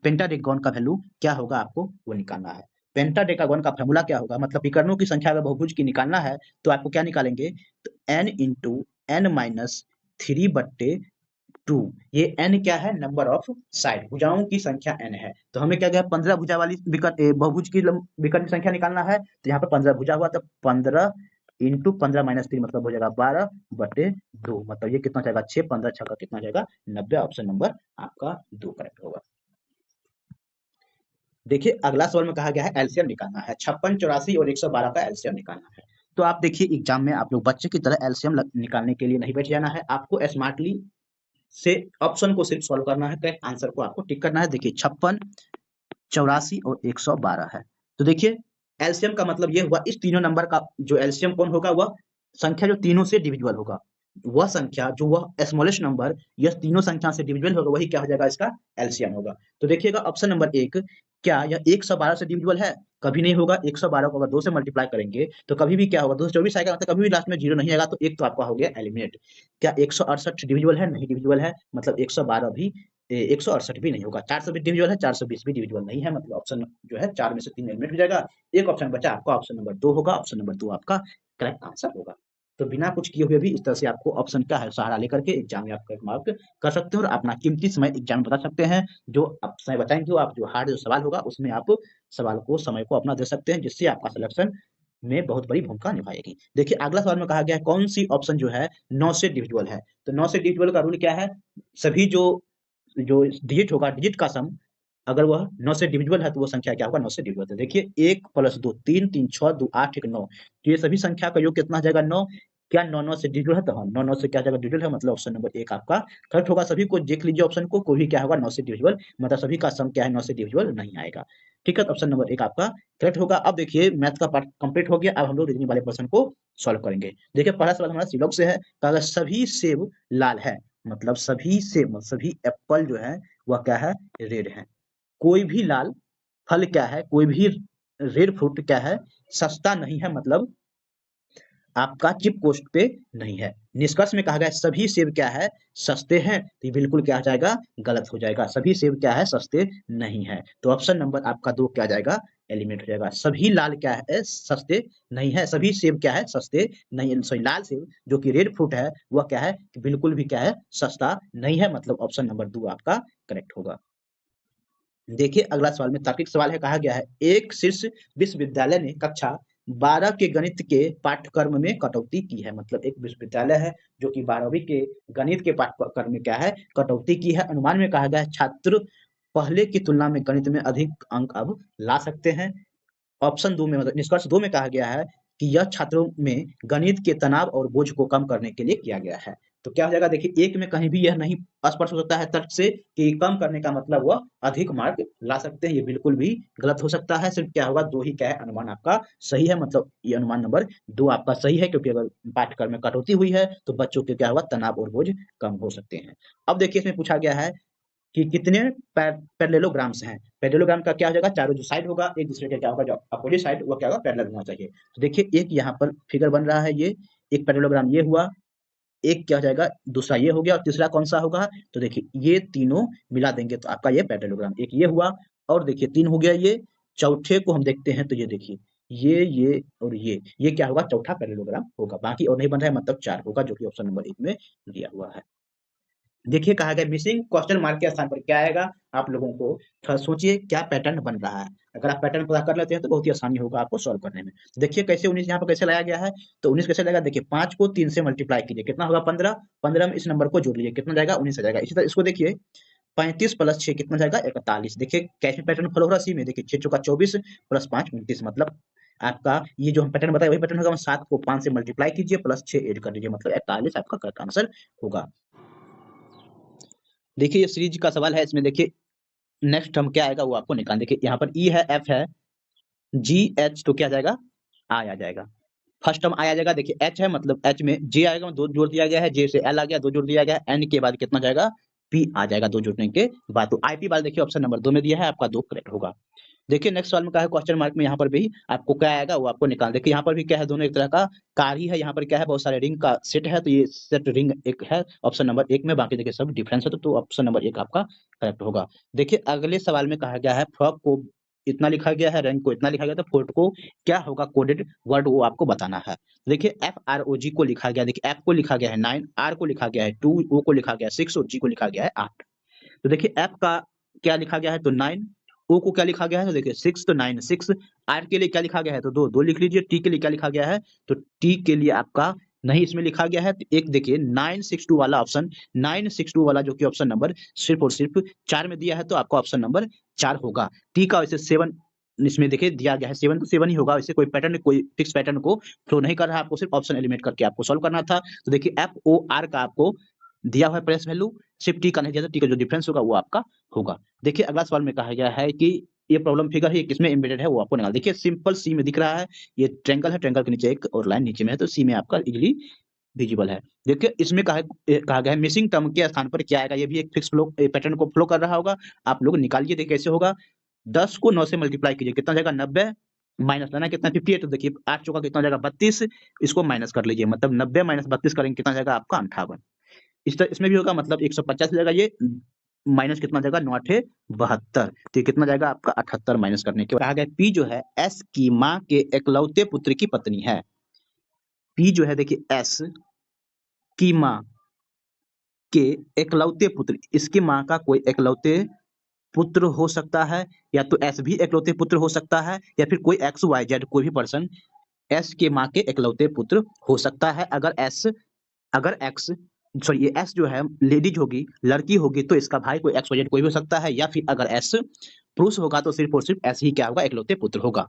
पेंटाडेकागोन का वैल्यू क्या होगा आपको वो निकालना है। पेंटाडेकागोन का फॉर्मूला क्या होगा, मतलब विकर्णों की संख्या अगर बहुभुज की निकालना है तो आपको क्या निकालेंगे, तो n इंटू एन माइनस 3/2। ये n क्या है, नंबर ऑफ साइड, भुजाओं की संख्या n है। तो हमें क्या गया, 15 भुजा वाली बहुभुज की विकर्ण की संख्या निकालना है, तो यहाँ पर 15 भुजा हुआ, तो 15 इंटू 15 माइनस 3 मतलब हो जाएगा 12/2, मतलब ये कितना जाएगा 6, 15 6 का कितना जाएगा 90। ऑप्शन नंबर आपका 2 करेक्ट होगा। देखिए अगला सवाल में कहा गया है एलसीएम निकालना है, 56, 84 और 112 का एलसीएम निकालना है। तो आप देखिए एग्जाम में आप लोग बच्चे की तरह एलसीएम निकालने के लिए नहीं बैठ जाना है, आपको स्मार्टली से ऑप्शन को सिर्फ सॉल्व करना है, करेक्ट आंसर को आपको टिक करना है। देखिए 56, 84 और 112 है। तो देखिए एलसीएम का मतलब ये हुआ, इस तीनों नंबर का जो एलसीएम कौन होगा, वह संख्या जो तीनों से डिविजिबल होगा, वह संख्या जो वह स्मॉलेस्ट नंबर यह तीनों संख्या से डिविजिबल होगा, वही क्या हो जाएगा, इसका एलसीएम होगा। तो देखिएगा ऑप्शन नंबर 1, क्या यह 112 से डिविजिबल है, कभी नहीं होगा। 112 को अगर 2 से मल्टीप्लाई करेंगे तो कभी भी क्या होगा, 2 से 24 आएगा, मतलब कभी भी लास्ट में 0 नहीं आएगा, तो एक तो आपका हो गया एलिमिनेट। क्या 168 डिविजिबल है, नहीं डिविजिबल है, मतलब 112 भी 168 भी नहीं होगा। 400 भी डिविजिबल है, 420 भी डिविजिबल नहीं है, मतलब ऑप्शन जो है 4 में से 3 एलिमिनेट हो जाएगा। एक ऑप्शन बचा आपका, ऑप्शन नंबर 2 होगा, ऑप्शन नंबर 2 आपका करेक्ट आंसर होगा। तो बिना कुछ किए हुए भी इस तरह से आपको ऑप्शन का है सहारा लेकर के एग्जाम में आप मार्क कर सकते हो और अपना कीमती समय एग्जाम में बता सकते हैं। जो आप समय बताएंगे, आप जो हार्ड जो सवाल होगा उसमें आप सवाल को समय को अपना दे सकते हैं, जिससे आपका सिलेक्शन में बहुत बड़ी भूमिका निभाएगी। देखिए अगला सवाल में कहा गया है कौन सी ऑप्शन जो है 9 से डिविजिबल है। तो 9 से डिविजिबल का रूल क्या है, सभी जो जो डिजिट होगा, डिजिट का सम अगर वह 9 से डिविजिबल है तो वो संख्या क्या होगा, 9 से डिविजिबल है। देखिए 1 + 2 3, 3 6 2 8 1 9, तो ये सभी संख्या का योग कितना आ जाएगा 9। क्या 9 9 से डिविजिबल है, तो हाँ 9 9 से क्या जाएगा डिविजिबल है, मतलब ऑप्शन नंबर 1 आपका करेक्ट होगा। सभी को देख लीजिए ऑप्शन को, कोई भी क्या होगा 9 से डिविजिबल, मतलब सभी का सम क्या है 9 से डिविजिबल नहीं आएगा। ठीक है, तो ऑप्शन नंबर 1 आपका करेक्ट होगा। अब देखिए मैथ का पार्ट कंप्लीट हो गया, अब हम लोग रीजनिंग वाले प्रश्न को सॉल्व करेंगे। देखिए पहला सवाल हमारा सिलॉग से है, अगर सभी सेब लाल है, मतलब सभी सेब, सभी एप्पल जो है वह क्या है, रेड है। कोई भी लाल फल क्या है, कोई भी रेड फ्रूट क्या है, सस्ता नहीं है, मतलब आपका चिप कॉस्ट पे नहीं है। निष्कर्ष में कहा गया सभी सेब क्या है, सस्ते हैं, तो ये बिल्कुल क्या आ जाएगा, गलत हो जाएगा। सभी सेब क्या है, सस्ते नहीं है, तो ऑप्शन नंबर आपका 2 क्या आ जाएगा, एलिमिनेट हो जाएगा। सभी लाल क्या है, सस्ते नहीं है, सभी सेब क्या है, सस्ते नहीं, सॉरी लाल सेब जो कि रेड फ्रूट है वह क्या है, बिल्कुल भी क्या है, सस्ता नहीं है, मतलब ऑप्शन नंबर 2 आपका करेक्ट होगा। देखिए अगला सवाल में तार्किक सवाल है, कहा गया है एक शीर्ष विश्वविद्यालय ने कक्षा 12 के गणित के पाठ्यक्रम में कटौती की है। मतलब एक विश्वविद्यालय है जो कि 12वीं के गणित के पाठ्यक्रम में क्या है, कटौती की है। अनुमान में कहा गया है छात्र पहले की तुलना में गणित में अधिक अंक अब ला सकते हैं। ऑप्शन 2 में, मतलब निष्कर्ष 2 में कहा गया है कि यह छात्रों में गणित के तनाव और बोझ को कम करने के लिए किया गया है। तो क्या हो जाएगा, देखिए एक में कहीं भी यह नहीं स्पष्ट हो सकता है तर्क से कि कम करने का मतलब वह अधिक मार्क ला सकते हैं, ये बिल्कुल भी गलत हो सकता है। सिर्फ क्या होगा, 2 ही क्या है, अनुमान आपका सही है, मतलब ये अनुमान नंबर 2 आपका सही है, क्योंकि अगर पाठ्यक्रम में कटौती हुई है तो बच्चों के क्या होगा, तनाव और बोझ कम हो सकते हैं। अब देखिए इसमें पूछा गया है कि कितने पैरेललोग्राम्स हैं। पैरेललोग्राम का क्या हो जाएगा, चारों जो साइड होगा एक दूसरे के क्या होगा, जो अपोजिट साइड वो क्या होगा, पैरेलल होना चाहिए। तो देखिए एक यहाँ पर फिगर बन रहा है, ये एक पैरेललोग्राम ये हुआ, एक क्या हो जाएगा, दूसरा ये हो गया, और तीसरा कौन सा होगा, तो देखिए ये तीनों मिला देंगे तो आपका ये पैरेललोग्राम, एक ये हुआ और देखिए 3 हो गया ये। चौथे को हम देखते हैं तो ये देखिए ये और ये क्या होगा, चौथा पैरेललोग्राम होगा। बाकी और नहीं बन रहा है, मतलब 4 होगा, जो कि ऑप्शन नंबर 1 में दिया हुआ है। देखिए कहा गया मिसिंग क्वेश्चन मार्क के स्थान पर क्या आएगा, आप लोगों को थोड़ा सोचिए क्या पैटर्न बन रहा है। अगर आप पैटर्न पता कर लेते हैं तो बहुत ही आसानी होगा आपको सॉल्व करने में। देखिए कैसे 19 यहाँ पर कैसे लाया गया है, तो 19 कैसे लगेगा, देखिए 5 को 3 से मल्टीप्लाई कीजिए, कितना होगा 15, 15 में इस नंबर को जोड़ लीजिए, कितना जाएगा 19 आ जाएगा। इसी तरह इसको देखिए 35 + 6 कितना जाएगा 41। देखिए कैसे पैटर्न फॉलो हो रहा है, सी में देखिए 6 चौका 24 + 5 29, मतलब आपका ये जो हम पैटर्न बताए वही पैटर्न होगा। 7 को 5 से मल्टीप्लाई कीजिए प्लस 6 ऐड कर दीजिए, मतलब 41 आपका करेक्ट आंसर होगा। देखिए ये सीरीज का सवाल है, इसमें देखिए नेक्स्ट टर्म क्या आएगा वो आपको निकालना। देखिए यहाँ पर ई है, एफ है, जी एच, तो क्या आ जाएगा, आई आ जाएगा। फर्स्ट टर्म आ जाएगा, देखिए एच है मतलब एच में जे आएगा, दो जोड़ दिया गया है, जे से एल आ गया, दो जोड़ दिया गया है, एन के बाद कितना जाएगा, पी आ जाएगा दो जोड़ने के बाद। तो आईपी वाला देखिए ऑप्शन नंबर 2 में दिया है, आपका 2 करेक्ट होगा। देखिए नेक्स्ट सवाल में क्या है, क्वेश्चन मार्क में यहाँ पर भी आपको क्या आएगा वो आपको निकाल, देखिए यहाँ पर भी क्या है, दोनों एक तरह का कार ही है, यहाँ पर क्या है, बहुत सारे रिंग का सेट है, तो ये सेट रिंग एक है ऑप्शन नंबर 1 में, बाकी देखिए सब डिफरेंस है, तो ऑप्शन नंबर 1 आपका करेक्ट होगा। देखिए अगले सवाल में कहा गया है, फ्रॉक को इतना लिखा गया है, रैंक को इतना लिखा गया, तो फोर्ट को क्या होगा कोडेड वर्ड वो आपको बताना है। देखिए एफ आर ओ जी को लिखा गया, देखिए एफ को लिखा गया है 9, आर को लिखा गया है 2, ओ को लिखा गया है 6 और जी को लिखा गया है 8। तो देखिए एफ का क्या लिखा गया है, तो 9, ओ को क्या लिखा गया है, तो देखिए 6 तो 9 6, आर के लिए क्या लिखा गया है, तो 2 2 लिख लीजिए, टी के लिए क्या लिखा गया है, तो टी के लिए आपका नहीं इसमें लिखा गया है, तो एक देखिए 962 वाला ऑप्शन, 962 वाला जो कि ऑप्शन नंबर सिर्फ और सिर्फ 4 में दिया है, तो आपका ऑप्शन नंबर 4 होगा। टी का वैसे 7 इसमें देखिए दिया गया है, 7 तो 7 ही होगा, वैसे कोई पैटर्न कोई फिक्स पैटर्न को फ्लो नहीं कर रहा है, आपको सिर्फ ऑप्शन एलिमिनेट करके आपको सॉल्व करना था। तो देखिए एफ ओ आर का आपको दिया हुआ है प्लेस वैल्यू, सिर्फ टी का नहीं दिया, टी का जो डिफरेंस होगा वो आपका होगा। देखिए अगला सवाल में कहा गया है कि ये प्रॉब्लम फिगर है, किसमें एम्बेडेड है वो आपको निकालना। देखिए सिंपल सी में दिख रहा है, ये ट्रायंगल है, ट्रायंगल के नीचे एक और लाइन नीचे में है, तो सी में आपका इजीली विजिबल है। देखिए इसमें कहा गया है मिसिंग टर्म के स्थान पर क्या आएगा, ये भी एक फिक्स फ्लो पैटर्न को फ्लो कर रहा होगा, आप लोग निकालिए। देखिए कैसे होगा, 10 को 9 से मल्टीप्लाई कीजिए, कितना जाएगा 90, माइनस लेना कितना 58, तो देखिए 8 चौका कितना जाएगा 32, इसको माइनस कर लीजिए, मतलब 90 माइनस 32 करेंगे कितना जाएगा आपका 58। इस तरह इसमें भी होगा, मतलब 150 जाएगा, ये माइनस कितना जाएगा 9 8 72, तो ये कितना जाएगा आपका 78 माइनस करने के बाद कहा गया पी जो है एस की माँ के एकलौते पुत्र की पत्नी है। पी जो है देखिए एस की माँ के एकलौते पुत्र, इसकी माँ का कोई एकलौते पुत्र हो सकता है, या तो एस भी एकलौते पुत्र हो सकता है, या फिर कोई एक्स वाई जेड कोई भी पर्सन एस के माँ के एकलौते पुत्र हो सकता है। अगर एक्स सॉरी ये एस जो है लेडीज होगी, लड़की होगी, तो इसका भाई कोई एक्स वाई जेड कोई भी हो सकता है, या फिर अगर एस पुरुष होगा तो सिर्फ और सिर्फ एस ही क्या होगा एकलौते पुत्र होगा।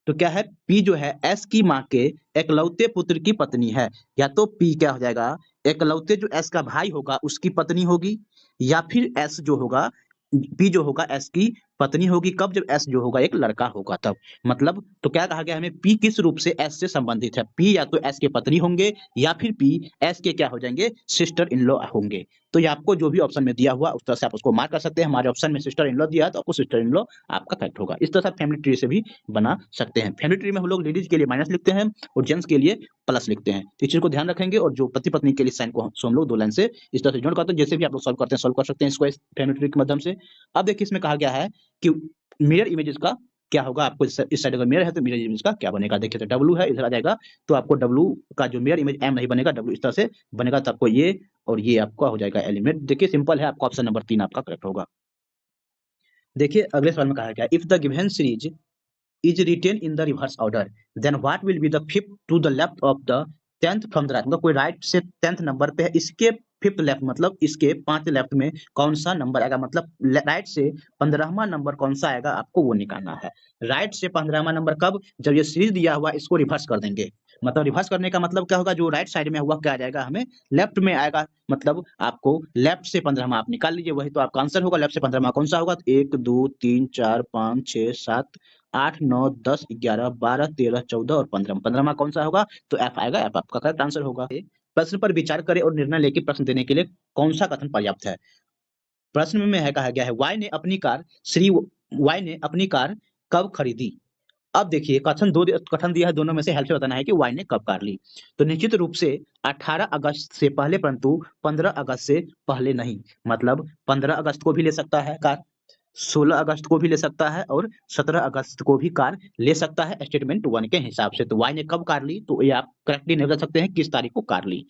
तो क्या है, पी जो है एस की माँ के एकलौते पुत्र की पत्नी है, या तो पी क्या हो जाएगा, एकलौते जो एस का भाई होगा उसकी पत्नी होगी, या फिर एस जो होगा पी जो होगा एस की पत्नी होगी, कब, जब एस जो होगा एक लड़का होगा तब। मतलब तो क्या कहा गया हमें, पी किस रूप से एस से संबंधित है, पी या तो एस के पत्नी होंगे, या फिर पी एस के क्या हो जाएंगे, सिस्टर इन लॉ होंगे। तो ये आपको जो भी ऑप्शन में दिया हुआ उस तरह से आप उसको मार्क कर सकते हैं। हमारे ऑप्शन में सिस्टर इन लॉ दिया है, तो आपको सिस्टर इन लॉ आपका करेक्ट होगा। इस तरह से आप फैमिली ट्री से भी बना सकते हैं। फैमिली ट्री में हम लोग लेडीज के लिए माइनस लिखते हैं और जेंट्स के लिए प्लस लिखते हैं, तो इस चीज को ध्यान रखेंगे। और जो पति पत्नी के लिए साइन को हम लोग 2 लाइन से इस तरह से जॉइन करते हैं, जैसे भी आप लोग सॉल्व करते हैं सॉल्व कर सकते हैं इसको फैमिली ट्री के माध्यम से। अब देखिए इसमें कहा गया है कि मिरर इमेजेस का क्या होगा, आपको इस साइड अगर मिरर है तो मिरर इमेज का क्या बनेगा। देखिए तो डब्लू है, इधर आ जाएगा, तो आपको डब्लू का जो मिरर इमेज एम नहीं बनेगा, डब्लू इस तरह से बनेगा, तो आपको ये और ये आपका हो जाएगा एलिमेंट। देखिए सिंपल है, आपका ऑप्शन नंबर 3 आपका करेक्ट होगा। देखिए अगले सवाल में कहा गया if the given series is written in the reverse order, then what will be the fifth to the left of the 10th from the right, मतलब कोई राइट से 10th नंबर पे है, इसके फिफ्थ लेफ्ट मतलब इसके 5 लेफ्ट में कौन सा नंबर आएगा, मतलब राइट से 15वां नंबर कौन सा आएगा आपको वो निकालना है। राइट से 15वां नंबर कब, जब ये सीरीज दिया हुआ इसको रिवर्स कर देंगे। मतलब रिवर्स करने का मतलब क्या होगा, जो राइट साइड में हुआ क्या आ जाएगा हमें लेफ्ट में आएगा, मतलब आपको लेफ्ट से 15वां आप निकाल लीजिए, वही तो आपका आंसर होगा। लेफ्ट से 15वां कौन सा होगा, 1 2 3 4 5 6 7 8 9 10 11 12 13 14 और 15, 15वां कौन सा होगा, तो एफ आएगा, एफ आपका करेक्ट आंसर होगा। प्रश्न पर विचार करें और निर्णय लेकर प्रश्न देने के लिए कौन सा कथन पर्याप्त है। प्रश्न में है कहा गया है वाई ने अपनी कार कब खरीदी। अब देखिए कथन दिया है, दोनों में से हेल्प से बताना है कि वाई ने कब कार ली। तो निश्चित रूप से 18 अगस्त से पहले, परंतु 15 अगस्त से पहले नहीं। मतलब 15 अगस्त को भी ले सकता है कार, 16 अगस्त को भी ले सकता है, और 17 अगस्त को भी कार ले सकता है स्टेटमेंट 1 के हिसाब से। तो वाई ने कब कार ली, तो ये आप करेक्टली नहीं बता सकते हैं किस तारीख को कार ली।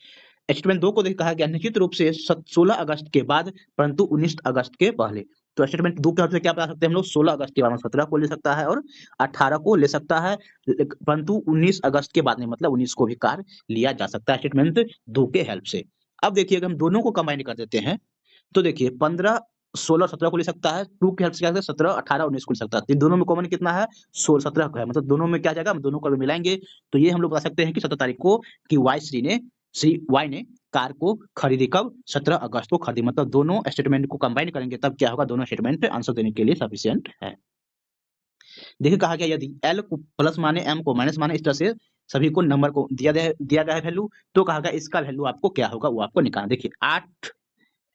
स्टेटमेंट 2 को देख कहा गया निश्चित रूप से 16 अगस्त के बाद, परंतु 19 अगस्त के पहले। तो स्टेटमेंट 2 के हिसाब से क्या बता सकते हैं हम लोग, 16 अगस्त के बाद 17 को ले सकता है और 18 को ले सकता है, परंतु 19 अगस्त के बाद नहीं, मतलब 19 को भी कार लिया जा सकता है स्टेटमेंट 2 के हेल्प से। अब देखिए अगर हम दोनों को कंबाइन कर देते हैं, तो देखिए 15 16 17 को ले सकता है, 2 की हेल्प से क्या 17 18 19 को ले सकता है। तो दोनों में कॉमन कितना है, 16 17 का है, मतलब दोनों में क्या जाएगा, हम दोनों को मिलाएंगे तो ये हम लोग बता सकते हैं कि 17 तारीख को कि वाई ने कार को खरीदी, कब, 17 अगस्त को खरीदी। मतलब दोनों स्टेटमेंट को कंबाइन करेंगे तब क्या होगा, दोनों स्टेटमेंट आंसर देने के लिए सफिशिएंट है। देखिए कहा गया यदि एल को प्लस माने एम को माइनस माने, इस तरह से सभी को नंबर को दिया गया है वैल्यू, तो कहा गया इसका वैल्यू आपको क्या होगा वो आपको निकालना। देखिए 8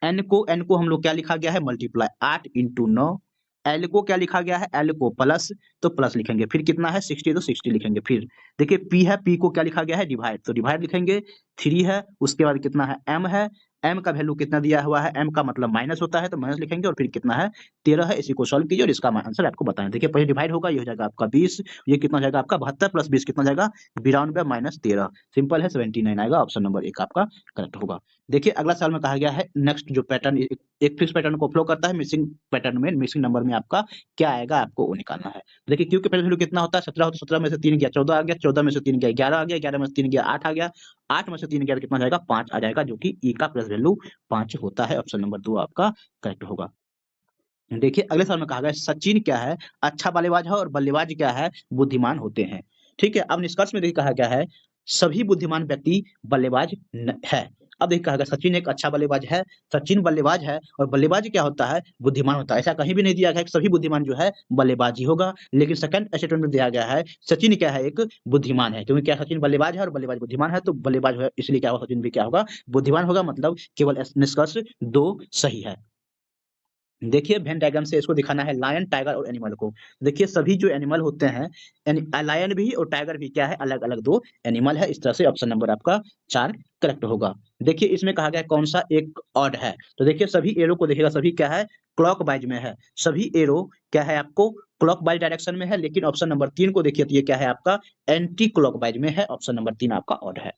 n को हम लोग क्या लिखा गया है मल्टीप्लाई 8 इंटू 9, एल को क्या लिखा गया है एल को प्लस, तो प्लस लिखेंगे, फिर कितना है 60 तो 60 लिखेंगे, फिर देखिए पी है पी को क्या लिखा गया है डिवाइड, तो डिवाइड लिखेंगे, 3 है, उसके बाद कितना है एम है, एम का वैल्यू कितना दिया हुआ है, एम का मतलब माइनस होता है तो माइनस लिखेंगे, और फिर कितना है 13 है, इसी को सॉल्व कीजिए और इसका आंसर आपको बताएं। देखिए पहले डिवाइड होगा, ये हो जाएगा आपका 20, ये कितना हो जाएगा आपका 72 प्लस 20 कितना हो जाएगा 92 माइनस 13, सिंपल है 79 आएगा, ऑप्शन नंबर 1 आपका करेक्ट होगा। देखिए अगला सवाल में कहा गया है नेक्स्ट जो पैटर्न एक फिक्स पैटर्न को फ्लो करता है, मिसिंग पैटर्न में मिसिंग नंबर में आपका क्या आएगा आपको वो निकालना है। देखिए क्यू के पहले वैल्यू कितना होता है 17 हो तो 17 में से 3 गया 14 आ गया, 14 में से 3 गया 11 आ गया, 11 में से 3 गया 8 आ गया, 8 में से 3 गया तो कितना आ जाएगा 5 आ जाएगा, जो कि ई का प्लस वैल्यू 5 होता है, ऑप्शन नंबर 2 आपका करेक्ट होगा। देखिए अगले सवाल में कहा गया है सचिन क्या है अच्छा बल्लेबाज है और बल्लेबाज क्या है बुद्धिमान होते हैं। ठीक है, अब निष्कर्ष में देखिए कहा गया है सभी बुद्धिमान व्यक्ति बल्लेबाज है। अब देखिए कहा गया सचिन एक अच्छा बल्लेबाज है, सचिन बल्लेबाज है और बल्लेबाज क्या होता है बुद्धिमान होता है, ऐसा कहीं भी नहीं दिया गया है कि सभी बुद्धिमान जो है बल्लेबाज ही होगा, लेकिन सेकंड स्टेटमेंट में दिया गया है सचिन क्या है एक बुद्धिमान है, क्योंकि क्या सचिन बल्लेबाज है और बल्लेबाज बुद्धिमान है, तो बल्लेबाज है इसलिए क्या होगा सचिन भी क्या होगा बुद्धिमान होगा, मतलब केवल निष्कर्ष 2 सही है। देखिए वेन डायग्राम से इसको दिखाना है लायन टाइगर और एनिमल को। देखिए सभी जो एनिमल होते हैं लायन भी और टाइगर भी क्या है अलग अलग 2 एनिमल है, इस तरह से ऑप्शन नंबर आपका 4 करेक्ट होगा। देखिए इसमें कहा गया है कौन सा एक ऑड है, तो देखिए सभी एरो को देखिएगा सभी क्या है क्लॉक वाइज में है, सभी एरो क्या है आपको क्लॉक वाइज डायरेक्शन में है, लेकिन ऑप्शन नंबर 3 को देखिए तो ये क्या है आपका एंटी क्लॉक वाइज में है, ऑप्शन नंबर 3 आपका ऑड है।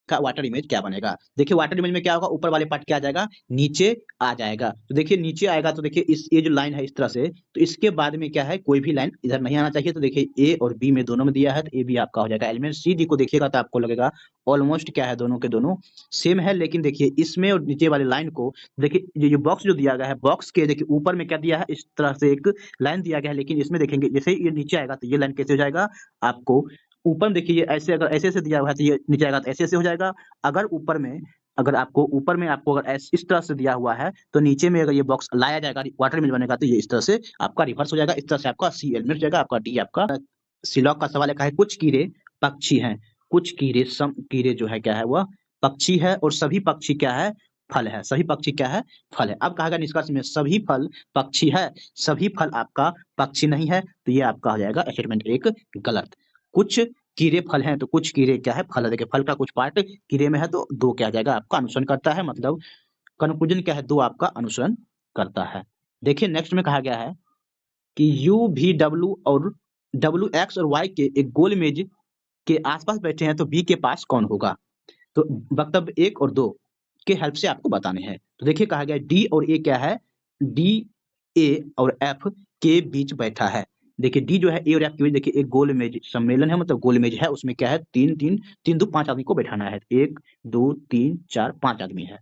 का वाटर इमेज क्या बनेगा, देखिए वाटर इमेज में क्या होगा ऊपर वाले पार्ट क्या आ जाएगा नीचे आ जाएगा, तो देखिए नीचे आएगा तो देखिए इस ये जो लाइन है इस तरह से, तो इसके बाद में क्या है कोई भी लाइन इधर नहीं आना चाहिए, तो देखिए ए और बी में दोनों में दिया है तो ए भी आपका हो जाएगा एलिमेंट। सी डी को देखिएगा तो आपको लगेगा ऑलमोस्ट क्या है दोनों के दोनों सेम है, लेकिन देखिए इसमें और नीचे वाले लाइन को देखिए ये बॉक्स जो दिया गया है बॉक्स के देखिए ऊपर में क्या दिया है इस तरह से एक लाइन दिया गया है, लेकिन इसमें देखेंगे जैसे ये नीचे आएगा तो ये लाइन कैसे हो जाएगा आपको ऊपर में देखिए ये ऐसे अगर ऐसे दिया हुआ है तो ये नीचे आएगा तो ऐसे हो जाएगा, अगर ऊपर में अगर आपको ऊपर में आपको अगर इस तरह से दिया हुआ है तो नीचे में अगर ये बॉक्स लाया जाएगा वाटर इमेज बनेगा तो ये इस तरह से आपका रिवर्स हो जाएगा, इस तरह से आपका सी एलिमेंट हो जाएगा, आपका डी आपका सिलॉक का सवाल है कुछ कीड़े पक्षी हैं, कुछ कीड़े सम कीड़े जो है क्या है वह पक्षी है और सभी पक्षी क्या है फल है, सभी पक्षी क्या है फल है। अब कहा गया निष्कर्ष में सभी फल पक्षी है, सभी फल आपका पक्षी नहीं है, तो ये आपका हो जाएगा स्टेटमेंट 1 गलत। कुछ कीड़े फल हैं तो कुछ कीड़े क्या है फल है, देखिए फल का कुछ पार्ट कीड़े में है तो 2 क्या आ जाएगा आपका अनुसरण करता है, मतलब कंक्लूजन क्या है 2 आपका अनुसरण करता है। देखिए नेक्स्ट में कहा गया है कि यू भी डब्ल्यू और डब्ल्यू एक्स और वाई के एक गोल मेज के आसपास बैठे हैं तो बी के पास कौन होगा, तो वक्तव्य 1 और 2 के हेल्प से आपको बताने हैं। तो देखिए कहा गया डी और ए क्या है डी ए और एफ के बीच बैठा है, देखिए डी जो है ए और एफ के बीच देखिए एक गोल मेज सम्मेलन है, मतलब गोल मेज है उसमें क्या है 3 दो 5 आदमी को बैठाना है, 1 2 3 4 5 आदमी है।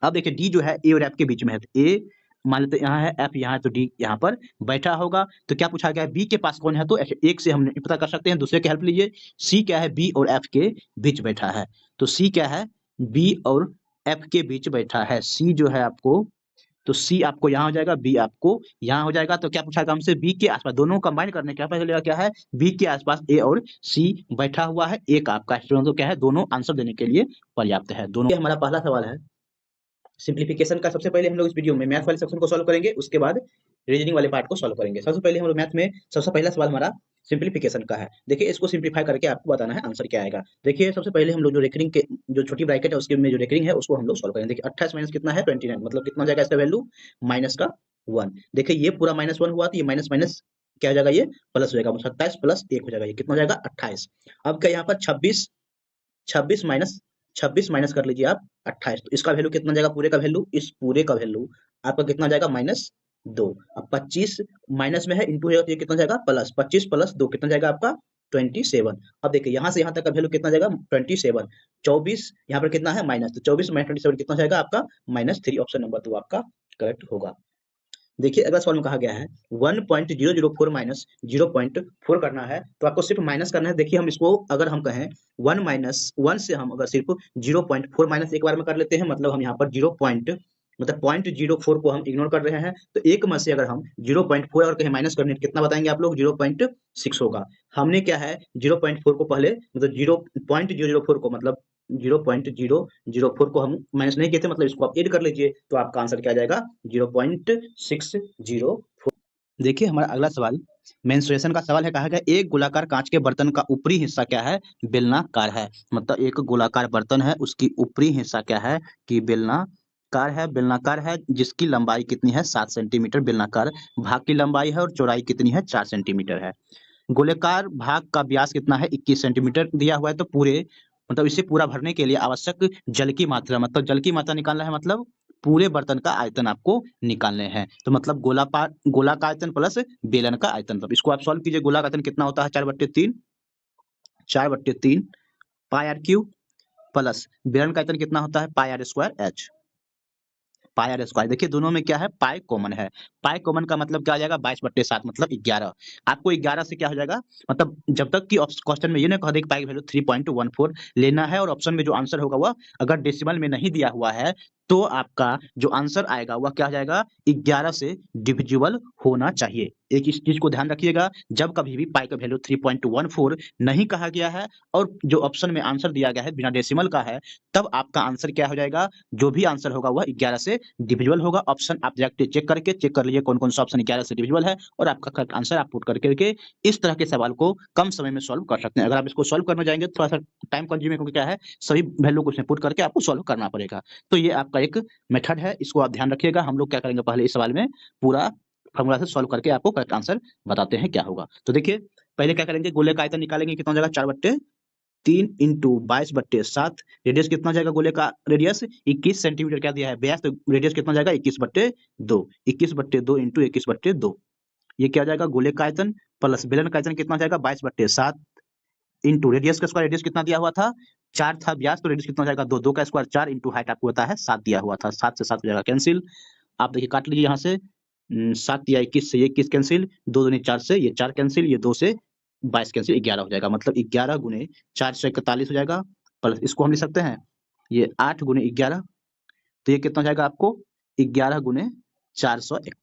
अब देखिए डी जो है ए और एफ के बीच में है, तो ए मान लेते यहाँ है एफ यहाँ है तो डी यहाँ पर बैठा होगा, तो क्या पूछा गया है बी के पास कौन है, तो एक से हम पता कर सकते हैं, दूसरे की हेल्प लीजिए, सी क्या है बी और एफ के बीच बैठा है, तो सी क्या है बी और एफ के बीच बैठा है, सी जो है आपको तो सी आपको यहाँ हो जाएगा बी आपको यहाँ हो जाएगा, तो क्या पूछा गया हमसे बी के आसपास दोनों कंबाइन करने क्या पता चलेगा क्या है बी के आसपास ए और सी बैठा हुआ है, एक आपका तो क्या है दोनों आंसर देने के लिए पर्याप्त है दोनों। ये हमारा पहला सवाल है सिंप्लीफिकेशन का। सबसे पहले हम लोग इस वीडियो में मैथ वाले सेक्शन को सॉल्व करेंगे, उसके बाद रीजनिंग वाले पार्ट को सॉल्व करेंगे। सबसे पहले हम लोग मैथ में सबसे पहला सवाल हमारा सिंप्लीफिकेशन का है। देखिए इसको सिंप्लीफाई करके आपको बताना है आंसर क्या आएगा। देखिए सबसे पहले हम लोग जो रेकरिंग के जो छोटी ब्रैकेट है उसके में जो रेकरिंग है उसको हम लोग सॉल्व करेंगे। देखिए 28 माइनस कितना है 29, मतलब कितना हो जाएगा इसका वैल्यू माइनस का 1। देखिए ये पूरा -1 हुआ तो ये माइनस माइनस क्या हो जाएगा ये प्लस हो जाएगा, 27 प्लस 1 हो जाएगा, ये कितना हो जाएगा 28। अब क्या यहाँ पर 26 माइनस कर लीजिए आप 28, तो इसका वैल्यू कितना जाएगा पूरे का वैल्यू, इस पूरे का वैल्यू आपका कितना जाएगा -2। अब 25 माइनस में है इंटू है तो ये कितना जाएगा प्लस, 25 प्लस 2 कितना जाएगा आपका 27। अब देखिए यहाँ से यहाँ तक का वैल्यू कितना जाएगा 27, 24 यहाँ पर कितना है माइनस, तो 24 माइनस 27 कितना जाएगा आपका -3, ऑप्शन नंबर 2 आपका करेक्ट होगा। देखिए अगला सवाल में कहा गया है 1.004 माइनस 0.4 करना है, तो आपको सिर्फ माइनस करना है। देखिए हम इसको अगर हम कहें 1 से हम अगर सिर्फ 0.4 माइनस एक बार में कर लेते हैं, मतलब हम यहाँ पर मतलब 0.04 को हम इग्नोर कर रहे हैं, तो एक में से अगर हम 0.4 और कहीं माइनस करने कितना बताएंगे आप लोग, 0.6 होगा। हमने क्या है 0.4 को पहले मतलब 0.004 को मतलब 0.004 को हम माइनस नहीं किए थे, मतलब इसको आप ऐड कर लीजिए तो आपका आंसर क्या आ जाएगा 0.604। देखिए हमारा अगला सवाल मेंस्ट्रुएशन का सवाल है। कहा गया एक गोलाकार कांच के बर्तन का ऊपरी हिस्सा क्या है, बेलनाकार है। मतलब एक गोलाकार बर्तन है, उसकी ऊपरी हिस्सा क्या है कि बेलनाकार है जिसकी लंबाई कितनी है 7 सेंटीमीटर बेलनाकार भाग की लंबाई है और चौड़ाई कितनी है 4 सेंटीमीटर है। गोलाकार भाग का व्यास कितना है 21 सेंटीमीटर दिया हुआ है। तो पूरे मतलब इसे पूरा भरने के लिए आवश्यक जल की मात्रा, मतलब जल की मात्रा निकालना है, मतलब पूरे बर्तन का आयतन आपको निकालने हैं। तो मतलब गोला का आयतन प्लस बेलन का आयतन, तो इसको आप सॉल्व कीजिए। गोला का आयतन कितना होता है 4/3 पाई आर क्यूब प्लस बेलन का आयतन कितना होता है pi R square H. Pi R square, देखिए दोनों में क्या है पाई कॉमन है। पाई कॉमन का मतलब क्या आ जाएगा 22/7 मतलब 11। आपको 11 से क्या हो जाएगा, मतलब जब तक कि क्वेश्चन में ये ना कह दे कि पाई की वैल्यू 3.14 लेना है और ऑप्शन में जो आंसर होगा वह अगर डेसिमल में नहीं दिया हुआ है तो आपका जो आंसर आएगा वह क्या हो जाएगा 11 से डिविजिबल होना चाहिए। एक इस चीज को ध्यान रखिएगा, जब कभी भी पाई का वैल्यू 3.14 नहीं कहा गया है और जो ऑप्शन में आंसर दिया गया है बिना डेसिमल का है, तब आपका आंसर क्या हो जाएगा, जो भी आंसर होगा वह 11 से डिविजिबल होगा। ऑप्शन आप जाके चेक कर लीजिए कौन कौन सा ऑप्शन 11 से डिविजिबल है और आपका करेक्ट आंसर आप पुट करके इस तरह के सवाल को कम समय में सॉल्व कर सकते हैं। अगर आप इसको सॉल्व करने जाएंगे थोड़ा सा टाइम कंज्यूमिंग, क्योंकि क्या है सभी वैल्यू को उसमें पुट करके आपको सॉल्व करना पड़ेगा। तो ये आपका एक मेथड है, इसको आप ध्यान रखिएगा। हम लोग क्या करेंगे पहले इस सवाल में पूरा फॉर्मूला से सॉल्व करके आपको करेक्ट आंसर बताते हैं क्या होगा। तो देखिए पहले क्या करेंगे, गोले का आयतन निकालेंगे, कितना हो जाएगा 4/3 इंटू 22/7। रेडियस कितना जाएगा गोले का, रेडियस 21 सेंटीमीटर क्या दिया है व्यास, तो रेडियस कितना जाएगा 21/2। 21/2 इंटू 21/2 ये क्या जाएगा गोले का आयतन प्लस बेलन का आयतन कितना जाएगा 22/7 इंटू रेडियस का स्क्वायर, रेडियस कितना दिया हुआ था 4 था व्यास, तो रेडियस कितना जाएगा 2, 2 का स्क्वायर 4 इंटू हाइट आपको पता है 7 दिया हुआ था, 7 से 7 हो जाएगा कैंसिल। आप देखिए काट लीजिए यहाँ से 7 या 21 से ये 21 कैंसिल, 2 दूनी 4 से ये 4 कैंसिल, ये 2 से 22 कैंसिल 11 हो जाएगा। मतलब 11 गुने 441 हो जाएगा प्लस इसको हम लिख सकते हैं ये 8 गुने 11, तो ये कितना हो जाएगा आपको 11 गुने 449,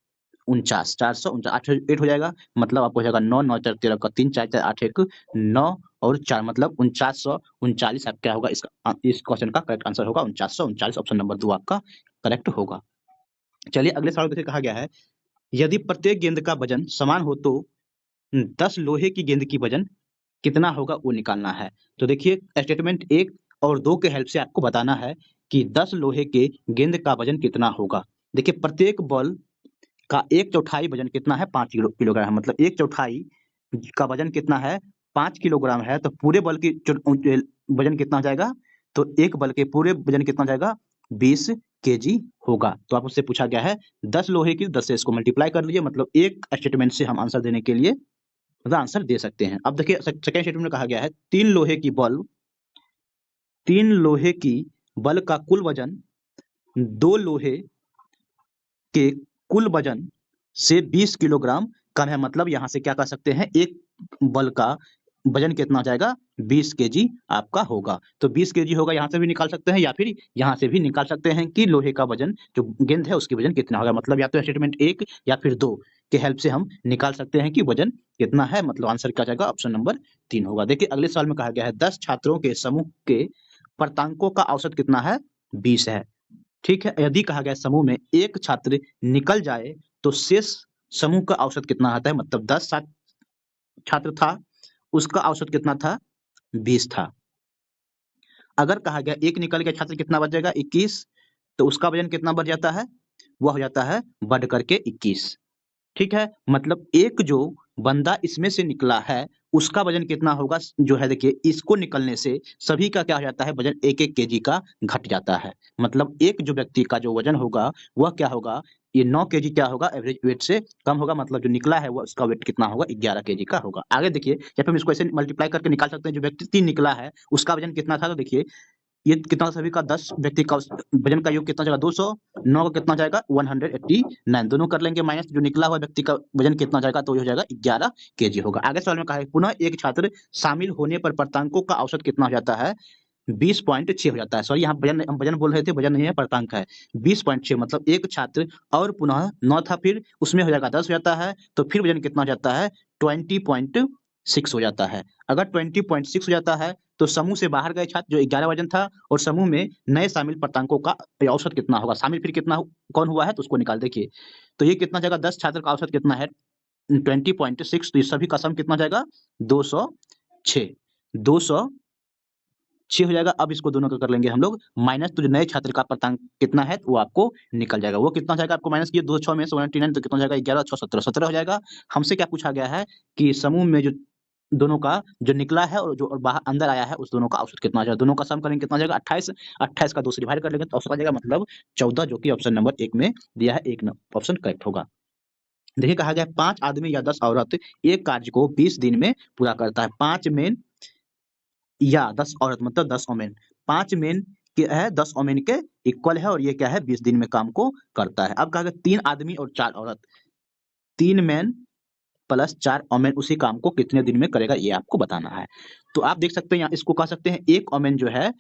449 8 8 हो जाएगा। मतलब आपको हो जाएगा 9 9 4 13 का 3 4 4 8 1 9 और 4 मतलब 4939 आप क्या होगा इसका इस क्वेश्चन का करेक्ट आंसर होगा 4939, ऑप्शन नंबर 2 आपका करेक्ट होगा। चलिए अगले सवाल देखिए कहा गया है यदि प्रत्येक गेंद का वजन समान हो तो 10 लोहे की गेंद की वजन कितना होगा वो निकालना है। तो देखिए स्टेटमेंट 1 और 2 के हेल्प से आपको बताना है कि 10 लोहे के गेंद का वजन कितना होगा। देखिए प्रत्येक बॉल का 1/4 वजन कितना है 5 किलोग्राम है, मतलब 1/4 का वजन कितना है 5 किलोग्राम है, तो पूरे बल की वजन कितना हो जाएगा, तो एक बल के पूरे वजन कितना हो जाएगा 20 केजी होगा। तो आप उससे पूछा गया है 10 लोहे की 10 से इसको मल्टीप्लाई कर लीजिए, मतलब एक स्टेटमेंट से हम आंसर देने के लिए मतलब आंसर दे सकते हैं। अब देखिए सेकंड स्टेटमेंट में कहा गया है 3 लोहे की बल का कुल वजन 2 लोहे के कुल वजन से 20 किलोग्राम कम है। मतलब यहाँ से क्या कर सकते हैं एक बल का वजन कितना हो जाएगा 20 केजी आपका होगा। तो 20 केजी होगा, यहाँ से भी निकाल सकते हैं या फिर यहाँ से भी निकाल सकते हैं कि लोहे का वजन जो गेंद है उसकी वजन कितना होगा। मतलब या तो स्टेटमेंट 1 या फिर 2 के हेल्प से हम निकाल सकते हैं कि वजन कितना है, मतलब आंसर क्या जाएगा ऑप्शन नंबर 3 होगा। देखिए अगले सवाल में कहा गया है 10 छात्रों के समूह के प्रांतांकों का औसत कितना है 20 है। ठीक है, यदि कहा गया समूह में एक छात्र निकल जाए तो शेष समूह का औसत कितना आता है, मतलब 10 छात्र था उसका औसत कितना था 20 था। अगर कहा गया एक निकल गया छात्र कितना बच जाएगा 21, तो उसका वजन कितना बढ़ जाता है, वह हो जाता है बढ़ करके 21। ठीक है, मतलब एक जो बंदा इसमें से निकला है उसका वजन कितना होगा, जो है देखिए इसको निकलने से सभी का क्या हो जाता है वजन 1-1 केजी का घट जाता है। मतलब एक जो व्यक्ति का जो वजन होगा वह क्या होगा, ये 9 केजी क्या होगा एवरेज वेट से कम होगा, मतलब जो निकला है वह उसका वेट कितना होगा 11 केजी का होगा। आगे देखिए या फिर हम इसको ऐसे मल्टीप्लाई करके निकाल सकते हैं, जो व्यक्ति 3 निकला है उसका वजन कितना था, तो देखिए ये कितना सभी का 10 व्यक्ति का वजन का योग कितना जाएगा 200, 9 का कितना जाएगा 189, दोनों कर लेंगे माइनस, जो निकला हुआ व्यक्ति का वजन कितना जाएगा तो ये हो जाएगा 11 केजी होगा। आगे सवाल में कहा है पुनः एक छात्र शामिल होने पर प्रांतांकों का औसत कितना हो जाता है, 20.6 हो जाता है। सॉरी, यहाँ वजन हम वजन बोल रहे थे, वजन नहीं है, प्राप्तांक है। 20.6 मतलब एक छात्र और पुनः 9 था, फिर उसमें हो जाएगा 10 हो जाता है, तो फिर वजन कितना हो जाता है? 20.6 हो जाता है। अगर 20.6 हो जाता है तो समूह से बाहर गए छात्र जो 11 वजन था, और समूह में नए शामिल प्राप्तांकों का औसत कितना होगा? शामिल फिर कितना कौन हुआ है तो उसको निकाल देखिए। तो ये कितना जाएगा? 10 छात्र का औसत कितना है? 20.6, तो इस सभी का सम कितना जाएगा? 206। 206 हो जाएगा। अब इसको दोनों का कर लेंगे हम लोग माइनस, तो जो नए छात्र का प्राप्तांक कितना है वो आपको निकल जाएगा। वो कितना हो जाएगा? आपको माइनस किए 206 में से 199, तो कितना हो जाएगा? 11 6 17 17 हो जाएगा। हमसे क्या पूछा गया है कि समूह में जो दोनों का जो निकला है और जो और बाहर अंदर आया है उस दोनों का औसत कितना आ जाएगा? दोनों का सम करेंगे कितना आ जाएगा? 28। 28 का 2 से डिवाइड कर लेंगे तो औसत आ जाएगा, मतलब 14, जो कि ऑप्शन नंबर 1 में दिया है। 1 ऑप्शन करेक्ट होगा। देखिए कहा गया है 5 आदमी या 10 औरत एक कार्य को 20 दिन में पूरा करता है। 5 मेन या 10 औरत मतलब 10 ओमेन। 5 मेन क्या है? 10 ओमेन के इक्वल है, और ये क्या है? 20 दिन में काम को करता है। अब कहा गया 3 आदमी और 4 औरत, 3 मेन प्लस 4 ओमेन उसी काम को कितने दिन में करेगा, ये आपको बताना है। तो आप देख सकते हैं यहाँ, इसको कह सकते हैं एक ओमेन जो है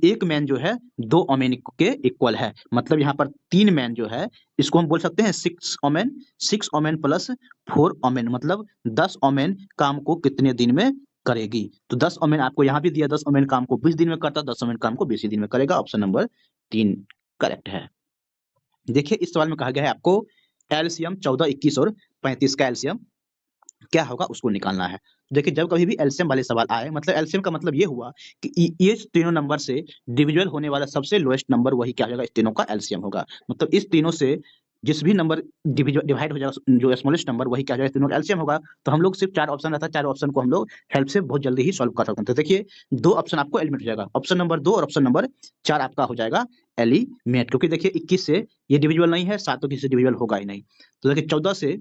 एक मैन जो है 2 ओमेन के इक्वल है। मतलब यहाँ पर 3 मैन जो है इसको हम बोल सकते हैं 6 ओमेन। 6 ओमेन प्लस 4 ओमेन मतलब 10 ओमेन काम को कितने दिन में करेगी? तो 10 ओमेन आपको यहाँ भी दिया, 10 ओमेन काम को 20 दिन में करता, 10 ओमेन काम को 20 ही दिन में करेगा। ऑप्शन नंबर 3 करेक्ट है। देखिए इस सवाल में कहा गया है आपको एलसीएम 14, 21 और 35 का एलसीएम क्या होगा उसको निकालना है। देखिए जब कभी भी एलसीएम वाले सवाल आए, मतलब एलसीएम का मतलब ये हुआ कि ये तीनों नंबर से डिविजिबल होने वाला सबसे लोएस्ट नंबर वही क्या होगा? इस तीनों का एलसीएम होगा। मतलब इस तीनों से जिस भी नंबर डिवाइड हो जाएगा, जो स्मॉलेस्ट नंबर वही क्या हो जाएगा? इस तीनों का एलसीएम होगा। तो हम लोग सिर्फ 4 ऑप्शन रहता है, 4 ऑप्शन को हम लोग हेल्प से बहुत जल्दी ही सॉल्व कर सकते हैं। तो देखिए 2 ऑप्शन आपको एलिमिनेट हो जाएगा, ऑप्शन नंबर 2 और ऑप्शन नंबर 4 आपका हो जाएगा एलिमिनेट, क्योंकि देखिए 21 से ये डिविजिबल नहीं है, 7 तो किसी से डिविजिबल होगा ही नहीं। तो देखिए 14 से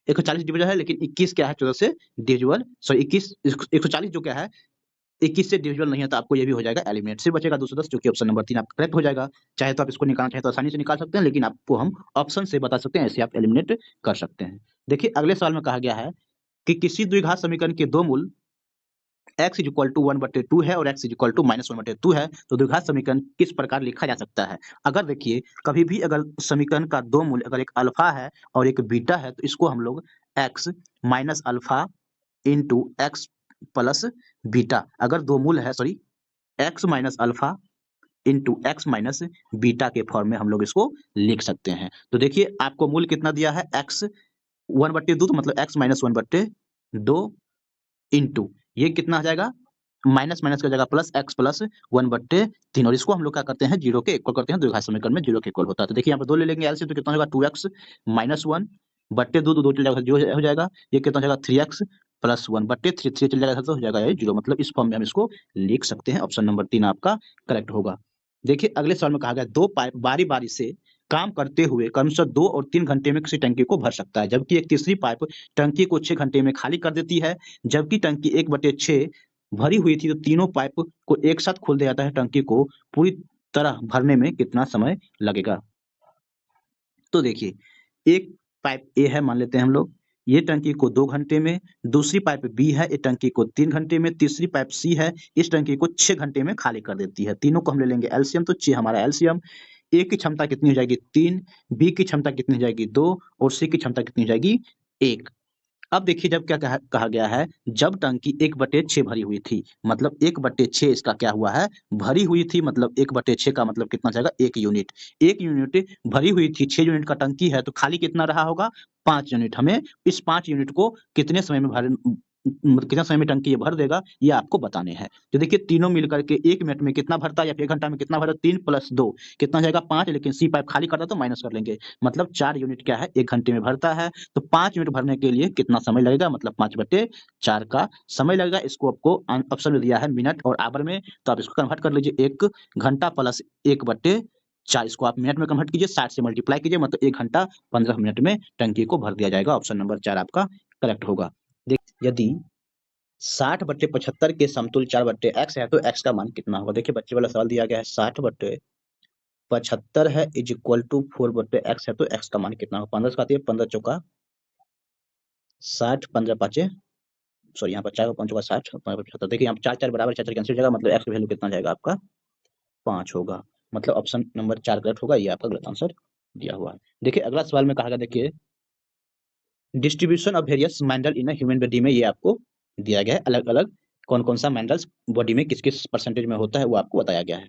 140 डिविजन है, लेकिन 21 क्या है? 14 से डिविजिबल, सॉरी 21 140 जो क्या है 21 से डिविजिबल नहीं है, तो आपको ये भी हो जाएगा एलिमिनेट। सिर्फ बचेगा 210, जो कि ऑप्शन नंबर 3 आपका करेक्ट हो जाएगा। चाहे तो आप इसको निकालना चाहे तो आसानी से निकाल सकते हैं, लेकिन आपको हम ऑप्शन से बता सकते हैं, ऐसे आप एलिमिनेट कर सकते हैं। देखिए अगले सवाल में कहा गया है कि किसी द्विघात समीकरण के दो मूल x इज इक्वल टू 1/2 है और x इज इक्वल टू -1/2 है, तो द्विघात समीकरण किस प्रकार लिखा जा सकता है? अगर देखिए कभी भी अगर समीकरण का दो मूल अगर एक अल्फा है और एक बीटा है, तो इसको हम लोग x minus alpha into x plus beta, अगर दो मूल है, sorry x minus alpha into x minus beta के फॉर्म में हम लोग इसको लिख सकते हैं। तो देखिए आपको मूल कितना दिया है? x 1/2, तो मतलब x माइनस 1/2 इंटू ये कितना आ जाएगा? माइनस माइनस का जगह प्लस x प्लस 1/3, और इसको हम लोग क्या करते हैं? जीरो के इक्वल करते हैं। द्विघात समीकरण में जीरो के इक्वल होता है। तो देखिए यहाँ पर दो ले लेंगे एलसीएम, तो कितना होगा? 2x माइनस 1/2, दो चल जाएगा, जो हो जाएगा। ये कितना हो जाएगा? 3x प्लस 1/3, 3 चल जाएगा तो हो जाएगा ये जीरो। मतलब इस फॉर्म में हम इसको लिख सकते हैं। ऑप्शन नंबर 3 आपका करेक्ट होगा। देखिए अगले सवाल में कहा गया दो पाइप बारी बारी से काम करते हुए क्रमशः 2 और 3 घंटे में किसी टंकी को भर सकता है, जबकि एक तीसरी पाइप टंकी को 6 घंटे में खाली कर देती है। जबकि टंकी 1/6 भरी हुई थी, तो तीनों पाइप को एक साथ खोल दिया जाता है। टंकी को पूरी तरह भरने में कितना समय लगेगा? तो देखिए एक पाइप ए है मान लेते हैं हम लोग, ये टंकी को 2 घंटे में, दूसरी पाइप बी है, ये टंकी को 3 घंटे में, तीसरी पाइप सी है, इस टंकी को 6 घंटे में खाली कर देती है। तीनों को हम ले लेंगे एलसीएम, तो 6 हमारा एलसीएम। ए की क्षमता कितनी हो जाएगी? 3, बी की क्षमता कितनी हो जाएगी? 2, और सी की क्षमता कितनी हो जाएगी? 1। अब देखिए जब क्या कहा गया है, जब टंकी 1/6 भरी हुई थी, मतलब 1/6 इसका क्या हुआ है? भरी हुई थी, मतलब 1/6 का मतलब कितना जाएगा? 1 यूनिट। 1 यूनिट भरी हुई थी, 6 यूनिट का टंकी है, तो खाली कितना रहा होगा? 5 यूनिट। हमें इस 5 यूनिट को कितने समय में कितना समय में टंकी ये भर देगा, ये आपको बताने हैं। तो देखिए तीनों मिलकर के 1 मिनट में कितना भरता है या फिर 1 घंटा में कितना भरता है? 3 प्लस 2 कितना जाएगा? 5, लेकिन सी पाइप खाली करता तो माइनस कर लेंगे, मतलब 4 यूनिट क्या है? 1 घंटे में भरता है। तो 5 यूनिट भरने के लिए कितना समय लगेगा? मतलब 5/4 का समय लगेगा। इसको आपको ऑप्शन में दिया है मिनट और आवर में, तो आप इसको कन्वर्ट कर लीजिए। 1 घंटा प्लस 1/4, इसको आप मिनट में कन्वर्ट कीजिए, 60 से मल्टीप्लाई कीजिए, मतलब 1 घंटा 15 मिनट में टंकी को भर दिया जाएगा। ऑप्शन नंबर 4 आपका करेक्ट होगा। यदि 60/75 के समतुल्य 4/x है, तो x का मान कितना होगा? देखिए बच्चे वाला सवाल दिया गया है, 60/75 है इज इक्वल टू 4/x है, तो x का मान कितना होगा? 15 से आती है, 15 चौका 60, 15 पाँचे सॉरी यहाँ पर 4 और 5 होगा 60, 5 और 75। देखिए यहाँ पर 4 बराबर, 4 कैंसिल हो जाएगा, मतलब x की वैल्यू कितना जाएगा आपका 5 होगा। मतलब ऑप्शन नंबर 4 करेक्ट होगा, ये आपका गलत आंसर दिया हुआ है। देखिए अगला सवाल में कहा गया, देखिए distribution of various Mendel in human body में, ये आपको दिया गया है अलग अलग कौन कौन सा मेंडल्स बॉडी में किस किस परसेंटेज में होता है वो आपको बताया गया है।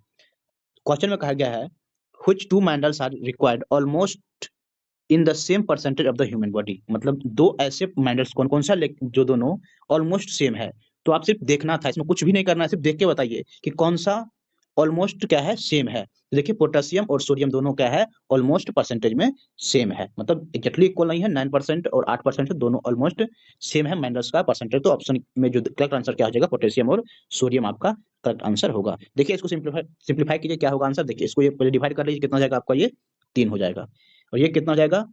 क्वेश्चन में कहा गया है which two minerals are required almost in the same percentage of the human body, मतलब दो ऐसे मेंडल्स कौन कौन सा जो दोनों ऑलमोस्ट सेम है। तो आप सिर्फ देखना था, इसमें कुछ भी नहीं करना है, सिर्फ देख के बताइए कि कौन सा ऑलमोस्ट क्या है सेम है। तो देखिए पोटेशियम और सोडियम दोनों क्या है ऑलमोस्ट परसेंटेज में सेम है, मतलब एग्जैक्टली इक्वल नहीं है, 9% और 8% है, दोनों ऑलमोस्ट सेम है मेंडल्स का परसेंटेज। तो ऑप्शन में जो करेक्ट आंसर क्या हो जाएगा, पोटेशियम और सोडियम आपका करेक्ट आंसर होगा। देखिए इसको सिंप्लीफाई कीजिए, क्या होगा आंसर, देखिए इसको ये पहले डिवाइड कर लीजिए, कितना हो जाएगा आपका, ये 3 हो जाएगा, और ये कितना हो जाएगा,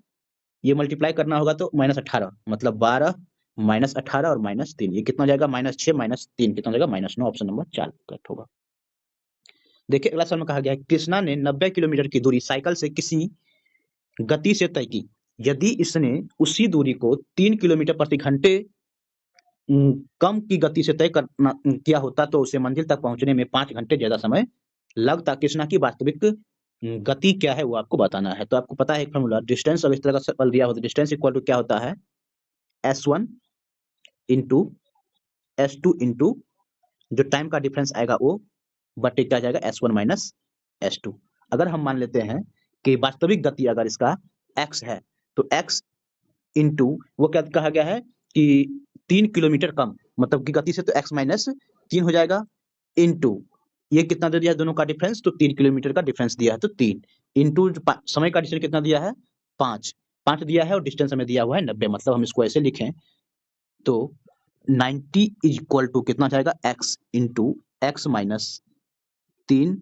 ये मल्टीप्लाई करना होगा तो -18, मतलब 12 -18 और -3, ये कितना हो जाएगा -6 -3 कितना हो जाएगा -9, ऑप्शन नंबर 4 करेक्ट होगा। देखिए अगला सवाल में कहा गया है कृष्णा ने 90 किलोमीटर की दूरी साइकिल से किसी गति से तय की, यदि इसने उसी दूरी को 3 किलोमीटर प्रति घंटे कम की गति से तय करना किया होता तो उसे मंजिल तक पहुंचने में 5 घंटे ज्यादा समय लगता। कृष्णा की वास्तविक गति क्या है वो आपको बताना है। तो आपको पता है एक फॉर्मूला, डिस्टेंस, और इस तरह का सवाल दिया होता है, डिस्टेंस इक्वल टू क्या होता है s1 इंटू s2 इंटू जो टाइम का डिफरेंस आएगा वो बटे क्या जाएगा s1 माइनस s2। अगर हम मान लेते हैं कि वास्तविक गति अगर इसका x है तो x इंटू वो क्या कहा गया है कि 3 किलोमीटर कम मतलब की गति से, तो x माइनस 3 हो जाएगा, इंटू ये कितना दे दिया है दोनों का डिफरेंस, तो 3 किलोमीटर का डिफरेंस दिया है, तो 3 इंटू समय का डिस्टेंस कितना दिया है 5 दिया है, और डिस्टेंस हमें दिया हुआ है 90, मतलब हम इसको ऐसे लिखें तो 90 इज इक्वल टू कितना जाएगा x into x minus 3,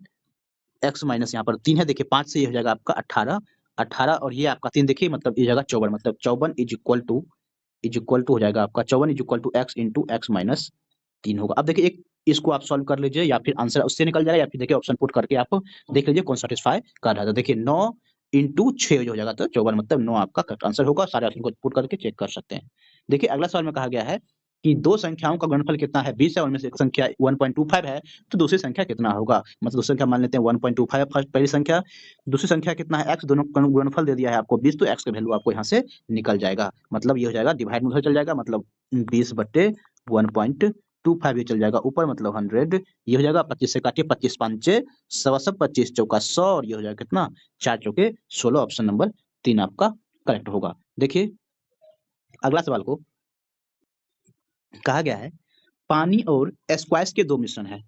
x minus यहाँ पर 3 है, देखिए 5 से ये हो जाएगा आपका 18 और ये आपका 3 देखिए मतलब ये जाएगा 54, मतलब 54 इज इक्वल टू हो जाएगा आपका 54 is equal to x into x minus 3 होगा। अब देखिए एक इसको आप सॉल्व कर लीजिए, या फिर आंसर उससे निकल जाएगा, या फिर देखिए ऑप्शन पुट करके आप देख लीजिए कौन सेटिस्फाई कर रहा है। तो देखिए 9 इंटू 6 हो जाएगा, तो 54 मतलब 9 आपका करेक्ट आंसर होगा। सारे ऑप्शन को पुट करके चेक कर सकते हैं। देखिए अगला सवाल में कहा गया है कि दो संख्याओं का गुणनफल कितना है 20 है, उनमें से एक संख्या 1.25 है, तो दूसरी संख्या कितना होगा। मतलब दूसरी संख्या मान लेते हैं 1.25 फर्स्ट पहली संख्या, दूसरी संख्या कितना है x, दोनों का गुणनफल दे दिया है आपको 20, तो x का वैल्यू आपको यहाँ से निकल जाएगा, मतलब ये हो जाएगा डिवाइड में चल जाएगा, मतलब 20/1.25 ये चल जाएगा ऊपर, मतलब 100, ये हो जाएगा 25 से काटिए 25 5 सवा 25 चौका 100, और ये हो जाएगा कितना 4 चौके 16, ऑप्शन नंबर 3 आपका करेक्ट होगा। देखिए अगला सवाल को कहा गया है पानी और स्क्वैश के दो मिश्रण है,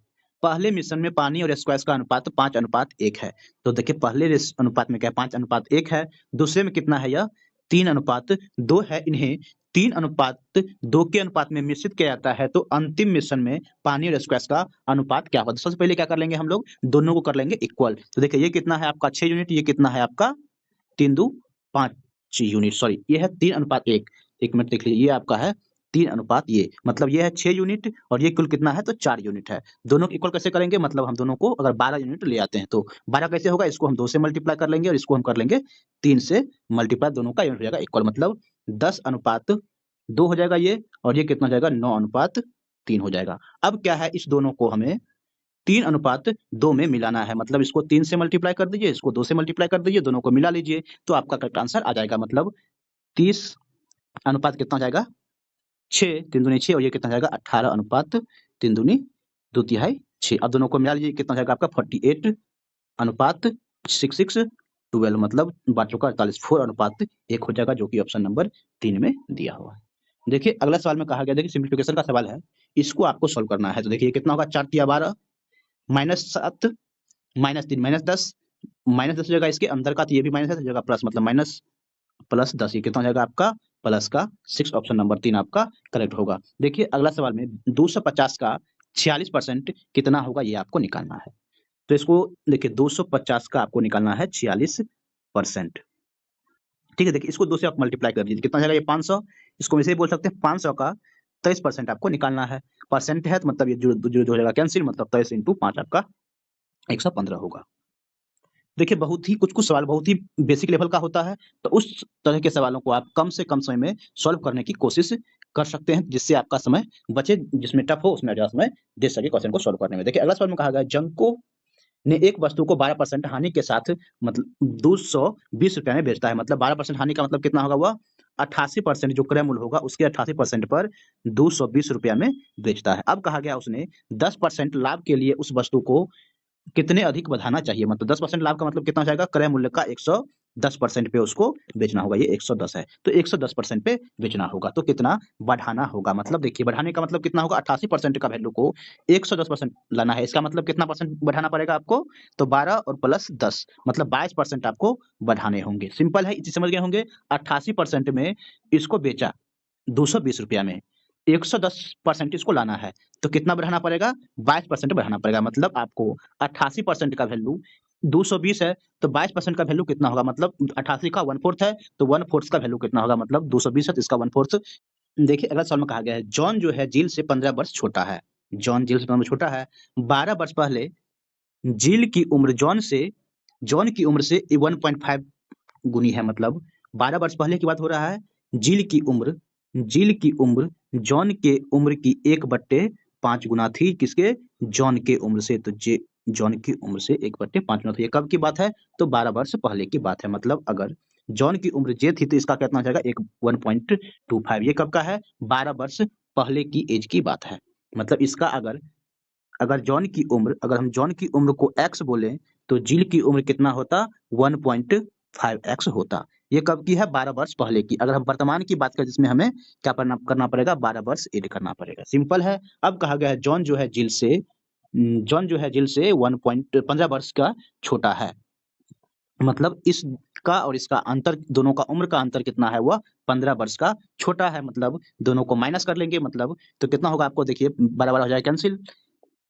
पहले मिश्रण में पानी और स्क्वैश का अनुपात 5:1 है। तो देखिए पहले अनुपात में क्या 5:1 है, दूसरे में कितना है यह 3:2 है। इन्हें 3:2 के अनुपात में मिश्रित किया जाता है, तो अंतिम मिश्रण में पानी और स्क्वैश का अनुपात क्या होगा। सबसे पहले क्या कर लेंगे हम लोग, दोनों को कर लेंगे इक्वल। तो देखिए ये कितना है आपका 6 यूनिट, ये कितना है आपका 3×2=5 यूनिट, सॉरी ये है 3:1, एक मिनट देख लीजिए, ये आपका है 3 ये, मतलब ये है 6 यूनिट और ये कुल कितना है तो 4 यूनिट है। दोनों को इक्वल कैसे करेंगे, मतलब हम दोनों को अगर 12 यूनिट ले आते हैं तो 12 कैसे होगा, इसको हम 2 से मल्टीप्लाई कर लेंगे और इसको हम कर लेंगे 3 से मल्टीप्लाई, दोनों का यूनिट हो जाएगा इक्वल, मतलब 10:2 हो जाएगा ये, और ये कितना हो जाएगा 9:3 हो जाएगा। अब क्या है इस दोनों को हमें 3:2 में मिलाना है, मतलब इसको 3 से मल्टीप्लाई कर दीजिए, इसको 2 से मल्टीप्लाई कर दीजिए, दोनों को मिला लीजिए, तो आपका करेक्ट आंसर आ जाएगा, मतलब 30 अनुपात कितना हो जाएगा 6, 3 दूनी 6, और ये कितना हो जाएगा 18 अनुपात 3 दूनी 2 तिहाई 6। अब दोनों को मिला लीजिए, कितना हो जाएगा आपका 48 अनुपात 66 12, मतलब बात चुका 48, 4:1 हो जाएगा, जो कि ऑप्शन नंबर 3 में दिया हुआ है। देखिए अगला सवाल में कहा गया, देखिए सिंप्लीफिकेशन का सवाल है, इसको आपको सॉल्व करना है। तो देखिए कितना होगा 4 तिया 12 -7 -3 -10 -10 हो जाएगा इसके अंदर का, तो ये भी माइनस हो जाएगा प्लस, मतलब माइनस प्लस 10, ये कितना हो जाएगा आपका प्लस का 6, ऑप्शन नंबर 3 आपका करेक्ट होगा। देखिए अगला सवाल में 250 का 46% कितना होगा ये आपको निकालना है। तो इसको देखिए 250 का आपको निकालना है 46%, ठीक है। देखिए इसको 2 से आप मल्टीप्लाई कर दीजिए, कितना हो जाएगा ये 500, इसको वैसे ही बोल सकते हैं 500 का 23% आपको निकालना है, परसेंट है तो मतलब ये जो हो जाएगा कैंसिल, मतलब 23 × 5 आपका 115 होगा। देखिए बहुत ही कुछ सवाल बहुत ही बेसिक लेवल का होता है, तो उस तरह के सवालों को आप कम से कम समय में सॉल्व करने की कोशिश कर सकते हैं, जिससे आपका समय बचे, जिसमें टफ हो उसमें ज़्यादा समय दे सके क्वेश्चन को सॉल्व करने में। देखिए अगला सवाल में कहा गया जंको ने एक वस्तु को 12% हानि के साथ मतलब 220 रुपए में बेचता है। मतलब 12% हानि का मतलब कितना होगा, वह 88% जो क्रय मूल्य होगा उसके 88% पर 220 रुपया में बेचता है। अब कहा गया उसने 10% लाभ के लिए उस वस्तु को कितने अधिक बढ़ाना चाहिए। मतलब 10% लाभ का मतलब कितना हो जाएगा, क्रय मूल्य का 110% पे उसको बेचना होगा। ये 110 है तो 110% पे बेचना होगा, तो कितना बढ़ाना होगा। मतलब देखिए बढ़ाने का मतलब कितना होगा, 88% का वैल्यू को 110% लाना है। इसका मतलब कितना परसेंट बढ़ाना पड़ेगा आपको, तो 12 और प्लस 10 मतलब 22% आपको बढ़ाने होंगे। सिंपल है, इसे समझ गए होंगे। 88% में इसको बेचा 220 रुपया में, 110% इसको लाना है, तो कितना बढ़ाना पड़ेगा, 22% बढ़ाना पड़ेगा। मतलब आपको 88% का वैल्यू 220 है, तो 22% का वैल्यू कितना होगा, मतलब 88 का 1/4 है, तो 1/4 का वैल्यू कितना होगा, मतलब 220 है तो इसका 1/4। देखिए अगला सवाल में कहा गया है जॉन जो है जिल से 15 वर्ष छोटा है। जॉन जिल से 15 वर्ष छोटा है। 12 वर्ष पहले जिल की उम्र जॉन की उम्र से 1.5 गुनी है। मतलब 12 वर्ष पहले की बात हो रहा है। जिल की उम्र जॉन के उम्र की 1/5 गुना थी, किसके, जॉन के उम्र से। तो जॉन की उम्र से 1/5 गुना थी। ये कब की बात है, तो 12 वर्ष पहले की बात है। मतलब अगर जॉन की उम्र जे थी तो इसका कितना हो जाएगा, 1.25। ये कब का है, 12 वर्ष पहले की एज की बात है। मतलब इसका अगर अगर जॉन की उम्र अगर हम जॉन की उम्र को x बोलें तो जिल की उम्र कितना होता, 1.5x होता। ये कब की है, 12 वर्ष पहले की। अगर हम वर्तमान की बात करें जिसमें हमें क्या करना पड़ेगा, 12 वर्ष ऐड करना पड़ेगा। सिंपल है। अब कहा गया है जॉन जो है जिल से 1.15 वर्ष का छोटा है। मतलब इसका और इसका अंतर, दोनों का उम्र का अंतर कितना है, वह 15 वर्ष का छोटा है। मतलब दोनों को माइनस कर लेंगे, मतलब तो कितना होगा आपको, देखिए बराबर हो जाएगा कैंसिल।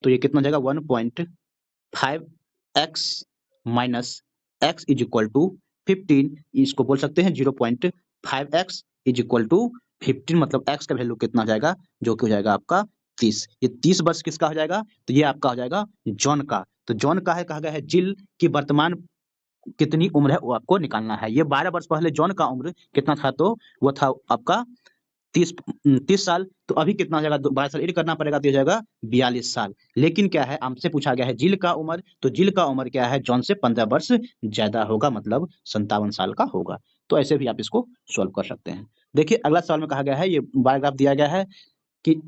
तो ये कितना हो जाएगा, 1.5x minus x is equal to 15। इसको बोल सकते हैं 0.5x इज इक्वल टू 15। मतलब x का वैल्यू कितना हो जाएगा, जो कि हो जाएगा आपका 30। ये 30 वर्ष किसका हो जाएगा, तो ये आपका हो जाएगा जॉन का। तो जॉन का है, कहा गया है जिल की वर्तमान कितनी उम्र है वो आपको निकालना है। ये 12 वर्ष पहले जॉन का उम्र कितना था, तो वो था आपका 30 साल। तो अभी कितना हो जाएगा, 12 साल ऐड करना पड़ेगा तो हो जाएगा 42 साल। लेकिन क्या है, हमसे पूछा गया है जिल का उम्र, तो जिल का उम्र क्या है, जॉन से 15 वर्ष ज्यादा होगा, मतलब 57 साल का होगा। तो ऐसे भी आप इसको सोल्व कर सकते हैं। देखिए अगला सवाल में कहा गया है, ये बार ग्राफ दिया गया है कि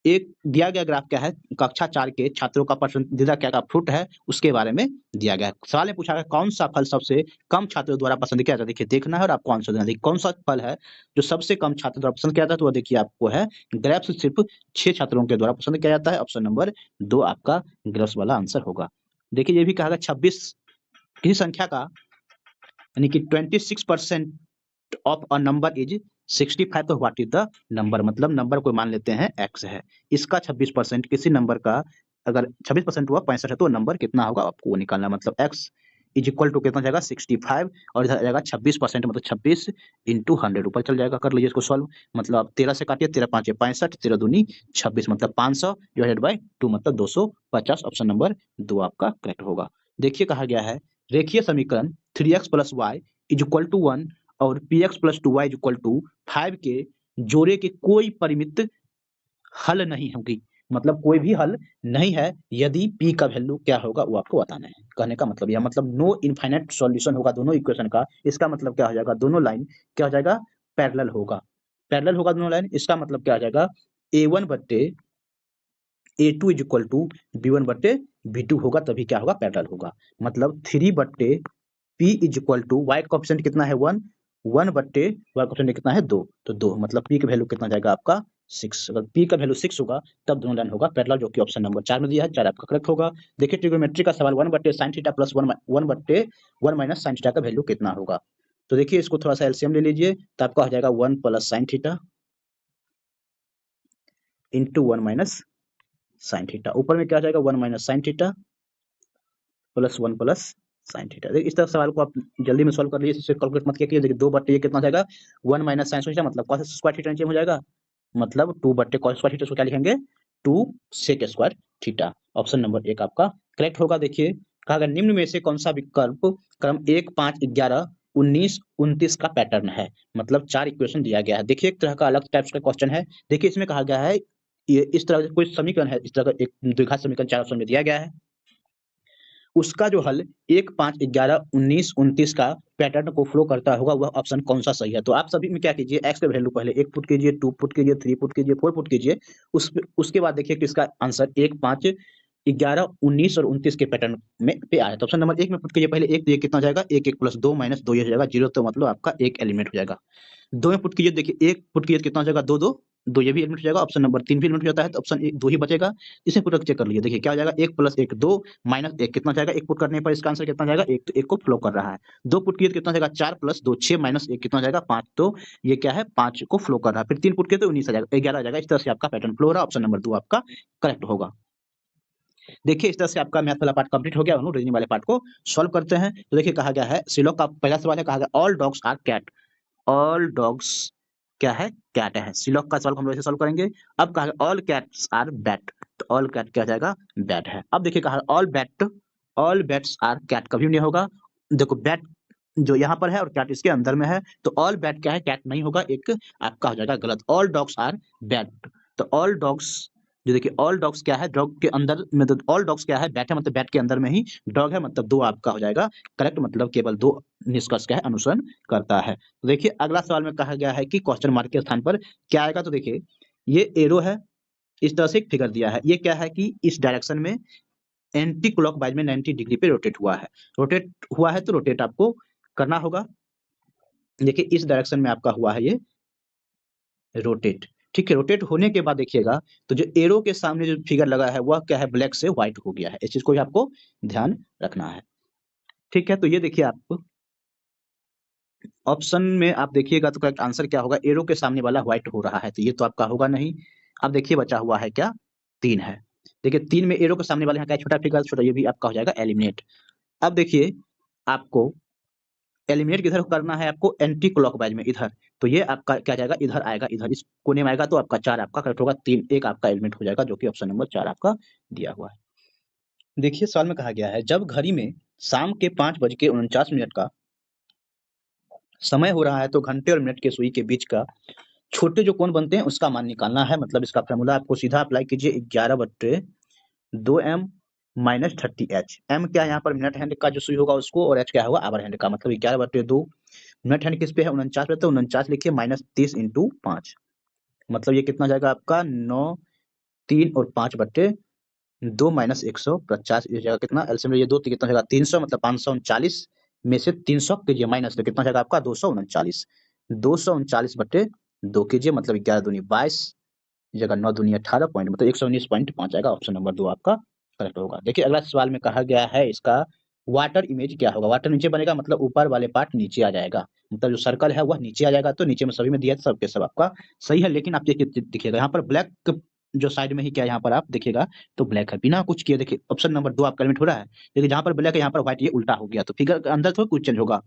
एक दिया गया ग्राफ क्या है, कक्षा 4 के छात्रों का पसंदीदा क्या का फ्रूट है उसके बारे में दिया गया है। सवाल में पूछा गया कौन सा फल सबसे कम छात्रों द्वारा पसंद किया जाता है। देखिए देखना है और आपको आंसर देना है। कौन सा फल है जो सबसे कम छात्रों द्वारा पसंद किया जाता है, तो वह देखिए आपको है ग्रेप्स। सिर्फ 6 छात्रों के द्वारा पसंद किया जाता है। ऑप्शन नंबर 2 आपका ग्रेप्स वाला आंसर होगा। देखिए ये भी कहा गया 26 किसी संख्या का, यानी कि 26% ऑफ अ नंबर इज 65। तो व्हाट इज द नंबर, मतलब नंबर को मान लेते हैं x है। इसका 26% किसी नंबर का अगर 26% हुआ 65 है, तो नंबर कितना होगा आपको वो निकालना है। मतलब x इज इक्वल टू कितना जाएगा 65, और इधर आ जाएगा 26%, मतलब 26 इंटू 100 ऊपर चल जाएगा। कर लीजिए इसको सॉल्व। मतलब आप 13 से काटिए, 13 5 65, 13 दूनी 26, मतलब 500 डिवाइडेड बाई 2 मतलब 250। ऑप्शन नंबर 2 आपका करेक्ट होगा। देखिए कहा गया है रेखीय समीकरण 3x plus y is equal to 1 और px plus 2y is equal to 5 के जोड़े के कोई परिमित हल नहीं होगी। मतलब कोई भी हल नहीं है यदि p का वैल्यू क्या होगा वो आपको बताना है। कहने का मतलब यह, मतलब नो इनफाइनाइट सॉल्यूशन होगा दोनों इक्वेशन का। इसका मतलब क्या हो जाएगा, दोनों लाइन क्या हो जाएगा, पैरेलल होगा। पैरेलल होगा दोनों लाइन, इसका मतलब क्या हो जाएगा, a1 बट्टे a2 is equal to b1 बट्टे b2 होगा, तभी क्या होगा, पैरेलल होगा। मतलब 3 बट्टे p is equal to y coefficient कितना है 1, 1 बट्टे y कोएफिशिएंट कितना है 2, तो 2 मतलब p का वैल्यू कितना जाएगा आपका 6। अगर p का वैल्यू 6 होगा तब दोनों लाइन होगा पैरेलल, जो कि ऑप्शन नंबर 4 में दिया है। 4 आपका करेक्ट होगा। देखिए ट्रिग्नोमेट्री का सवाल 1 बट्टे sin थीटा प्लस 1 बट्टे 1 माइनस sin थीटा का वैल्यू कितना होगा। तो देखिए इसको थोड़ा सा एलसीएम ले लीजिए, तो आपका हो जाएगा 1 plus sin theta into 1 minus sin theta. ऊपर में क्या आ जाएगा 1 minus sin theta plus 1 plus sin theta. देखिए इस तरह सवाल को आप जल्दी में सॉल्व कर लीजिए, इसे कैलकुलेट मत कीजिए। देखिए 2 बट्टे ये कितना हो जाएगा 1 माइनस sin थीटा, मतलब cos स्क्वायर थीटा नीचे हो जाएगा, मतलब 2 बट्टे cos स्क्वायर थीटा को क्या लिखेंगे 2 sec square theta. Option number 1 आपका करेक्ट होगा। देखिए कहा गया निम्न में से कौन सा विकल्प क्रम 1 5 11 19, 29 का पैटर्न है। मतलब 4 इक्वेशन दिया गया है। देखिए एक तरह का अलग टाइप्स का क्वेश्चन है। देखिए इसमें कहा गया है ये इस तरह का कोई समीकरण है, इस तरह का एक द्विघात समीकरण 4 ऑप्शन में दिया गया है। उसका जो हल 1, 5, 11, 19, 29 का पैटर्न को फ्लो करता होगा, वह ऑप्शन कौन-सा सही है? तो आप सभी में क्या कीजिए, x का वैल्यू पहले 1 पुट कीजिए, 2 पुट कीजिए, 3 पुट कीजिए, 4 पुट कीजिए। उसके बाद देखिए कि इसका आंसर 1, 5, 11, 19 और 29 के पैटर्न में पे आया। तो ऑप्शन नंबर 1 में पुट कीजिए पहले 1, तो ये कितना हो जाएगा? 1, 1 प्लस 2 माइनस 2 ये हो जाएगा 0, तो मतलब आपका 1 एलिमिनेट हो जाएगा। 2 में पुट कीजिए, देखिए 1 पुट कीजिए तो कितना हो जाएगा? 2, 2, 2 ये भी एलिमिनेट हो जाएगा। ऑप्शन नंबर 3 भी एलिमिनेट हो जाता है, तो ऑप्शन 1, 2 ही बचेगा। इसे पुट करके चेक कर लीजिए, देखिए क्या हो जाएगा? 1 प्लस 1 2 माइनस 1 कितना हो जाएगा? 1 पुट करने पर इसका आंसर कितना हो जाएगा? 1, तो 1 को फ्लो कर रहा है। 2 पुट किए तो कितना हो जाएगा? 4 प्लस 2 6 माइनस 1 कितना हो जाएगा? 5, तो ये क्या है? 5 को फ्लो कर रहा है। फिर 3 पुट किए तो 19 आ जाएगा, 11 आ जाएगा। इस तरह से आपका पैटर्न फ्लो हो रहा है। ऑप्शन नंबर 2 आपका करेक्ट होगा। देखिए इस तरह से आपका मैथ वाला पार्ट कंप्लीट हो गया। हम लोग रीजनिंग वाले पार्ट को सॉल्व करते हैं। तो देखिए कहा गया है सिलोक का पहला सवाल है, कहा गया all dogs are cat. All dogs क्या है? कैट है। सिलोक का सवाल हम लोग ऐसे सॉल्व करेंगे। अब कहा गया ऑल कैट्स आर बैट, तो ऑल कैट क्या हो जाएगा? बैट है। अब देखिए कहा ऑल बैट्स आर कैट कभी नहीं होगा। देखो बैट जो यहाँ पर है और कैट इसके अंदर में है, तो ऑल बैट क्या है? कैट नहीं होगा, एक आपका हो जाएगा गलत। ऑल डॉग्स आर बैट, तो ऑल डॉग्स जो देखिए ऑल डॉग्स क्या है? डॉग के अंदर में, तो ऑल डॉग्स क्या है? बैट है, मतलब बैट के अंदर में ही डॉग है, मतलब 2 आपका हो जाएगा करेक्ट। मतलब केवल 2 निष्कर्ष का है अनुसरण करता है। तो देखिए अगला सवाल में कहा गया है कि क्वेश्चन मार्क के स्थान पर क्या आएगा? तो देखिए ये एरो है, इस तरह से एक फिगर दिया है। ये क्या है कि इस डायरेक्शन में एंटी क्लॉकवाइज में 90 डिग्री पे रोटेट हुआ है। रोटेट हुआ है तो रोटेट आपको करना होगा। देखिए इस डायरेक्शन में आपका हुआ है ये रोटेट, ठीक है। रोटेट होने के बाद देखिएगा तो जो एरो के सामने जो फिगर लगा है वह क्या है? ब्लैक से व्हाइट हो गया है। इस चीज को भी आपको ध्यान रखना है, ठीक है। तो ये देखिए आप ऑप्शन में आप देखिएगा तो करेक्ट आंसर क्या होगा? एरो के सामने वाला व्हाइट हो रहा है, तो ये तो आपका होगा नहीं। अब देखिए बचा हुआ है क्या? 3 है। देखिए 3 में एरो के सामने वाले यहाँ क्या है? छोटा फिगर, छोटा, ये भी आपका हो जाएगा एलिमिनेट। अब देखिए आपको एलिमिनेट किधर करना है? आपको एंटी क्लॉकवाइज में, इधर। तो ये आपका क्या जाएगा? इधर आएगा, इधर इस कोने में आएगा, तो आपका 4 आपका करेक्ट होगा। 3 1 आपका एलिमिनेट हो जाएगा, जो कि ऑप्शन नंबर 4 आपका दिया हुआ है। देखिए सवाल में कहा गया है जब घड़ी में शाम के 5:49 का समय हो रहा है तो घंटे और मिनट के सुई के बीच का छोटे जो कोण बनते हैं उसका मान निकालना है। मतलब इसका फॉर्मूला आपको सीधा अप्लाई कीजिए, 11/2m माइनस 30h। एम क्या है यहाँ पर? मिनट हैंड का जो सुई होगा उसको, और एच क्या होगा? आवर हैंड का। मतलब 11/2 मिनट हैंड किस पे है? 49 पे, तो 49 लिखिए माइनस 30 इंटू 5। मतलब ये कितना जाएगा आपका? 9, 3 और 5/2 माइनस 150, ये जाएगा कितना? एलसीएम ये 2 तो कितना जाएगा? 300, मतलब 539 में से 300 कीजिए माइनस, तो कितना जाएगा आपका? 239। 239/2 कीजिए, मतलब 11 दूनी 22, जगह 9 दूनी 18 पॉइंट, मतलब 119.5 आएगा। ऑप्शन नंबर 2 आपका करेक्ट होगा। देखिए अगला सवाल में कहा गया है इसका वाटर इमेज क्या होगा? वाटर नीचे बनेगा, मतलब ऊपर वाले पार्ट नीचे आ जाएगा, मतलब जो सर्कल है वह नीचे आ जाएगा। तो नीचे में सभी में दिया है, सब के सब आपका सही है। लेकिन आप देखिएगा यहाँ पर ब्लैक जो साइड में ही क्या है, यहाँ पर आप देखिएगा तो ब्लैक है, बिना कुछ किए। देखिए ऑप्शन नंबर 2 आपका एलिमिनेट हो रहा है। देखिए जहाँ पर ब्लैक है यहाँ पर व्हाइट, ये उल्टा हो गया, तो फिगर के अंदर तो कुछ चेंज होगा,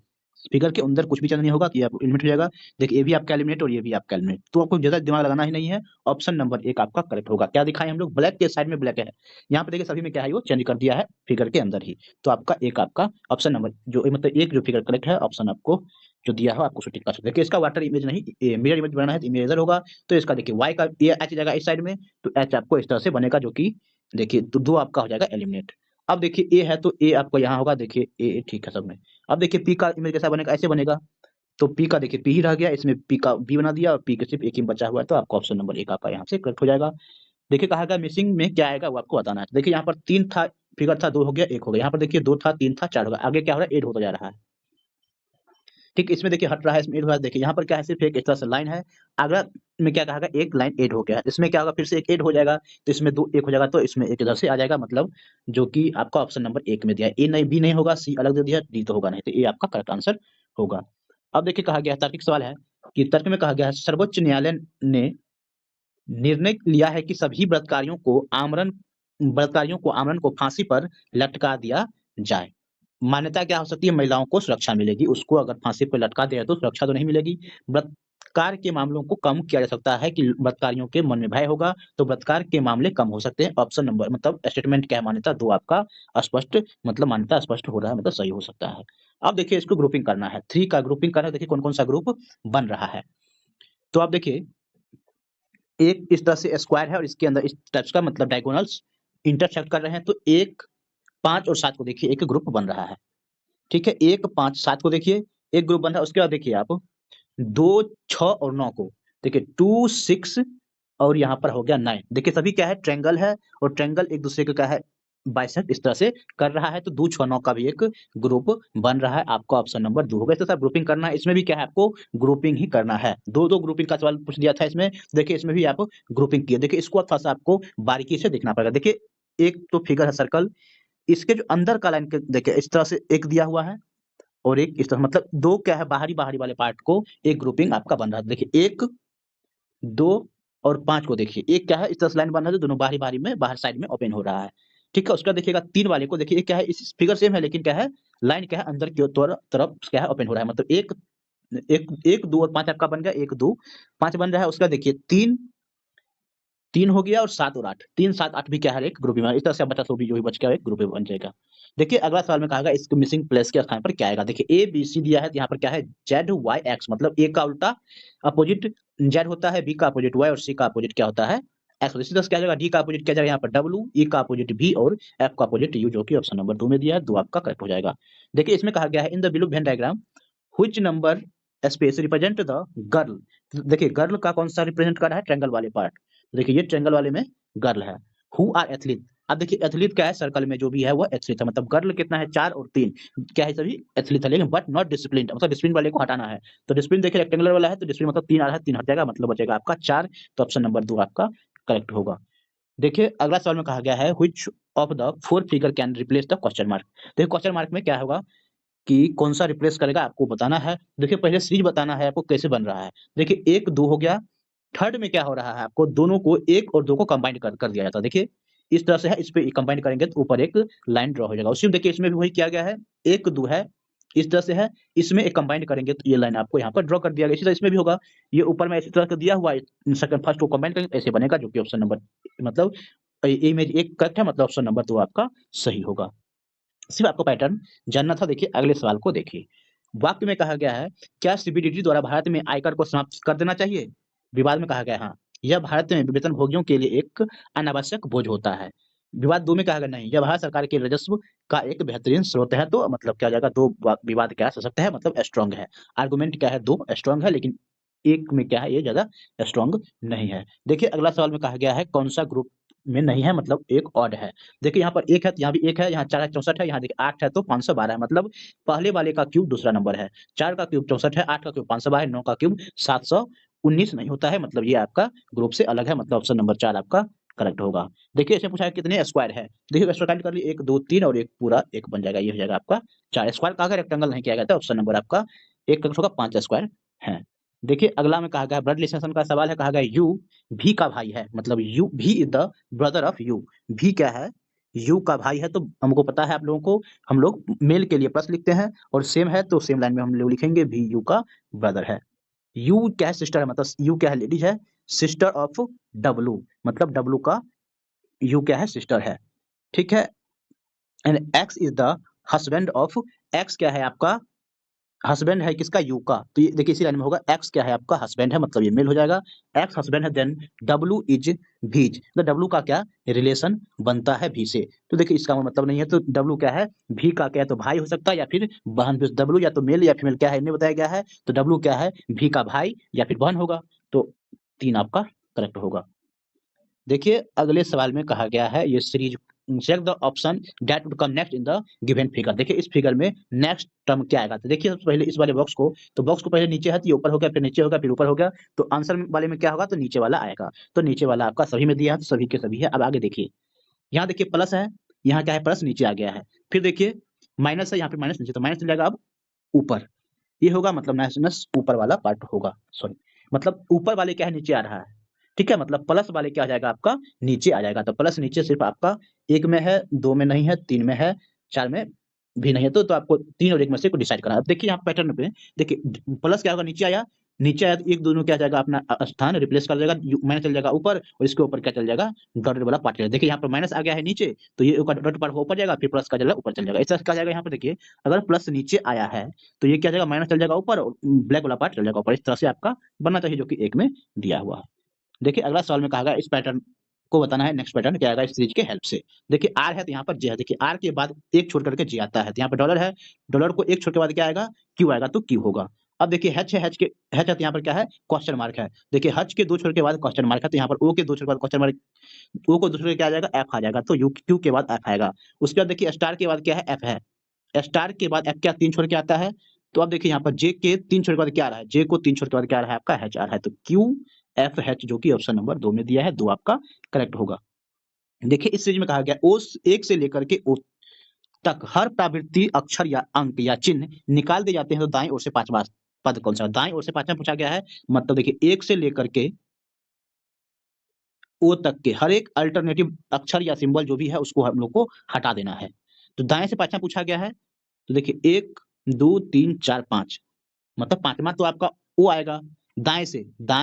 फिगर के अंदर कुछ भी चेंज नहीं होगा, कि आप एलिमिनेट हो जाएगा। देखिए ये भी आपका एलिमिनेट और ये भी आपका एलिमिनेट, तो आपको ज्यादा दिमाग लगाना ही नहीं है। ऑप्शन नंबर 1 आपका करेक्ट होगा। क्या दिखाएं हम लोग? ब्लैक के साइड में ब्लैक है, यहाँ पे देखिए सभी में क्या है? वो चेंज कर दिया है फिगर के अंदर ही। तो आपका एक आपका ऑप्शन नंबर जो मतलब एक जो फिगर करेक्ट है, ऑप्शन आपको जो दिया है आपको सो टिक कर सकते हैं। देखिए इसका वाटर इमेज नहीं मिरर इमेज बनाना है तो इमेजर होगा। तो इसका देखिए वाई का ये एच जाएगा इस साइड में, तो एच आपको इस तरह से बनेगा, जो कि देखिए तो 2 आपका हो जाएगा एलिमिनेट। अब देखिए ए है तो ए आपको यहाँ होगा, देखिए ए ठीक है सब में। अब देखिए पी का इमेज कैसा बनेगा? ऐसे बनेगा। तो पी का देखिए पी ही रह गया, इसमें पी का बी बना दिया और पी के सिर्फ एक ही बचा हुआ है, तो आपका ऑप्शन नंबर 1 आपका यहाँ से करेक्ट हो जाएगा। देखिए कहा गया मिसिंग में क्या आएगा वो आपको बताना है। देखिए यहाँ पर 3 था, फिगर था, 2 हो गया, 1 हो गया। यहाँ पर देखिए 2 था, 3 था, 4 हो गया। आगे क्या हो रहा है? 8 होता जा रहा है। ठीक, इसमें देखिए हट रहा है, इसमें 8 हो रहा है। देखिए यहाँ पर क्या है? सिर्फ एक इस तरह से लाइन है। अगला में क्या कहा गया? एक लाइन 8 हो गया है, इसमें क्या होगा? फिर से एक 8 हो जाएगा, तो इसमें 2 1 हो जाएगा, तो इसमें एक इधर से आ जाएगा, मतलब जो कि आपका ऑप्शन नंबर 1 में दिया है। ए नहीं, बी नहीं होगा, सी अलग दे दिया, डी तो होगा नहीं, तो ए आपका करेक्ट आंसर होगा। अब देखिए कहा गया तार्किक सवाल है कि तर्क में कहा गया है सर्वोच्च न्यायालय ने निर्णय लिया है कि सभी बलात्कारियों को आमरण को फांसी पर लटका दिया जाए। मान्यता क्या हो सकती है? महिलाओं को सुरक्षा मिलेगी, उसको अगर फांसी पर लटका दिया तो सुरक्षा तो नहीं मिलेगी। बलात्कार के मामलों को कम किया जा सकता है कि बलात्कारियों के मन में भय होगा, तो बलात्कार के मामले कम हो सकते हैं। ऑप्शन नंबर मतलब स्टेटमेंट क्या है? मान्यता 2 आपका स्पष्ट, मतलब मान्यता स्पष्ट हो रहा है, मतलब सही हो सकता है। अब देखिए इसको ग्रुपिंग करना है, 3 का ग्रुपिंग करना है, देखिए कौन-कौन सा ग्रुप बन रहा है। तो आप देखिए एक इस तरह से स्क्वायर है और इसके अंदर इस टाइप्स का मतलब डायगोनल्स इंटरसेक्ट कर रहे हैं, तो 1, 5 और 7 को देखिए एक ग्रुप बन रहा है। ठीक है? 1, 5, 7 को देखिए एक ग्रुप बन रहा है, उसके बाद देखिए आप 2, 6 और 9 को देखिए 2, 6 और यहाँ पर हो गया 9। देखिए सभी क्या है ट्रायंगल है और ट्रायंगल एक दूसरे को क्या है बाइसेक्ट इस तरह से कर रहा है, तो 2, 6, 9 का भी एक ग्रुप बन रहा है। आपका ऑप्शन नंबर 2 होगा। इस तरह से आप ग्रुपिंग करना है, इसमें भी क्या है आपको ग्रुपिंग ही करना है। 2-2 ग्रुपिंग का सवाल पूछ दिया था इसमें, देखिए इसमें भी आप ग्रुपिंग किए। देखिए इसको थोड़ा-सा आपको बारीकी से देखना पड़ेगा। देखिए एक तो फिगर है सर्कल, इसके जो अंदर का लाइन क देखिए इस तरह से एक दिया हुआ है और एक इस तरह मतलब 2 क्या है बाहरी-बाहरी वाले पार्ट को एक ग्रुपिंग आपका बन रहा है। देखिए 1, 2 और 5 को देखिए, एक क्या है इस तरह से लाइन बन रहा है, दोनों बाहरी-बाहरी में बाहर साइड में ओपन हो रहा है। ठीक है? उसके बाद देखिएगा 3 वाले को देखिए, एक क्या है इस फिगर सेम है लेकिन क्या है लाइन क्या है अंदर की तरफ क्या है ओपन हो रहा है। मतलब 1, 2 और 5 आपका बन गया, 1, 2, 5 बन रहा है। उसके बाद देखिए 3 हो गया और 7 और 8, 3, 7, 8 भी क्या है एक ग्रुप में, इस तरह से आप बचा सो भी जो भी बच गया एक ग्रुप में बन जाएगा। देखिए अगला सवाल में कहा गया इसको मिसिंग प्लेस के स्थान पर क्या आएगा? देखिए ए, बी, सी दिया है तो यहाँ पर क्या है जेड, वाई, एक्स मतलब ए का उल्टा अपोजिट जेड होता है, बी का अपोजिट वाई और सी का अपोजिट क्या होता है एक्स। इसी तरह से क्या जाएगा डी का अपोजिट क्या जाएगा यहाँ पर डब्ल्यू, ई का अपोजिट वी और एफ का अपोजिट यू, जो कि ऑप्शन नंबर 2 में दिया है, 2 आपका करेक्ट हो जाएगा। देखिए इसमें कहा गया है in the below Venn diagram which number space represent the girl. देखिए गर्ल का कौन सा रिप्रेजेंट कर रहा है ट्रायंगल वाले पार्ट। देखिए ये ट्रायंगल वाले में गर्ल है। हु आर एथलीट, अब देखिए एथलीट क्या है सर्कल में जो भी है वो एथलीट है, मतलब गर्ल कितना है 4 और 3 क्या है सभी एथलीट है, लेकिन बट नॉट डिसिप्लिन्ड मतलब डिसिप्लिन वाले को हटाना है। तो डिसिप्लिन देखिए रेक्टेंगुलर वाला है तो डिसिप्लिन मतलब 3 आ रहा है, 3 हट जाएगा मतलब बचेगा आपका 4, तो ऑप्शन नंबर 2 आपका करेक्ट होगा। देखिए अगला सवाल में कहा गया है which of the 4 figure can replace the question mark. देखिए क्वेश्चन मार्क में क्या होगा कि कौन-सा रिप्लेस करेगा आपको बताना है। देखिए पहले सीरीज़ बताना है आपको कैसे बन रहा है। देखिए 1, 2 हो गया, थर्ड में क्या हो रहा है आपको दोनों को 1 और 2 को कंबाइन कर दिया जाता है। देखिए इस तरह से है, इस पे कंबाइन करेंगे तो ऊपर एक लाइन ड्रा हो जाएगा। उसी में देखिए इसमें भी वही किया गया है, 1, 2 है, इस तरह से है, इसमें एक कंबाइन करेंगे तो ये लाइन आपको यहाँ पर ड्रा कर दिया गया। इसी तरह इसमें भी होगा, ये ऊपर में इसी तरह का दिया हुआ है, सेकंड फर्स्ट को कंबाइन करेंगे ऐसे बनेगा जो कि ऑप्शन नंबर मतलब ए में 1 करेक्ट है मतलब ऑप्शन नंबर 2 आपका सही होगा। सिर्फ आपको पैटर्न जानना था। देखिए अगले सवाल को देखिए। वाक्य में कहा गया है क्या सीबीडीटी द्वारा भारत में आयकर को समाप्त कर देना चाहिए? विवाद में कहा गया हाँ, यह भारत में वेतनभोगियों के लिए एक अनावश्यक बोझ होता है। विवाद 2 में कहा गया नहीं, यह भारत सरकार के राजस्व का एक बेहतरीन स्रोत है। तो मतलब क्या हो जाएगा 2 विवाद क्या है सशक्त है मतलब स्ट्रांग है। आर्गुमेंट क्या है 2 स्ट्रांग है लेकिन 1 में क्या है ये ज़्यादा स्ट्रांग नहीं है। देखिए अगला सवाल में कहा गया है कौन-सा ग्रुप में नहीं है मतलब एक ऑड है। देखिए यहाँ पर 1 है तो यहाँ भी 1 है, यहाँ 4 है 64 है, यहाँ देखिए 8 है तो 512 है मतलब पहले वाले का क्यूब दूसरा नंबर है। 4 का क्यूब 64 है, 8 का क्यूब 512 है, 9 का क्यूब 719 नहीं होता है मतलब ये आपका ग्रुप से अलग है मतलब ऑप्शन नंबर 4 आपका करेक्ट होगा। देखिए इसमें पूछा है कितने स्क्वायर है? देखिए स्क्वायर काउंट कर लिए 1, 2, 3 और एक पूरा 1 बन जाएगा, ये हो जाएगा आपका 4। स्क्वायर कहा गया रेक्टेंगल नहीं किया गया था, ऑप्शन नंबर आपका 1 करेक्ट होगा, 5 स्क्वायर है। देखिए अगला में कहा गया ब्लड रिलेशन का सवाल है, कहा गया यू भी का भाई है मतलब यू भी is the brother of you. भी क्या है यू का भाई है, तो हमको पता है आप लोगों को, हम लोग मेल के लिए प्लस लिखते हैं और सेम है तो सेम लाइन में हम लोग लिखेंगे भी यू का ब्रदर है। यू क्या है सिस्टर है मतलब यू क्या है लेडीज है, सिस्टर ऑफ डब्लू मतलब डब्लू का यू क्या है सिस्टर है। ठीक है, and x is the husband of, x क्या है आपका हस्बैंड है किसका यू का, तो ये देखिए इसी लाइन में होगा एक्स क्या है आपका हस्बैंड है मतलब ये मेल हो जाएगा। एक्स हस्बैंड है देन डब्लू इज भीज, तो डब्लू का क्या रिलेशन बनता है भी से, तो देखिए इसका मतलब नहीं है तो डब्लू क्या है भी का क्या है तो भाई हो सकता है या फिर बहन भी। डब्लू या तो मेल या फीमेल क्या है इन्हें बताया गया है, तो डब्लू क्या है भी का भाई या फिर बहन होगा, तो 3 आपका करेक्ट होगा। देखिए अगले सवाल में कहा गया है ये series select the option that would come next in the given figure. देखिए इस फिगर में नेक्स्ट टर्म क्या आएगा, तो देखिए सबसे पहले इस वाले बॉक्स को, तो बॉक्स को पहले नीचे है तो ये ऊपर हो गया, फिर नीचे होगा, फिर ऊपर हो गया, तो आंसर वाले में क्या होगा तो नीचे वाला आएगा। तो नीचे वाला आपका सभी में दिया है तो सभी के सभी है। अब आगे देखिए, यहाँ देखिए प्लस है, यहाँ क्या है प्लस नीचे आ गया है, फिर देखिए माइनस है यहाँ पे माइनस नीचे, तो माइनस चल जाएगा अब ऊपर, ये होगा मतलब माइनस ऊपर वाला पार्ट होगा, सॉरी मतलब ऊपर वाले क्या है नीचे आ रहा है। ठीक है, मतलब प्लस वाले क्या आ जाएगा आपका नीचे आ जाएगा, तो प्लस नीचे सिर्फ आपका 1 में है, 2 में नहीं है, 3 में है, 4 में भी नहीं है, तो आपको 3 और 1 में से कुछ डिसाइड करना है। अब देखिए यहाँ पैटर्न पे देखिए प्लस क्या होगा नीचे आया नीचे आया तो एक दोनों क्या जाएगा अपना स्थान रिप्लेस कर देगा, माइनस चल जाएगा ऊपर और इसके ऊपर क्या चल जाएगा डॉटेड वाला पार्ट चलेगा। देखिए यहाँ पर माइनस आ गया है नीचे, तो ये डॉटेड पार्ट ऊपर जाएगा, फिर प्लस का चलेगा ऊपर चल जाएगा। इस तरह से क्या जाएगा यहाँ पर देखिए, अगर प्लस नीचे आया है तो ये क्या जाएगा माइनस चल जाएगा ऊपर और ब्लैक वाला पार्ट चल जाएगा ऊपर। इस तरह से आपका बनना चाहिए जो कि एक में दिया हुआ है। देखिए अगला सवाल में कहा गया इस पैटर्न को बताना है, नेक्स्ट पैटर्न क्या आएगा इस सीरीज के हेल्प से। देखिए आर है तो यहाँ पर जे है, देखिए आर के बाद एक छोड़ करके जे आता है, तो यहाँ पर डॉलर है, डॉलर को एक छोड़ के बाद क्या आएगा क्यू आएगा, तो क्यू होगा। अब देखिए एच है, एच है तो यहाँ पर क्या है क्वेश्चन मार्क है। देखिए एच के दो छोड़ के बाद क्वेश्चन मार्क है, तो यहाँ पर ओ के दो छोड़ के बाद क्वेश्चन मार्क, ओ को दूसरे क्या आ जाएगा एफ आ जाएगा, तो यू क्यू के बाद एफ आएगा। उसके बाद देखिए स्टार के बाद क्या है एफ है, स्टार के बाद एफ क्या तीन छोड़ के आता है, तो अब देखिए यहाँ पर जे के तीन छोड़ के बाद क्या आ रहा है, जे को तीन छोड़ के बाद क्या आ रहा है आपका एच आ रहा है, तो क्यू एफ एच जो कि ऑप्शन नंबर 2 में दिया है, 2 आपका करेक्ट होगा। देखिए इस सीरीज में कहा गया ओ एक से लेकर के ओ तक हर प्रवृत्ति अक्षर या अंक या चिन्ह निकाल दिए जाते हैं, तो दाएं ओर से पांचवा पद कौन सा, दाएं ओर से पांचवा पूछा गया है, मतलब देखिए एक से लेकर के ओ तक के हर एक अल्टरनेटिव अक्षर या सिंबल जो भी है उसको हम लोग को हटा देना है। तो दाएं से पांचवा पूछा गया है, तो देखिए 1 2 3 4 5, मतलब पांचवा तो आपका ओ आएगा। दाएं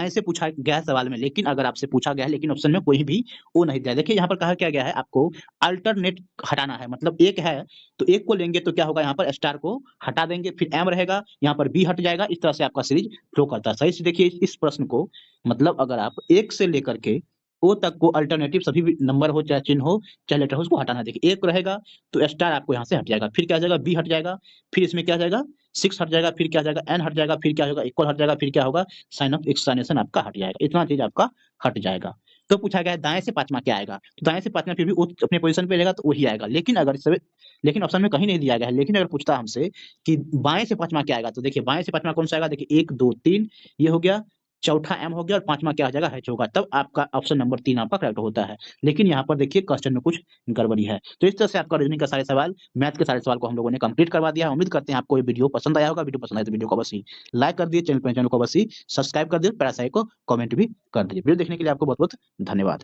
से पूछा गया है सवाल में, लेकिन अगर आपसे पूछा गया है लेकिन ऑप्शन में कोई भी ओ नहीं दिया। देखिए यहाँ पर कहा क्या गया है आपको अल्टरनेट हटाना है, मतलब एक है तो एक को लेंगे तो क्या होगा यहाँ पर स्टार को हटा देंगे, फिर एम रहेगा, यहाँ पर बी हट जाएगा। इस तरह से आपका सीरीज फ्लो करता है। सही से देखिए इस प्रश्न को, मतलब अगर आप एक से लेकर के ओ तक को अल्टरनेटिव सभी भी नंबर हो चाहे चिन्ह हो चाहे लेटर हो उसको हटाना है। देखिए एक रहेगा तो स्टार आपको यहाँ से हट जाएगा, फिर क्या हो जाएगा बी हट जाएगा, फिर इसमें क्या हो जाएगा 6 हट जाएगा, फिर क्या हो जाएगा एन हट जाएगा, फिर क्या होगा इक्वल हट जाएगा, फिर क्या होगा साइन ऑफ एक्सक्लेमेशन आपका हट जाएगा। इतना चीज आपका हट जाएगा। तो पूछा गया है दाएं से पांचवा क्या आएगा, तो दाएं से पांचवा फिर भी वो अपने पोजीशन पे रहेगा तो वही आएगा। लेकिन अगर इस लेकिन ऑप्शन में कहीं नहीं दिया गया है, लेकिन अगर पूछता हमसे कि बाएं से पांचवा क्या आएगा, तो देखिए बाएं से पांचवा कौन सा आएगा, देखिए 1 2 3 ये हो गया, चौथा एम हो गया और पांचवा क्या आ जाएगा एच होगा, तब आपका ऑप्शन नंबर 3 आपका करेक्ट होता है। लेकिन यहाँ पर देखिए क्वेश्चन में कुछ गड़बड़ी है। तो इस तरह से आपका रीजनिंग का सारे सवाल, मैथ के सारे सवाल को हम लोगों ने कंप्लीट करवा दिया है। उम्मीद करते हैं आपको ये वीडियो पसंद आया होगा। वीडियो पसंद आए तो वीडियो को अवश्य लाइक कर दिए, चैनल को अवश्य सब्सक्राइब कर दिए, पैरासाई को कमेंट भी कर दीजिए। वीडियो देखने के लिए आपको बहुत बहुत धन्यवाद।